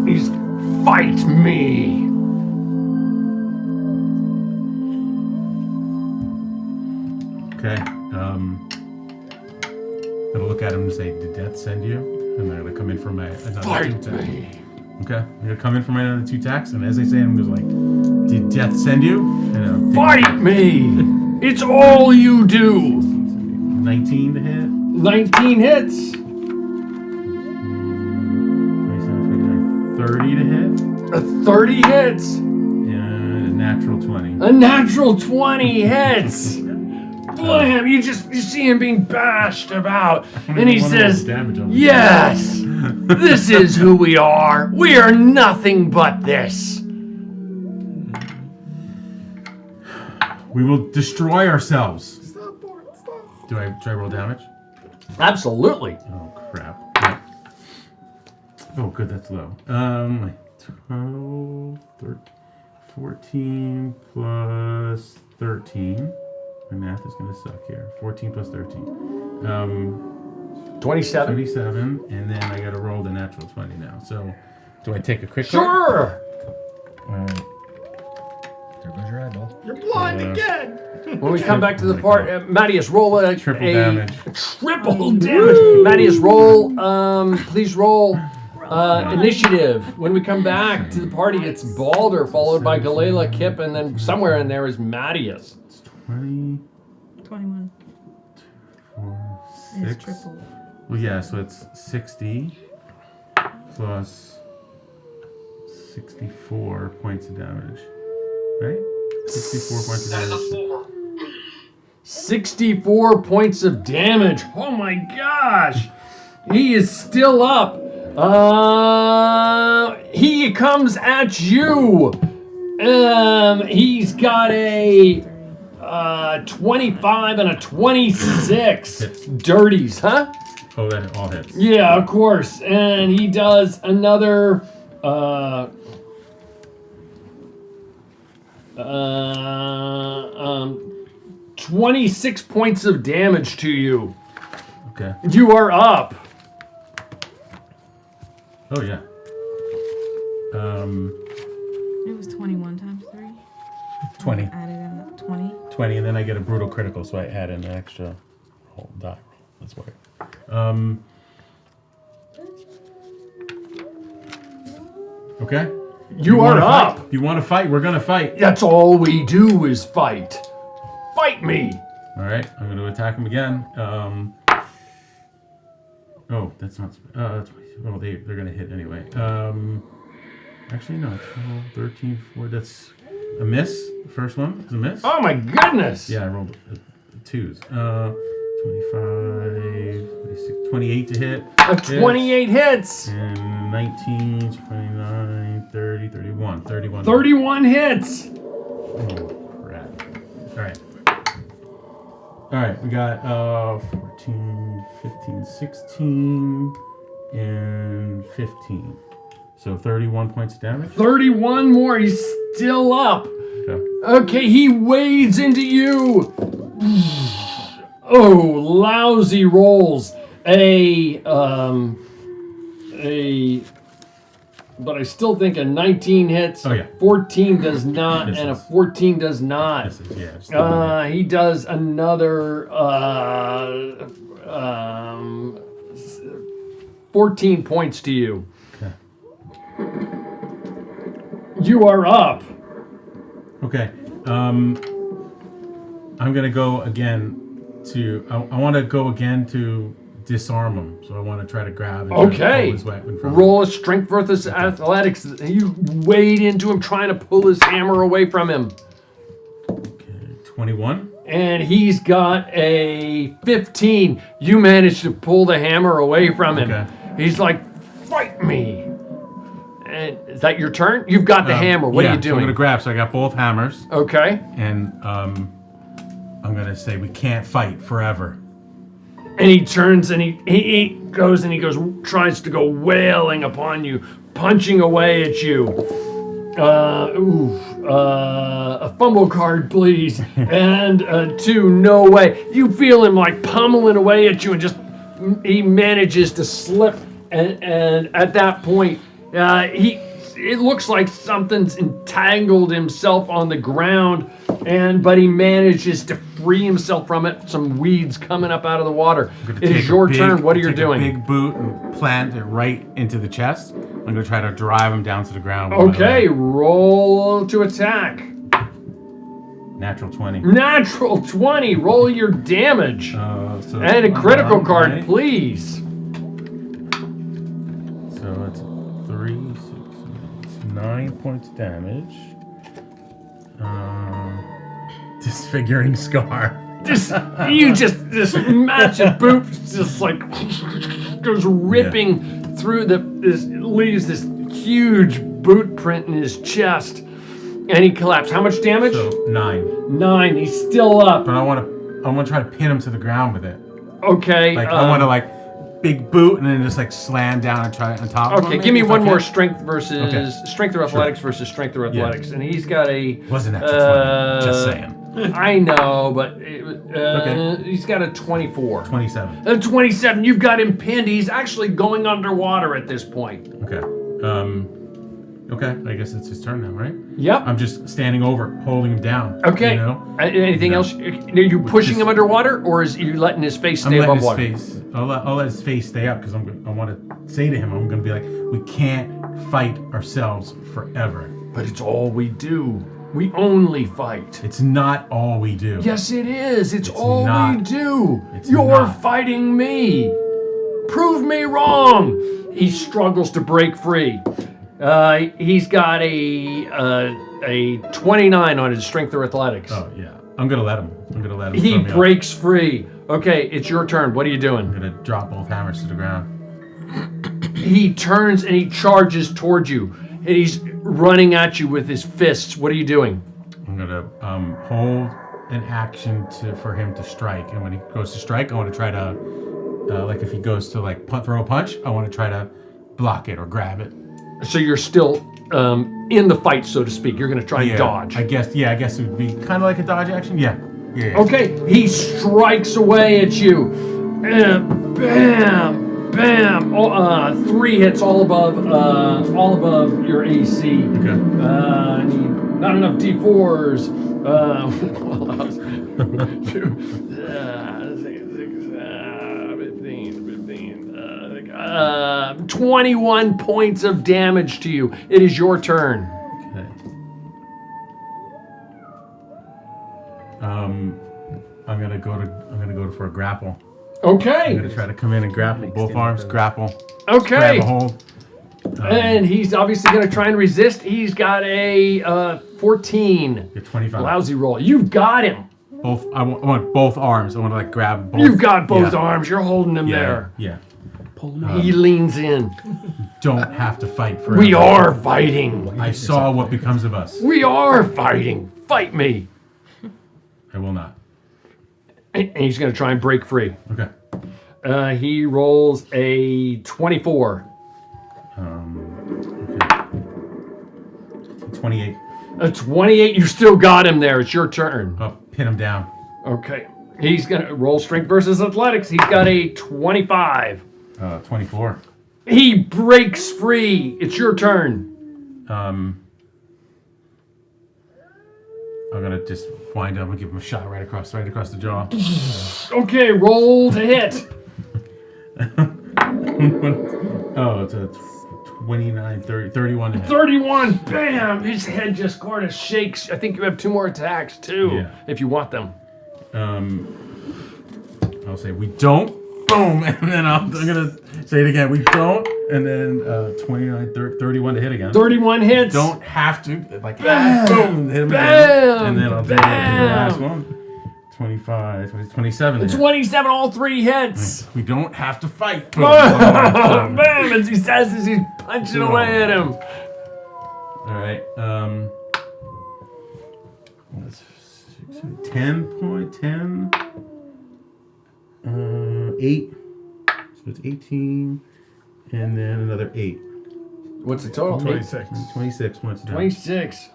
He's fight me. Okay. I'm gonna look at him and say, "Did death send you?" I'm gonna come in for my another Fight 2 attacks. me. Okay, I'm gonna come in for my another 2 attacks, and as I say, I'm just like, "Did death send you?" And Fight me! It's all you do. 19 to hit. 19 hits. 30 to hit. A 30 hits. And a natural 20. A natural 20 hits. Blam! You see him being bashed about, and he says, "Yes, this is who we are. We are nothing but this." We will destroy ourselves. Do I roll damage? Absolutely. Oh crap. Yeah. Oh good, that's low. 12, 13, 14 plus 13. My math is gonna suck here. 14 plus 13. 27. 27, and then I gotta roll the natural 20 now. So, do I take a quick Sure. Alright. There goes your eyeball. You're blind again. When we come back to the part, Mattias, roll a triple damage. Triple damage. Mattias, roll. Please roll initiative. When we come back to the party, it's Balder, followed by Galela, Kip, and then somewhere in there is Mattias. 20. 21. 4, It's 6. triple. Well, yeah, so it's 60 plus 64 points of damage. Right? 64 points of damage. 64 points of damage. Oh my gosh. He is still up. He comes at you. He's got a 25 and a 26. Dirties, huh? Oh, that all hits. Yeah, of course. And he does another 26 points of damage to you. Okay. You are up. Oh, yeah. It was 21 times 3. 20. Added in 20. 20, and then I get a brutal critical, so I add in an extra die roll. That's why. Okay. You are up. You want to fight? We're gonna fight. That's all we do is fight. Fight me. All right. I'm gonna attack him again. Oh, that's not. That's. Well, they're gonna hit anyway. Actually, no. 12, 13, 4. That's a miss. The first one is a miss. Oh my goodness. Yeah, I rolled twos. 25, 26, 28 to hit. 28 hits. And 19, 29, 30, 31. 31 hits. Oh, crap. Alright. Alright, we got 14, 15, 16, and 15. So 31 points of damage. 31 more. He's still up. Okay. Okay, he wades into you. Oh, lousy rolls. But I still think a 19 hits. Oh, yeah. 14 does not, and a 14 does not. Yeah, he does another 14 points to you. Okay. You are up. Okay. I'm gonna go again to. I want to go again to disarm him. So I want to try to grab. And try to Okay. pull his weapon from him. Roll a strength versus athletics. You wade into him, trying to pull his hammer away from him. 21. And he's got a 15. You managed to pull the hammer away from him. Okay. He's like, "Fight me!" And is that your turn? You've got the hammer. What are you So I'm doing? gonna grab. So I got both hammers. Okay. And I'm gonna say we can't fight forever. And he turns and he goes, tries to go wailing upon you, punching away at you. A fumble card, please. And 2, no way. You feel him like pummeling away at you, and just he manages to slip. And at that point, it looks like something's entangled himself on the ground, but he manages to free himself from it. Some weeds coming up out of the water. I'm It gonna is take your a big- turn. What are you take doing? A big boot and plant it right into the chest. I'm gonna try to drive him down to the ground. with my Okay, leg. roll to attack. Natural 20. Natural 20. Roll your damage. So And a critical card, right? please. So it's 3, 6, 9 points damage. Disfiguring scar. This massive boot just like goes ripping through leaves this huge boot print in his chest, and he collapses. How much damage? So 9. 9. He's still up. But I want to try to pin him to the ground with it. Okay. Like I want to big boot and then just slam down and try it on top of him. Okay, give me maybe, one if I more can. strength versus Okay. strength or athletics versus strength or athletics, and he's got a Wasn't that 20? Just saying. I know, but Okay. he's got a 24. 27. A 27. You've got him pinned. He's actually going underwater at this point. Okay. Okay. I guess it's his turn now, right? Yep. I'm just standing over, holding him down. Okay. You know? Anything else? Are you pushing him underwater, or is you letting his face stay I'm above letting water? his face. I'll let his face stay up because I want to say to him, I'm going to be like, we can't fight ourselves forever. But it's all we do. We only fight. It's not all we do. Yes, it is. It's all not. we do. It's You're not. fighting me. Prove me wrong. He struggles to break free. He's got a 29 on his strength or athletics. Oh yeah, I'm gonna let him. He throw me off. breaks free. Okay, it's your turn. What are you doing? I'm gonna drop both hammers to the ground. He turns and he charges towards you. And he's running at you with his fists. What are you doing? I'm gonna hold an action for him to strike, and when he goes to strike, I want to try to like if he goes to throw a punch, I want to try to block it or grab it. So you're still in the fight, so to speak. You're going to try and dodge. I guess it would be kind of like a dodge action. Yeah. Okay, he strikes away at you. And bam, bam. 3 hits all above your AC. Okay. I need not enough D4s. 21 points of damage to you. It is your turn. Okay. I'm gonna go for a grapple. Okay. I'm gonna try to come in and grapple both arms. Grapple. Okay. Grab a hold. And he's obviously going to try and resist. He's got a 14. 25. Lousy roll. You've got him. Both. I want both arms. I want to grab both. You've got both Yeah. arms. You're holding him Yeah, there. Yeah. He leans in. Don't have to fight forever. We are fighting. I saw what becomes of us. We are fighting. Fight me. I will not. And he's going to try and break free. Okay. He rolls a 24. Okay. 28. A 28. You still got him there. It's your turn. I'll pin him down. Okay. He's going to roll strength versus athletics. He's got a 25. 24. He breaks free. It's your turn. I'm gonna just wind up and give him a shot right across the jaw. Okay, roll to hit. Oh, it's a 29, 30, 31 to hit. 31. Bam! His head just sort of shakes. I think you have 2 more attacks too, Yeah. if you want them. I'll say we don't. Boom, and then I'm gonna say it again. We don't, and then 29, 31 to hit again. 31 hits. Don't have to Bam! boom, hit him Bam! again, and then I'll do the Bam! last one. 25, 27 to hit. 27, all 3 hits. We don't have to fight. Bam! As he says as he's punching away at him. All right. That's 10.10. 8. So it's 18, and then another 8. What's the total? 26 points down. 26.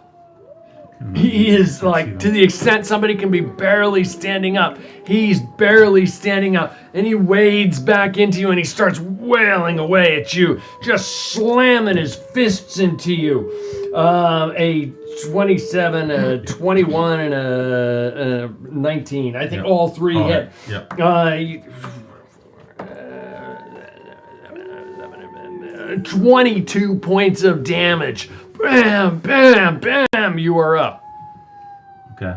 He is like, to the extent somebody can be barely standing up, he's barely standing up, and he wades back into you and he starts wailing away at you, just slamming his fists into you. A 27, a 21, and a 19. I think all three hit. Yep. 22 points of damage. Bam, bam, bam. You are up. Okay.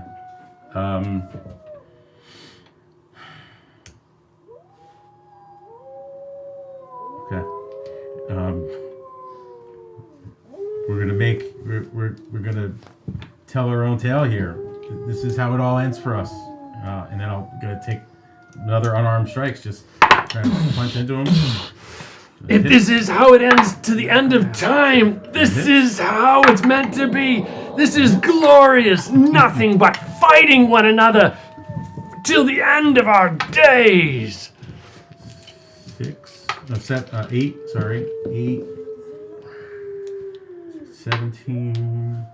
Okay. We're gonna tell our own tale here. This is how it all ends for us. And then I'm gonna take another unarmed strikes. Just try to punch into him. If this is how it ends to the end of time, this is how it's meant to be. This is glorious. Nothing but fighting one another till the end of our days. 8, sorry. 8, 17,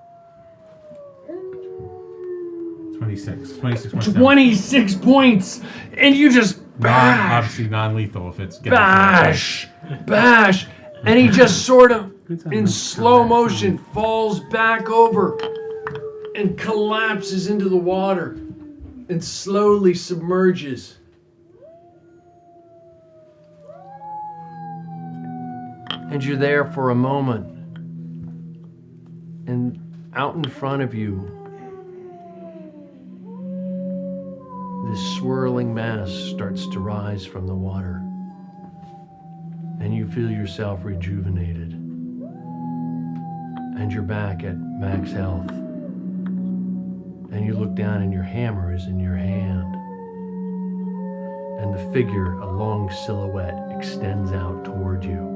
26. 26 points, and you just bash. Obviously non-lethal if it's getting bash, and he just sort of, in slow motion, falls back over and collapses into the water and slowly submerges. And you're there for a moment, and out in front of you, this swirling mass starts to rise from the water, and you feel yourself rejuvenated, and you're back at max health, and you look down and your hammer is in your hand, and the figure, a long silhouette, extends out toward you,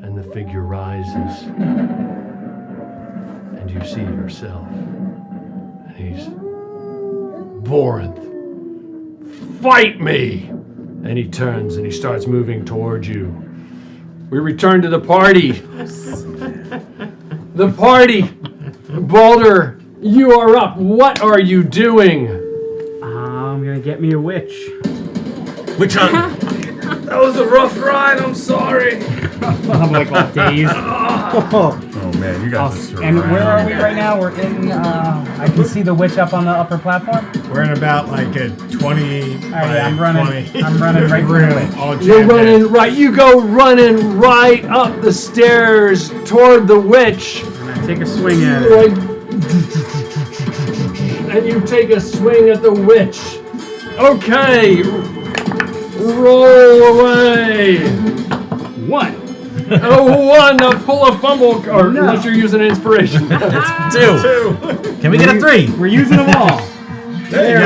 and the figure rises, and you see yourself, and he's, Borinth, fight me! And he turns and he starts moving towards you. We return to the party. The party! Balder, you are up. What are you doing? I'm gonna get me a witch. Witch hunt! That was a rough ride, I'm sorry. I'm like all dazed. Oh man, you guys are And where are we right now? We're in, I can see the witch up on the upper platform. We're in about like a 20 Alright, by I'm running 20 right for the witch. all You're jammed in. running right. You go running right up the stairs toward the witch. And I take a swing at it. And you take a swing at the witch. Okay. Roll away. 1. Oh, 1. Pull a fumble card. No. Unless you're using an inspiration. 2. Can we get a 3? We're using them all. There you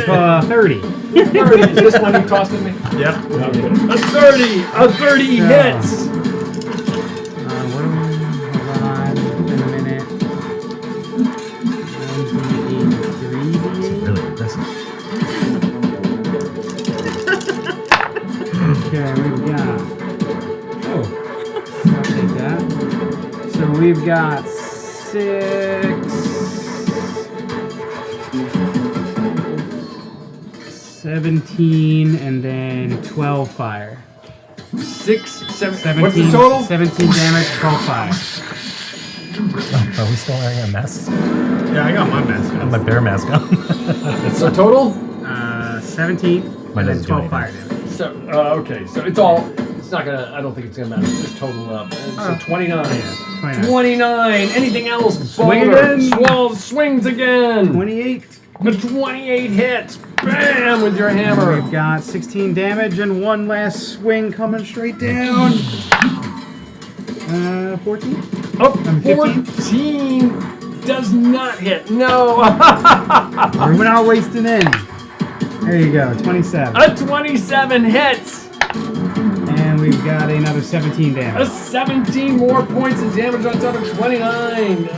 go. 30. 30. Is this one you tossed at me? Yep. Okay. A 30. A 30 hits. What are we? Hold on. In a minute. 3D8. Really impressive. Okay, we've got. Oh. I'll take that. So we've got 6. 17 and then 12 fire. 6, 7. 17, What's the total? 17 damage, 12 fire. Are we still wearing our masks? Yeah, I got my mask I have on. my bear mask on. So total? 17 Mine and then doesn't do 12 anything. fire damage. So, okay. So it's all. It's not gonna. I don't think it's gonna matter. Just total up. So 29. 29. 29. Anything else? Swing Balder? again. Swings again. 28. The 28 hits. Bam! With your hammer. We've got 16 damage and one last swing coming straight down. 14? Oh, 15? 14 does not hit. No. We're not wasting any. There you go, 27. A 27 hits. And we've got another 17 A damage. 17 more points of damage on top of 29.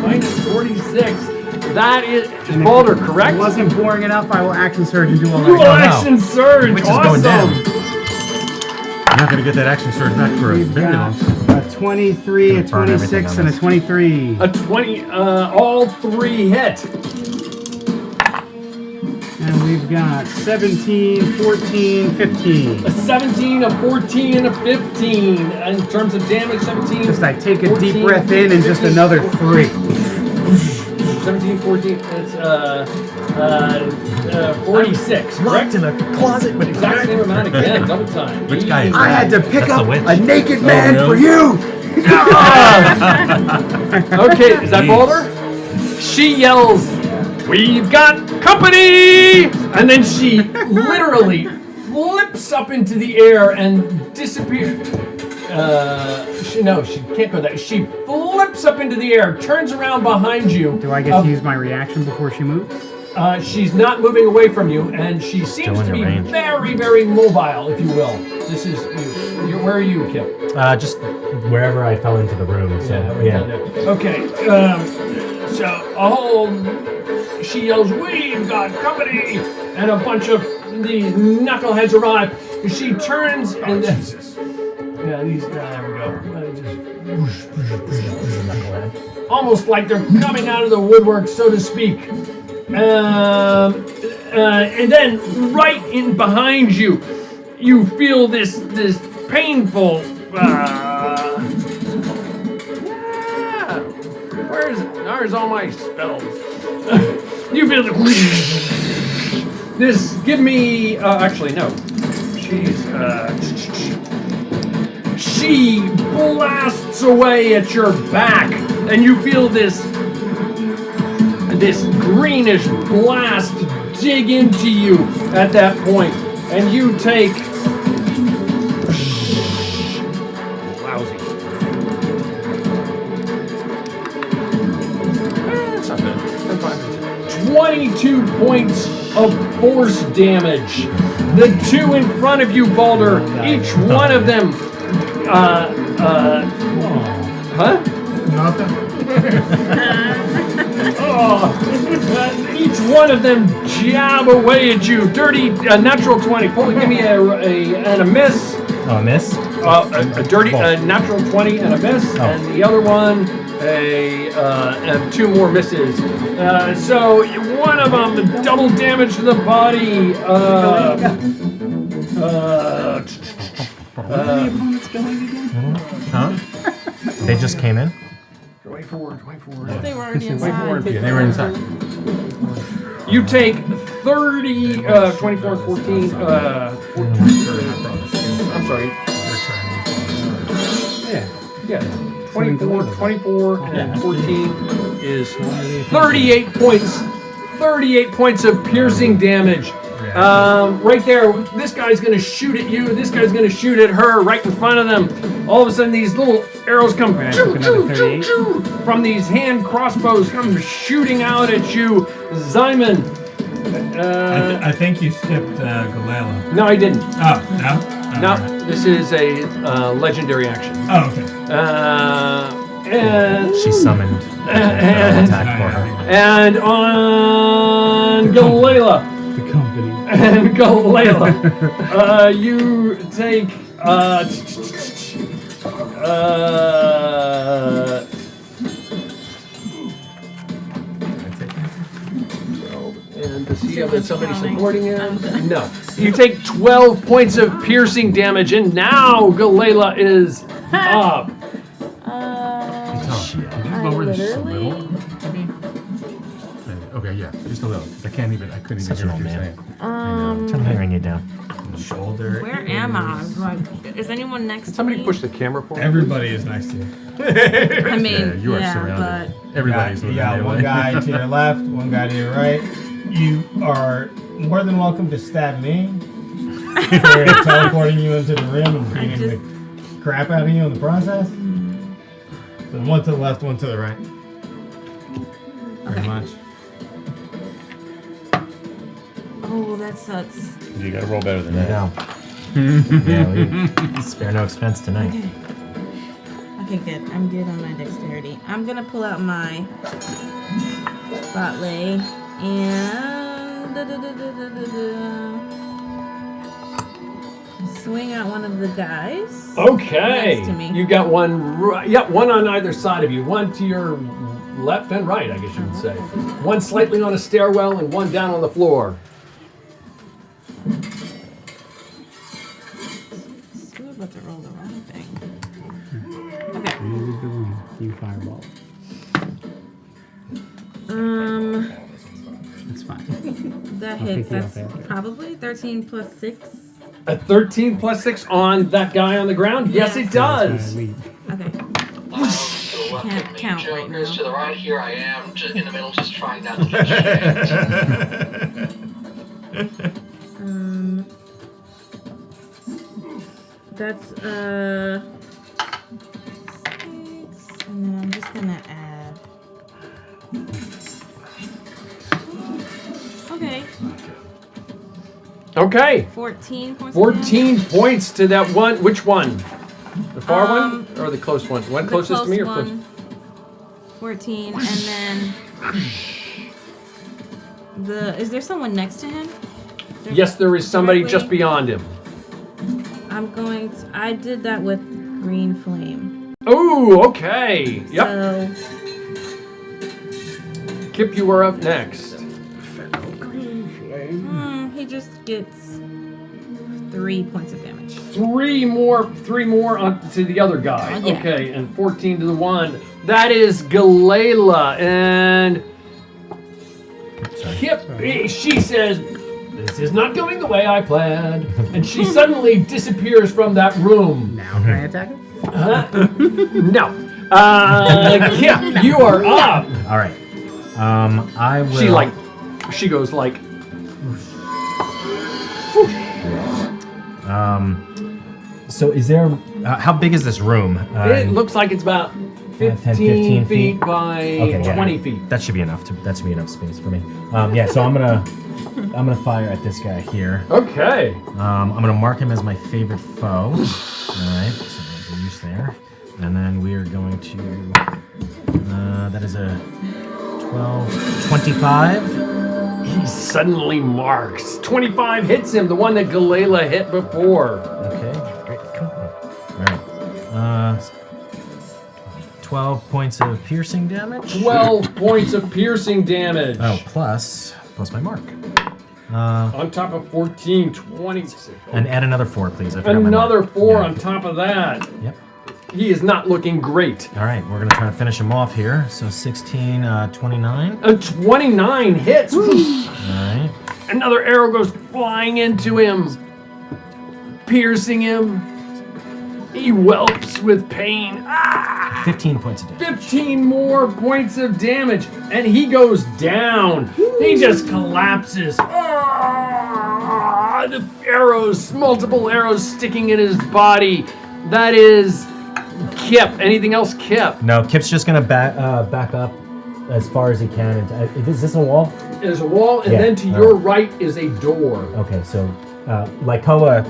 Minus 46. That is Balder, correct? If it wasn't boring enough, I will action surge and do all You will that. action surge. Which is Awesome. going down. You're not gonna get that action sword back for a We've very got long. a 23, a Burn everything 26, on and a this. 23. A 20. All 3 hit. And we've got 17, 14, 15. A 17, a 14, and a 15. In terms of damage, 17. Just I take a 14, deep breath in and just 15. another 3. 17, 14. That's 46. Locked in a closet with exact same amount again, double time. Which guy is I that? had to pick up a naked man for you. Okay, is that Boulder? She yells, "We've got company!" And then she literally flips up into the air and disappears. She can't go that. She flips up into the air, turns around behind you. Do I get to use my reaction before she moves? She's not moving away from you, and she seems in to be your range. very, very mobile, if you will. This is where are you, Kip? Just wherever I fell into the room. So Okay. She yells, "We've got company!" And a bunch of these knuckleheads arrive. She turns and there we go. Almost like they're coming out of the woodwork, so to speak. And then right in behind you, you feel this painful. Where's all my spells? You feel this. Give me. Actually, no. She blasts away at your back, and you feel this greenish blast dig into you at that point, and you take lousy. That's not bad. 22 points of force damage. The two in front of you, Baldur, each one of them. Nothing. Each one of them jab away at you. Dirty natural 20. Pull, give me a miss. Oh, a miss? A dirty natural 20 and a miss, and the other one and two more misses. So one of them double damage to the body. Where are the opponents going again? Huh? They just came in? Way forward. They were already Way inside. forward. Yeah, they were inside. You take 30, 24, 14, 14. I'm sorry. Yeah. 24 and 14 is 38 points. 38 points of piercing damage. Right there, this guy's gonna shoot at you, this guy's gonna shoot at her right in front of them. All of a sudden, these little arrows come from these hand crossbows come shooting out at you. Simon. I think you skipped Galila. No, I didn't. Oh, no? No, this is a legendary action. Oh, okay. And she summoned an attack for her. And on Galila. The company. And Galila. You take and does he have somebody supporting him? No. You take 12 points of piercing damage, and now Galila is up. Did you lower this just a little? Okay, yeah, just a little. I couldn't even hear what you were saying. Turn my ring down. Shoulder. Where am I? Like, is anyone next to Somebody me? push the camera forward. Everybody is next to you. I mean, Yeah, you are yeah, surrounded. but Everybody's You got one guy to your left, one guy to your right. You are more than welcome to stab me for teleporting you into the room and beating the crap out of you in the process. So one to the left, one to the right. Pretty much. oh, that sucks. You gotta roll better than that. Yeah, we spare no expense tonight. Okay, good. I'm good on my dexterity. I'm gonna pull out my spotlight and swing out one of the guys. Okay. Next to me. You got one. One on either side of you. One to your left and right, I guess you would say. One slightly on a stairwell and one down on the floor. about to roll the wrong thing. Okay. You fireball. It's fine. That I'll hits. pick you up That's after. probably 13 plus 6. A 13 plus 6 on that guy on the ground? Yes, it does. Okay. Can't count right now. To the right, here I am, just in the middle, just trying not to get shanked. That's 6, and then I'm just gonna add. Okay. Okay. 14 points. 14 points to that one. Which one? The far one or the close one? One The closest to me or close close? one. 14, and then is there someone next to him? Yes, there is somebody Directly? just beyond him. I did that with green flame. Oh, okay. Yep. So Kip, you are up next. he just gets 3 points of damage. Three more on to the other guy. Yeah. Okay, and 14 to the one. That is Galela, and Kip, she says, "This is not going the way I planned," and she suddenly disappears from that room. Now can I attack it? No. Kip, you are up. All right. I will. She goes like. So is there? How big is this room? It looks like it's about 15 feet by 20 feet. That should be enough. That should be enough space for me. Yeah. So I'm gonna fire at this guy here. Okay. I'm gonna mark him as my favorite foe. All right. So there's a use there, and then we are going to. That is a 12, 25. He suddenly marks. 25 hits him, the one that Galela hit before. Okay, great. Cool. All right. 12 points of piercing damage. 12 points of piercing damage. Oh, plus my mark. On top of 14, 26. And add another 4, please. I forgot my Another mark. 4 Yeah. on top of that. Yep. He is not looking great. All right, we're gonna try to finish him off here. So 16, 29. A 29 hits. All right. Another arrow goes flying into him, piercing him. He whelps with pain. 15 points of damage. 15 more points of damage, and he goes down. He just collapses. The arrows, multiple arrows sticking in his body. That is Kip. Anything else, Kip? No, Kip's just gonna back up as far as he can. Is this a wall? There's a wall, and Yeah, then to all your right is a door. Okay, so Lykoa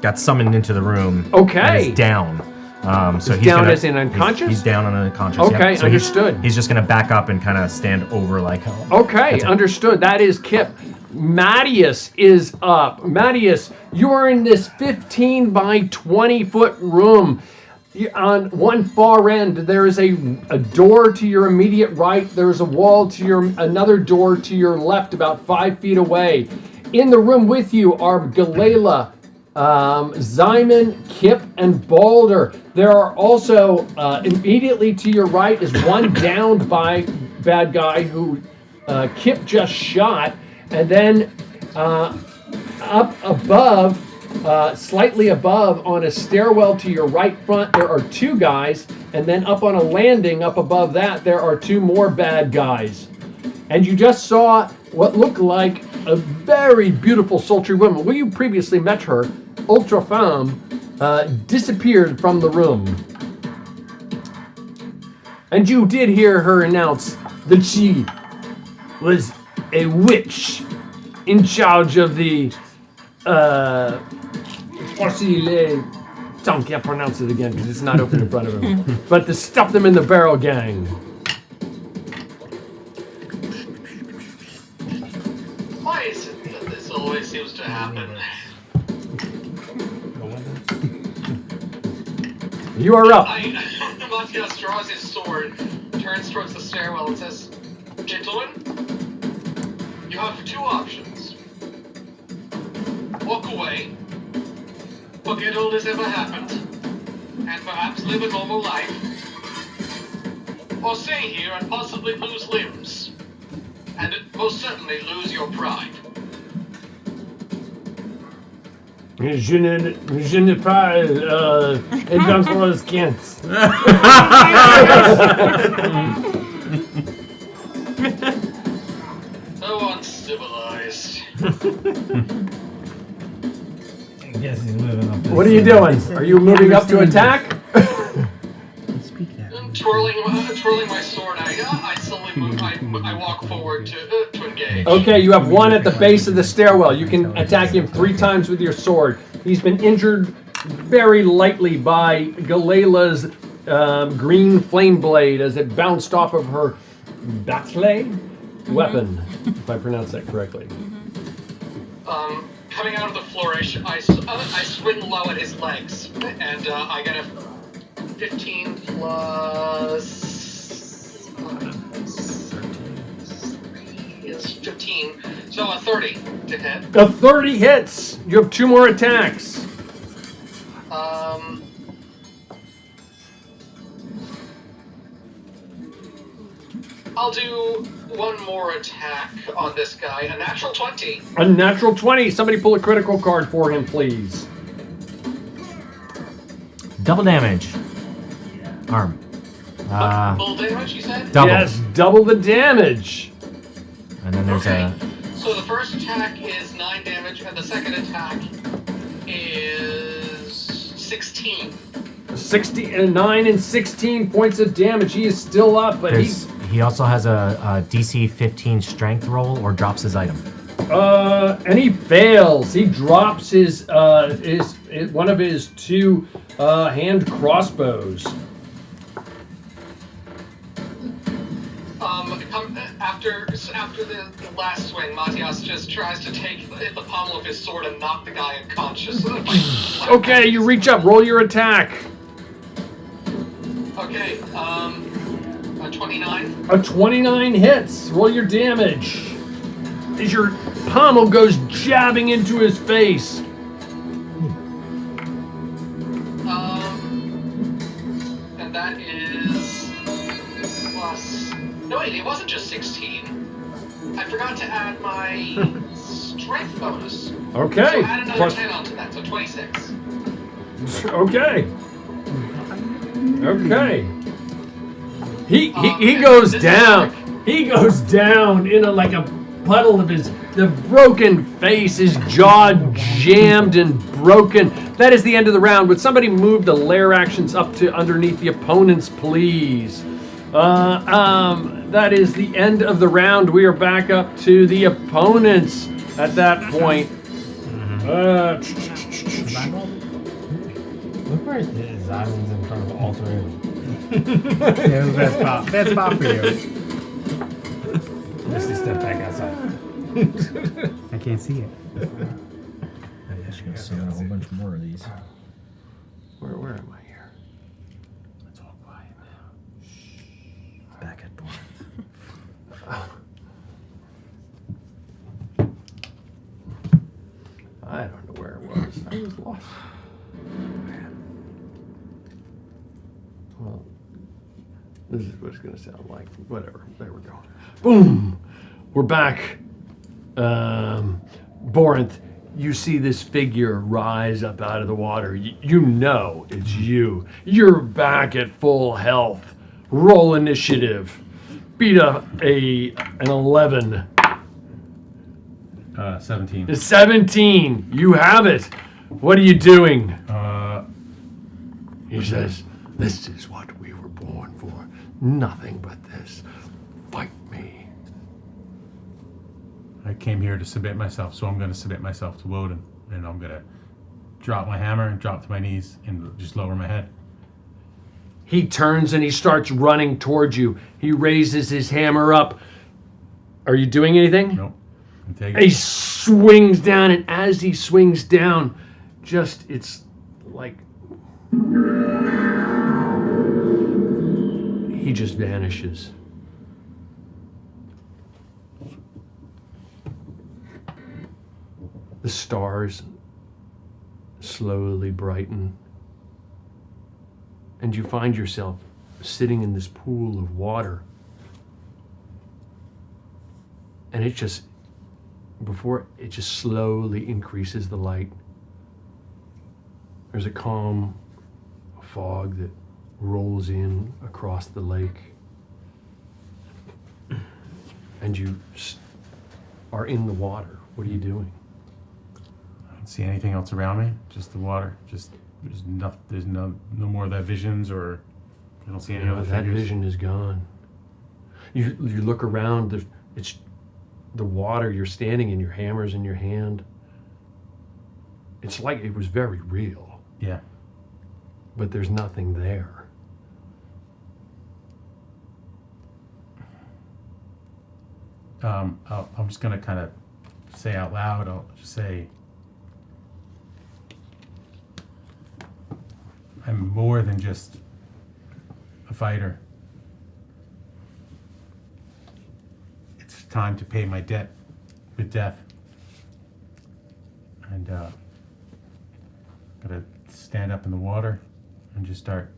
got summoned into the room. Okay. And is down. So Is he's down gonna, as in unconscious? He's down on unconscious. Okay, yep. So understood. He's just gonna back up and kind of stand over Lykoa. Okay, That's it. understood. That is Kip. Mattias is up. Mattias, you are in this 15 by 20 foot room. On one far end, there is a door to your immediate right. There is a wall to another door to your left, about 5 feet away. In the room with you are Galela, Zyman, Kip, and Balder. There are also immediately to your right is one downed by bad guy who Kip just shot, and then up above. Slightly above on a stairwell to your right front, there are 2 guys, and then up on a landing up above that, there are 2 more bad guys. And you just saw what looked like a very beautiful, sultry woman. Well, you previously met her, Ultra Femme, disappeared from the room. And you did hear her announce that she was a witch in charge of the Tom can't pronounce it again because it's not open in front of him. But to stuff them in the barrel gang. Why is it that this always seems to happen? You are up. Mattias draws his sword, turns towards the stairwell, and says, "Gentlemen, you have 2 options. Walk away, forget all this ever happened, and perhaps live a normal life, or stay here and possibly lose limbs, and most certainly lose your pride. Je ne pas adventurous can't. So uncivilized. I guess he's moving up. What are you doing? Are you moving up to attack? I'm twirling my sword. I slowly move. I walk forward to engage. Okay, you have one at the base of the stairwell. You can attack him 3 times with your sword. He's been injured very lightly by Galayla's green flame blade as it bounced off of her batle weapon, if I pronounce that correctly. Coming out of the flourish, I swing low at his legs, and I get a 15 plus 15, so a 30 to hit. A 30 hits. You have 2 more attacks. I'll do one more attack on this guy. A natural 20. A natural 20. Somebody pull a critical card for him, please. Double damage. Arm. Full damage, you said? Double. Yes, double the damage. And then there's So the first attack is 9 damage, and the second attack is 16. 9 and 16 points of damage. He is still up, but he also has a DC 15 strength roll or drops his item. And he fails. He drops his one of his 2 hand crossbows. After the last swing, Matias just tries to take the pommel of his sword and knock the guy unconscious. Okay, you reach up, roll your attack. Okay, a 29. A 29 hits. Roll your damage. As your pommel goes jabbing into his face. And that is plus. No, wait, it wasn't just 16. I forgot to add my strength bonus. Okay. So add another Plus- 10 onto that, so 26. Okay. Okay. He goes down. He goes down in like a puddle of the broken face, his jaw jammed and broken. That is the end of the round. Would somebody move the lair actions up to underneath the opponents, please? That is the end of the round. We are back up to the opponents at that point. Look where Zymon's in front of the altar. Yeah, it was best spot. Best spot for you. Just step back outside. I can't see it. I should have seen a whole bunch more of these. Where am I here? Let's all quiet now. Shh. Back at board. I don't know where it was. I was lost. Well, this is what it's going to sound like. Whatever. There we go. Boom! We're back. Borinth, you see this figure rise up out of the water. You know it's you. You're back at full health. Roll initiative. Beat an 11. 17. 17. You have it. What are you doing? He says, "This is what we were born for. Nothing but this. Fight me." I came here to submit myself, so I'm going to submit myself to Woden, and I'm going to drop my hammer and drop to my knees and just lower my head. He turns and he starts running towards you. He raises his hammer up. Are you doing anything? Nope. I'm taking He swings down, and as he swings down, it's like he just vanishes. The stars slowly brighten. And you find yourself sitting in this pool of water. And it just slowly increases the light. There's a calm fog that rolls in across the lake. And you are in the water. What are you doing? I don't see anything else around me. Just the water. There's no more of that visions, or I don't see any other That figures. vision is gone. You look around. It's the water. You're standing in. Your hammer's in your hand. It's like it was very real. Yeah. But there's nothing there. I'm just gonna kind of say out loud. I'll just say, I'm more than just a fighter. It's time to pay my debt with death. And I'm gonna stand up in the water and just start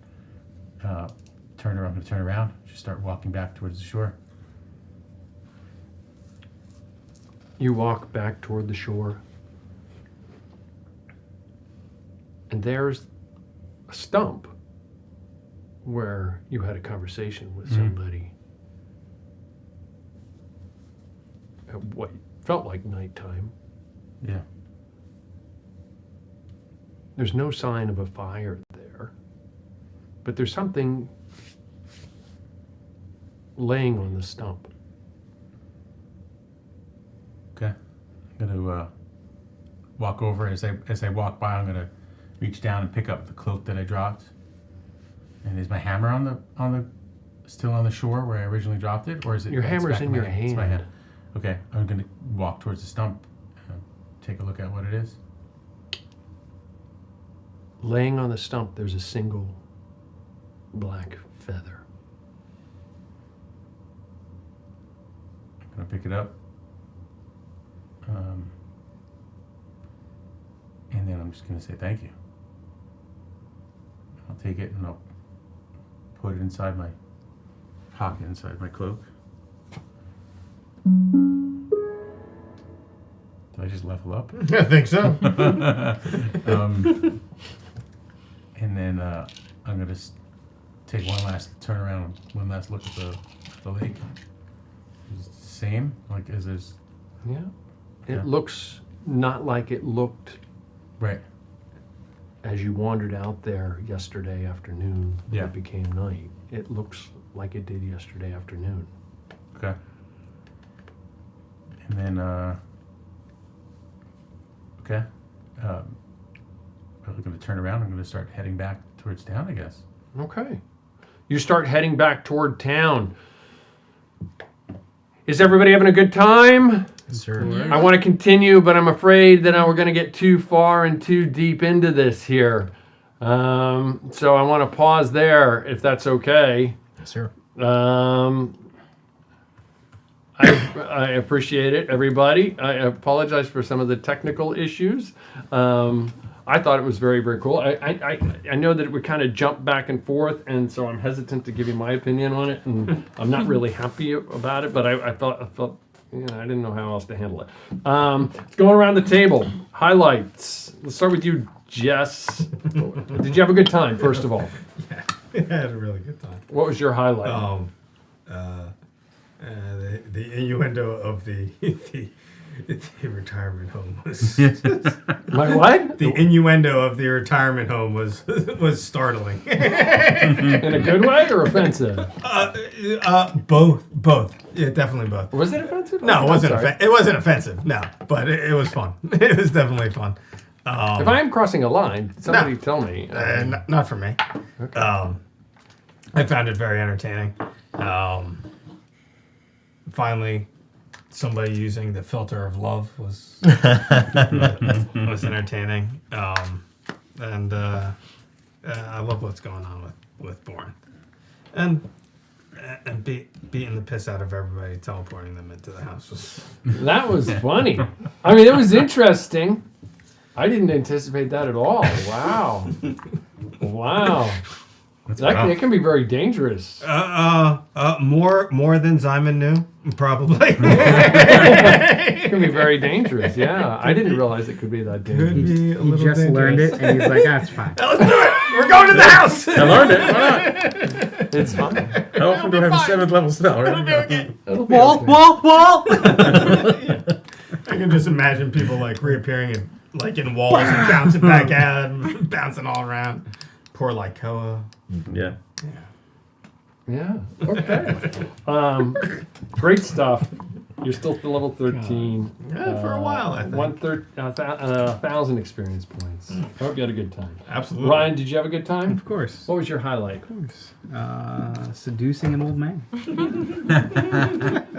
turn around, just start walking back towards the shore. You walk back toward the shore, and there's a stump where you had a conversation with somebody at what felt like nighttime. Yeah. There's no sign of a fire there, but there's something laying on the stump. Okay. I'm gonna walk over. As I walk by, I'm gonna reach down and pick up the cloak that I dropped. And is my hammer still on the shore where I originally dropped it, or is it? Your hammer's in your hand. It's my hand. Okay. I'm gonna walk towards the stump, take a look at what it is. Laying on the stump, there's a single black feather. I'm gonna pick it up. And then I'm just going to say thank you. I'll take it and I'll put it inside my pocket, inside my cloak. Did I just level up? I think so. And then I'm going to take one last turn around, one last look at the lake. Is it the same? Like, as there's... Yeah. It looks not like it looked right as you wandered out there yesterday afternoon when Yeah. it became night. It looks like it did yesterday afternoon. Okay. And then, okay. I'm going to turn around. I'm going to start heading back towards town, I guess. Okay. You start heading back toward town. Is everybody having a good time? Sure. I want to continue, but I'm afraid that we're going to get too far and too deep into this here. So I want to pause there, if that's okay. Sure. I appreciate it, everybody. I apologize for some of the technical issues. I thought it was very, very cool. I know that it would kind of jump back and forth, and so I'm hesitant to give you my opinion on it, and I'm not really happy about it, but I felt I didn't know how else to handle it. Going around the table, highlights. Let's start with you, Jess. Did you have a good time, first of all? Yeah, I had a really good time. What was your highlight? The innuendo of the retirement home was... My what? The innuendo of the retirement home was startling. In a good way or offensive? Both. Yeah, definitely both. Was it offensive? No, it wasn't. Sorry. It wasn't offensive. No, but it was fun. It was definitely fun. If I am crossing a line, somebody tell me. Not for me. Okay. I found it very entertaining. Finally, somebody using the filter of love was entertaining. And I love what's going on with Bourne. And beating the piss out of everybody, teleporting them into the house was... That was funny. I mean, it was interesting. I didn't anticipate that at all. Wow. Wow. That can be very dangerous. More than Zyman knew, probably. It can be very dangerous. Yeah, I didn't realize it could be that dangerous. He just learned it, and he's like, "That's fine. Let's do it. We're going to the house." I learned it. Why not? It's fine. How often do I have a 7th level spell? Right? Wall. I can just imagine people like reappearing in walls and bouncing back out, and bouncing all around. Poor Lycoa. Yeah. Yeah. Okay. Great stuff. You're still level 13. Yeah, for a while, I think. 1,000 experience points. I hope you had a good time. Absolutely. Ryan, did you have a good time? Of course. What was your highlight? Of course. Seducing an old man.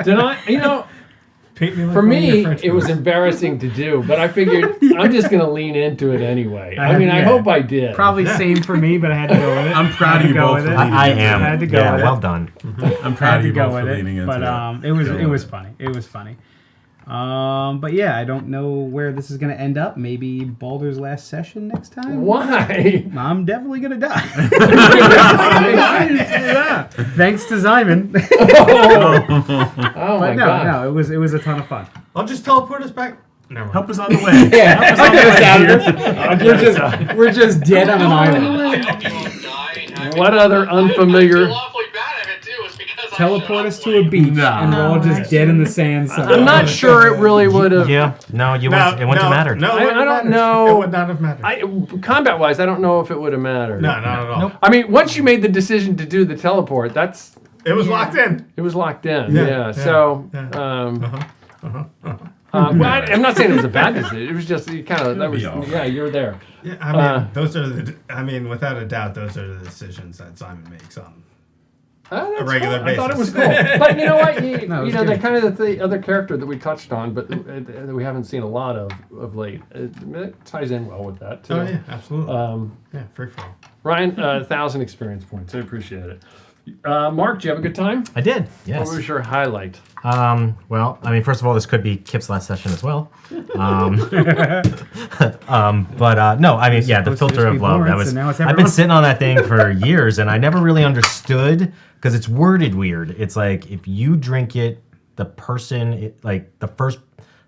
Did I? For me, it was embarrassing to do, but I figured I'm just going to lean into it anyway. I hope I did. Probably same for me, but I had to go with it. I'm proud of you both for leading into it. I am. I had to go with it. Well done. I'm proud of you both for leading into it. But it was funny. It was funny. But yeah, I don't know where this is going to end up. Maybe Baldur's last session next time. Why? I'm definitely going to die. Thanks to Zyman. Oh my God. No, it was a ton of fun. I'll just teleport us back. Never Help us on the way. Yeah, we're just dead on an island. What other unfamiliar? Teleport us to a beach, and we're all just dead in the sand. I'm not sure it really would have. Yeah. No, it wouldn't have mattered. No, I don't know. It would not have mattered. Combat-wise, I don't know if it would have mattered. No, not at all. Nope. I mean, once you made the decision to do the teleport, it was locked in. It was locked in. Yeah. So. Well, I'm not saying it was a bad decision. It was just you're there. Yeah, without a doubt, those are the decisions that Zyman makes on a regular basis. I thought it was cool. But you know what? They're kind of the other character that we touched on, but that we haven't seen a lot of late. It ties in well with that, too. Oh, yeah, absolutely. Free for all. Ryan, 1,000 experience points. I appreciate it. Mark, did you have a good time? I did, yes. What was your highlight? Well, first of all, this could be Kip's last session as well. No, the filter of love. I've been sitting on that thing for years, and I never really understood, because it's worded weird. It's like, if you drink it, the first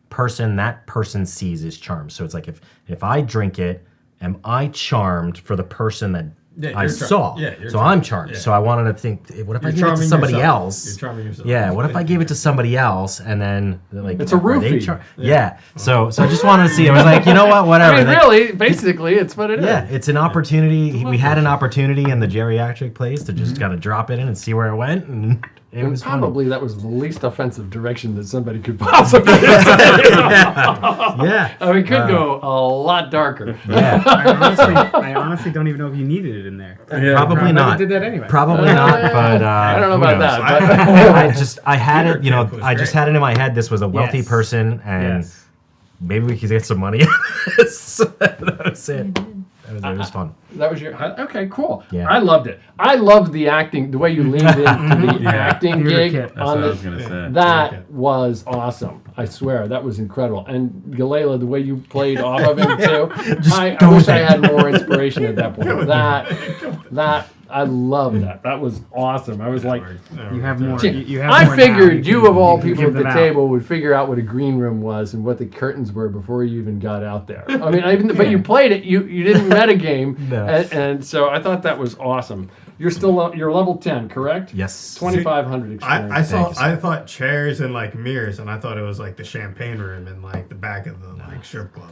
person that person sees is charmed. So it's like, if I drink it, am I charmed for the person that I saw? So I'm charmed. So I wanted to think, what if I give it to somebody else? You're charming yourself. Yeah, what if I gave it to somebody else, and then it's a roofie. So I just wanted to see. I was like, you know what, whatever. Really, basically, it's what it is. Yeah, it's an opportunity. We had an opportunity in the geriatric place to just kind of drop it in and see where it went, and it was probably that was the least offensive direction that somebody could possibly. Yeah. We could go a lot darker. Yeah. I honestly don't even know if you needed it in there. Yeah, probably not. Did that anyway. Probably not. But I don't know about that. But I had it. I just had it in my head. This was a wealthy person, and maybe we could get some money. So that was it. It was fun. That was your okay, cool. Yeah. I loved it. I loved the acting, the way you leaned into the acting gig. That's what I was gonna say. That was awesome. I swear, that was incredible. And Galila, the way you played off of him too. I wish I had more inspiration at that point. That I love that. That was awesome. I was like, you have more. I figured you of all people at the table would figure out what a green room was and what the curtains were before you even got out there. But you played it. You didn't metagame, and so I thought that was awesome. You're level 10, correct? Yes. 2,500 experience. I thought chairs and mirrors, and I thought it was like the champagne room in the back of the strip club.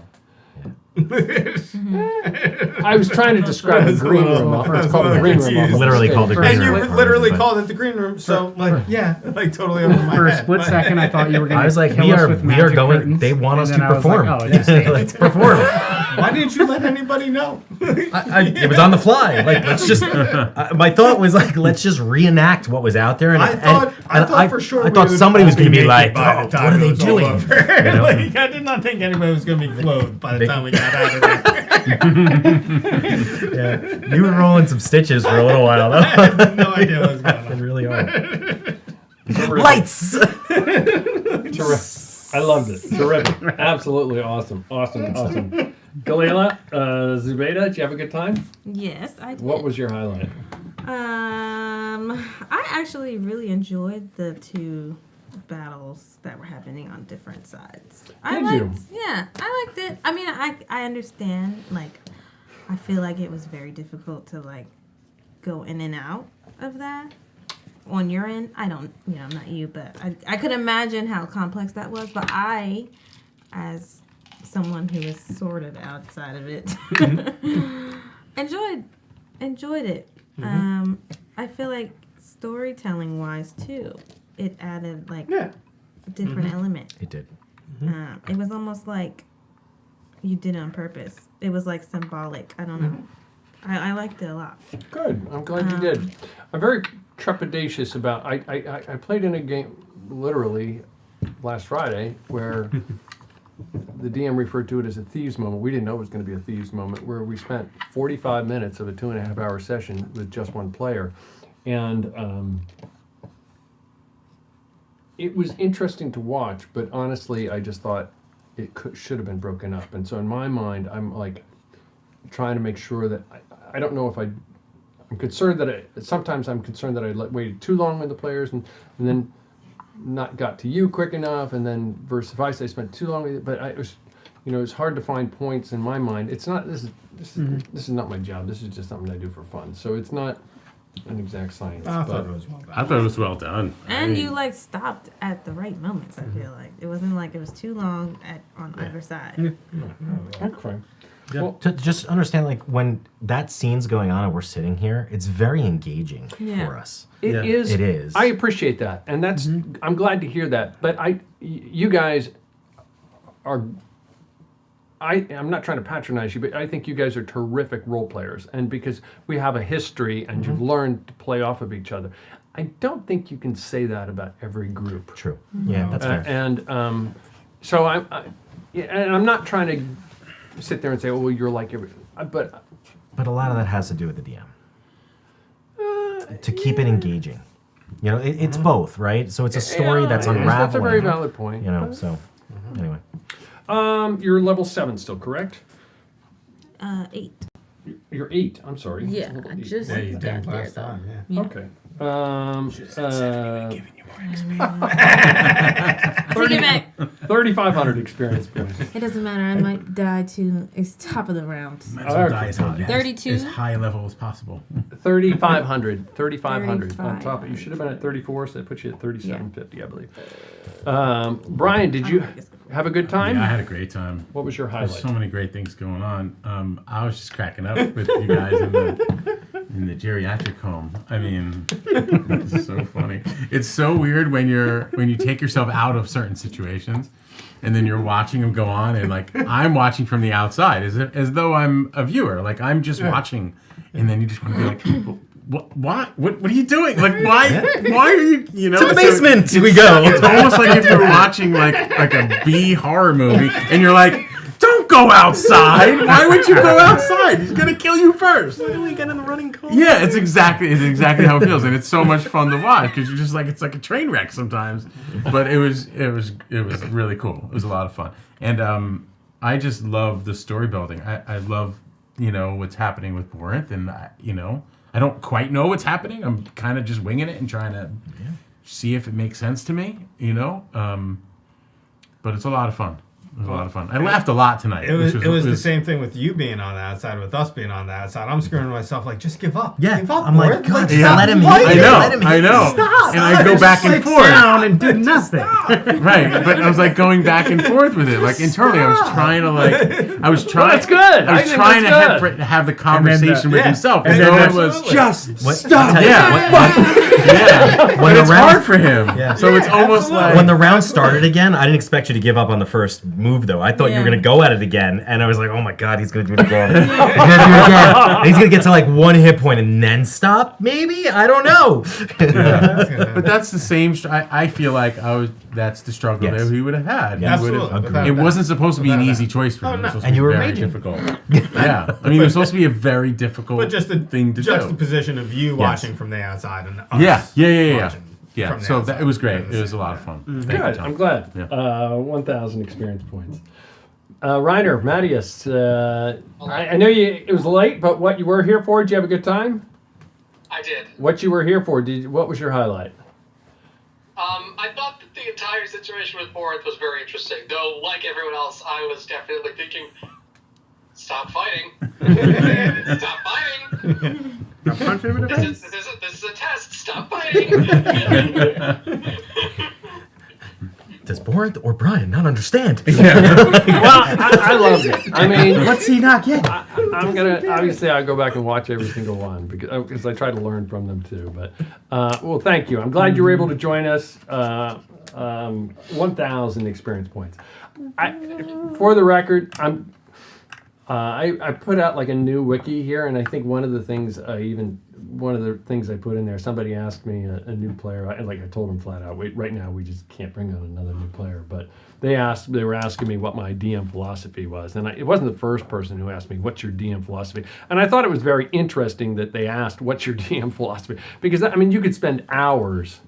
I was trying to describe the green room. It's called the green room. Literally called the green room. And you literally called it the green room. So totally over my head. For a split second, I thought you were going to. I was like, we are going. Curtains, they want us to perform. Let's perform. Why didn't you let anybody know? It was on the fly. Let's just. My thought was let's just reenact what was out there. And I thought for sure. I thought somebody was going to be like, what are they doing? I did not think anybody was going to be clothed by the time we got out of there. Yeah, you were rolling some stitches for a little while. I had no idea what was going on. Really hard. Lights. I loved it. Terrific. Absolutely awesome. Awesome. Galila, Zubaydah, did you have a good time? Yes, I did. What was your highlight? I actually really enjoyed the two battles that were happening on different sides. Did you? Yeah, I liked it. I mean, I understand. Like, I feel like it was very difficult to like go in and out of that on your end. I don't, I'm not you, but I could imagine how complex that was. But I, as someone who is sort of outside of it, enjoyed it. I feel like storytelling wise too, it added like a different element. It did. It was almost like you did it on purpose. It was like symbolic. I don't know. I liked it a lot. Good. I'm glad you did. I'm very trepidatious about. I played in a game literally last Friday where the DM referred to it as a thieves moment. We didn't know it was going to be a thieves moment, where we spent 45 minutes of a 2.5-hour session with just one player, and it was interesting to watch. But honestly, I just thought it should have been broken up. And so in my mind, I'm like trying to make sure that I don't know if I'm concerned that sometimes I'm concerned that I waited too long with the players and then not got to you quick enough, and then versus vice I spent too long with it. But it was, it's hard to find points in my mind. It's not this is not my job. This is just something I do for fun. So it's not an exact science. I thought it was well done. And you like stopped at the right moments. I feel like it wasn't like it was too long on either side. Okay. Well, to just understand, like, when that scene's going on and we're sitting here, it's very engaging for us. It is. It is. I appreciate that, and that's. I'm glad to hear that. But you guys are. I'm not trying to patronize you, but I think you guys are terrific role players, and because we have a history and you've learned to play off of each other, I don't think you can say that about every group. True. Yeah, that's fair. And so and I'm not trying to sit there and say, "Oh, well, you're like every," but a lot of that has to do with the DM. To keep it engaging, it's both, right? So it's a story that's unraveling. That's a very valid point. So anyway. You're level 7 still, correct? 8. You're 8. I'm sorry. Yeah, I just got there last though. time. Yeah. Okay. Take it back. 3,500 experience points. It doesn't matter. I might die to. It's top of the round. Might as well die as high. 32. As high level as possible. 3,500. 3,500 on top. You should have been at 34, so that puts you at 3,750, I believe. Brian, did you have a good time? Yeah, I had a great time. What was your highlight? There's so many great things going on. I was just cracking up with you guys in the geriatric home. I mean, it's so funny. It's so weird when you take yourself out of certain situations, and then you're watching them go on, and like I'm watching from the outside, as though I'm a viewer. Like I'm just watching, and then you just want to be like, What are you doing? Like why are you to the basement we go. It's almost like if you're watching like a B horror movie, and you're like, don't go outside. Why would you go outside? He's gonna kill you first. Why do we get in the running car? Yeah, it's exactly how it feels, and it's so much fun to watch because you're just like it's like a train wreck sometimes. But it was really cool. It was a lot of fun, and I just love the story building. I love what's happening with Borinth, and I don't quite know what's happening. I'm kind of just winging it and trying to see if it makes sense to me. But it's a lot of fun. It was a lot of fun. I laughed a lot tonight. It was the same thing with you being on that side, with us being on that side. I'm screwing myself like, just give up. Yeah, give up. I'm like, God, just let him hit. I know. Stop. And I go back and forth. Down and do nothing. Right, but I was like going back and forth with it. Like internally, I was trying to That's good. I was trying to have the conversation with himself. And then it was just stop. When it's hard for him. Yeah. So it's almost like when the round started again, I didn't expect you to give up on the first move, though. I thought you were going to go at it again, and I was like, oh my God, he's going to do it again. He's going to do it again. And he's going to get to like one hit point and then stop, maybe? I don't know. But that's the same. I feel like that's the struggle that he would have had. Yeah, absolutely. It wasn't supposed to be an easy choice for him. It was supposed to be very difficult. Yeah. I mean, it was supposed to be a very difficult thing to do. Juxtaposition of you watching from the outside and us Yeah. Yeah, From the so outside. it was great. It was a lot of fun. Thank you, Good. Tom. I'm glad. Yeah. 1,000 experience points. Reiner, Mattias, I know it was late, but what you were here for? Did you have a good time? I did. What you were here for? What was your highlight? I thought that the entire situation with Boris was very interesting. Though, like everyone else, I was definitely thinking, stop fighting. Stop fighting. Punch him in the face. This is a test. Stop fighting. Does Borinth or Brian not understand? Well, I loved it. I mean, what's he not get? I'm gonna obviously I'll go back and watch every single one because I try to learn from them too. But well, thank you. I'm glad you were able to join us. 1,000 experience points. For the record, I put out like a new wiki here, and I think one of the things I put in there, somebody asked me, a new player, I told them flat out, right now we just can't bring on another new player, but they were asking me what my DM philosophy was, and it wasn't the first person who asked me, what's your DM philosophy? And I thought it was very interesting that they asked, what's your DM philosophy? Because, I mean, you could spend hours,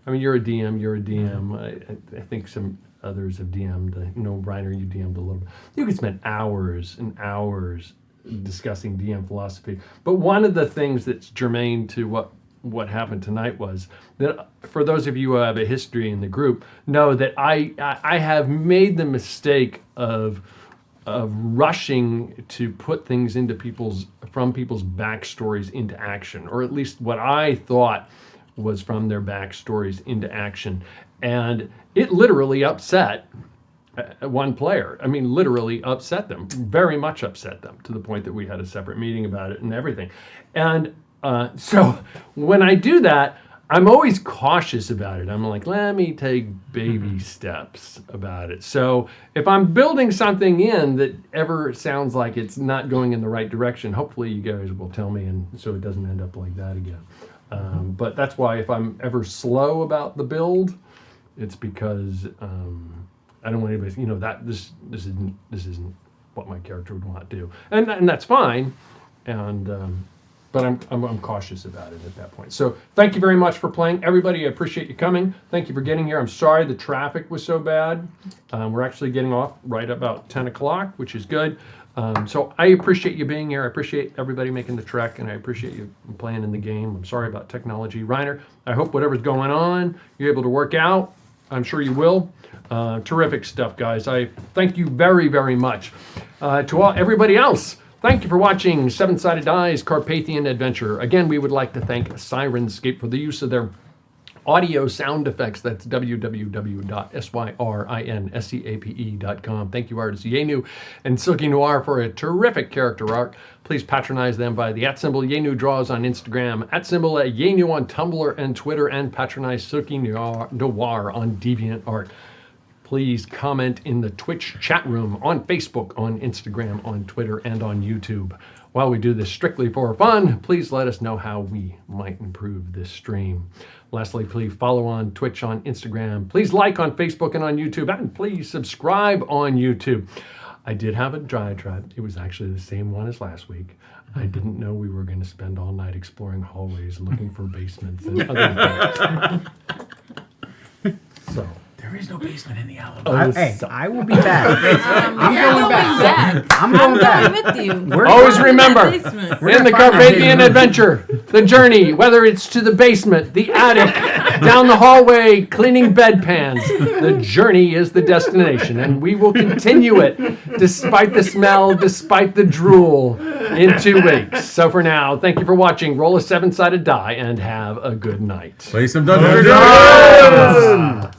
I mean, you're a DM, I think some others have DM'd, Reiner, you DM'd a little bit. You could spend hours and hours discussing DM philosophy. But one of the things that's germane to what happened tonight was that for those of you who have a history in the group, know that I have made the mistake of rushing to put things into people's backstories into action, or at least what I thought was from their backstories into action. And it literally upset one player. I mean, literally upset them, very much upset them, to the point that we had a separate meeting about it and everything. And so when I do that, I'm always cautious about it. I'm like, let me take baby steps about it. So if I'm building something in that ever sounds like it's not going in the right direction, hopefully you guys will tell me, and so it doesn't end up like that again. But that's why if I'm ever slow about the build, it's because I don't want anybody to, that this isn't what my character would want to do, and that's fine. And but I'm cautious about it at that point. So thank you very much for playing, everybody. I appreciate you coming. Thank you for getting here. I'm sorry the traffic was so bad. We're actually getting off right about 10 o'clock, which is good. So I appreciate you being here. I appreciate everybody making the trek, and I appreciate you playing in the game. I'm sorry about technology. Reiner, I hope whatever's going on, you're able to work out. I'm sure you will. Terrific stuff, guys. I thank you very, very much. To everybody else, thank you for watching Seven Sided Dice Carpathian Adventure. Again, we would like to thank Sirenscape for the use of their audio sound effects. That's www.syrinscape.com. Thank you, artists Yenu and Silky Noir, for a terrific character art. Please patronize them via the @Yenu Draws on Instagram, @Yenu on Tumblr and Twitter, and patronize Silky Noir on DeviantArt. Please comment in the Twitch chat room, on Facebook, on Instagram, on Twitter, and on YouTube. While we do this strictly for fun, please let us know how we might improve this stream. Lastly, please follow on Twitch, on Instagram. Please like on Facebook and on YouTube, and please subscribe on YouTube. I did have a diatribe. It was actually the same one as last week. I didn't know we were going to spend all night exploring hallways, looking for basements and other things. So. There is no basement in the alley. I will be back. I'm going back. I'm I'm going back. going with you. Always We're remember, in the basement. in the Carpathian Adventure, the journey, whether it's to the basement, the attic, down the hallway, cleaning bedpans, the journey is the destination, and we will continue it despite the smell, despite the drool, in 2 weeks. So for now, thank you for watching. Roll a 7-sided die and have a good night. Play some Dungeons & Dragons!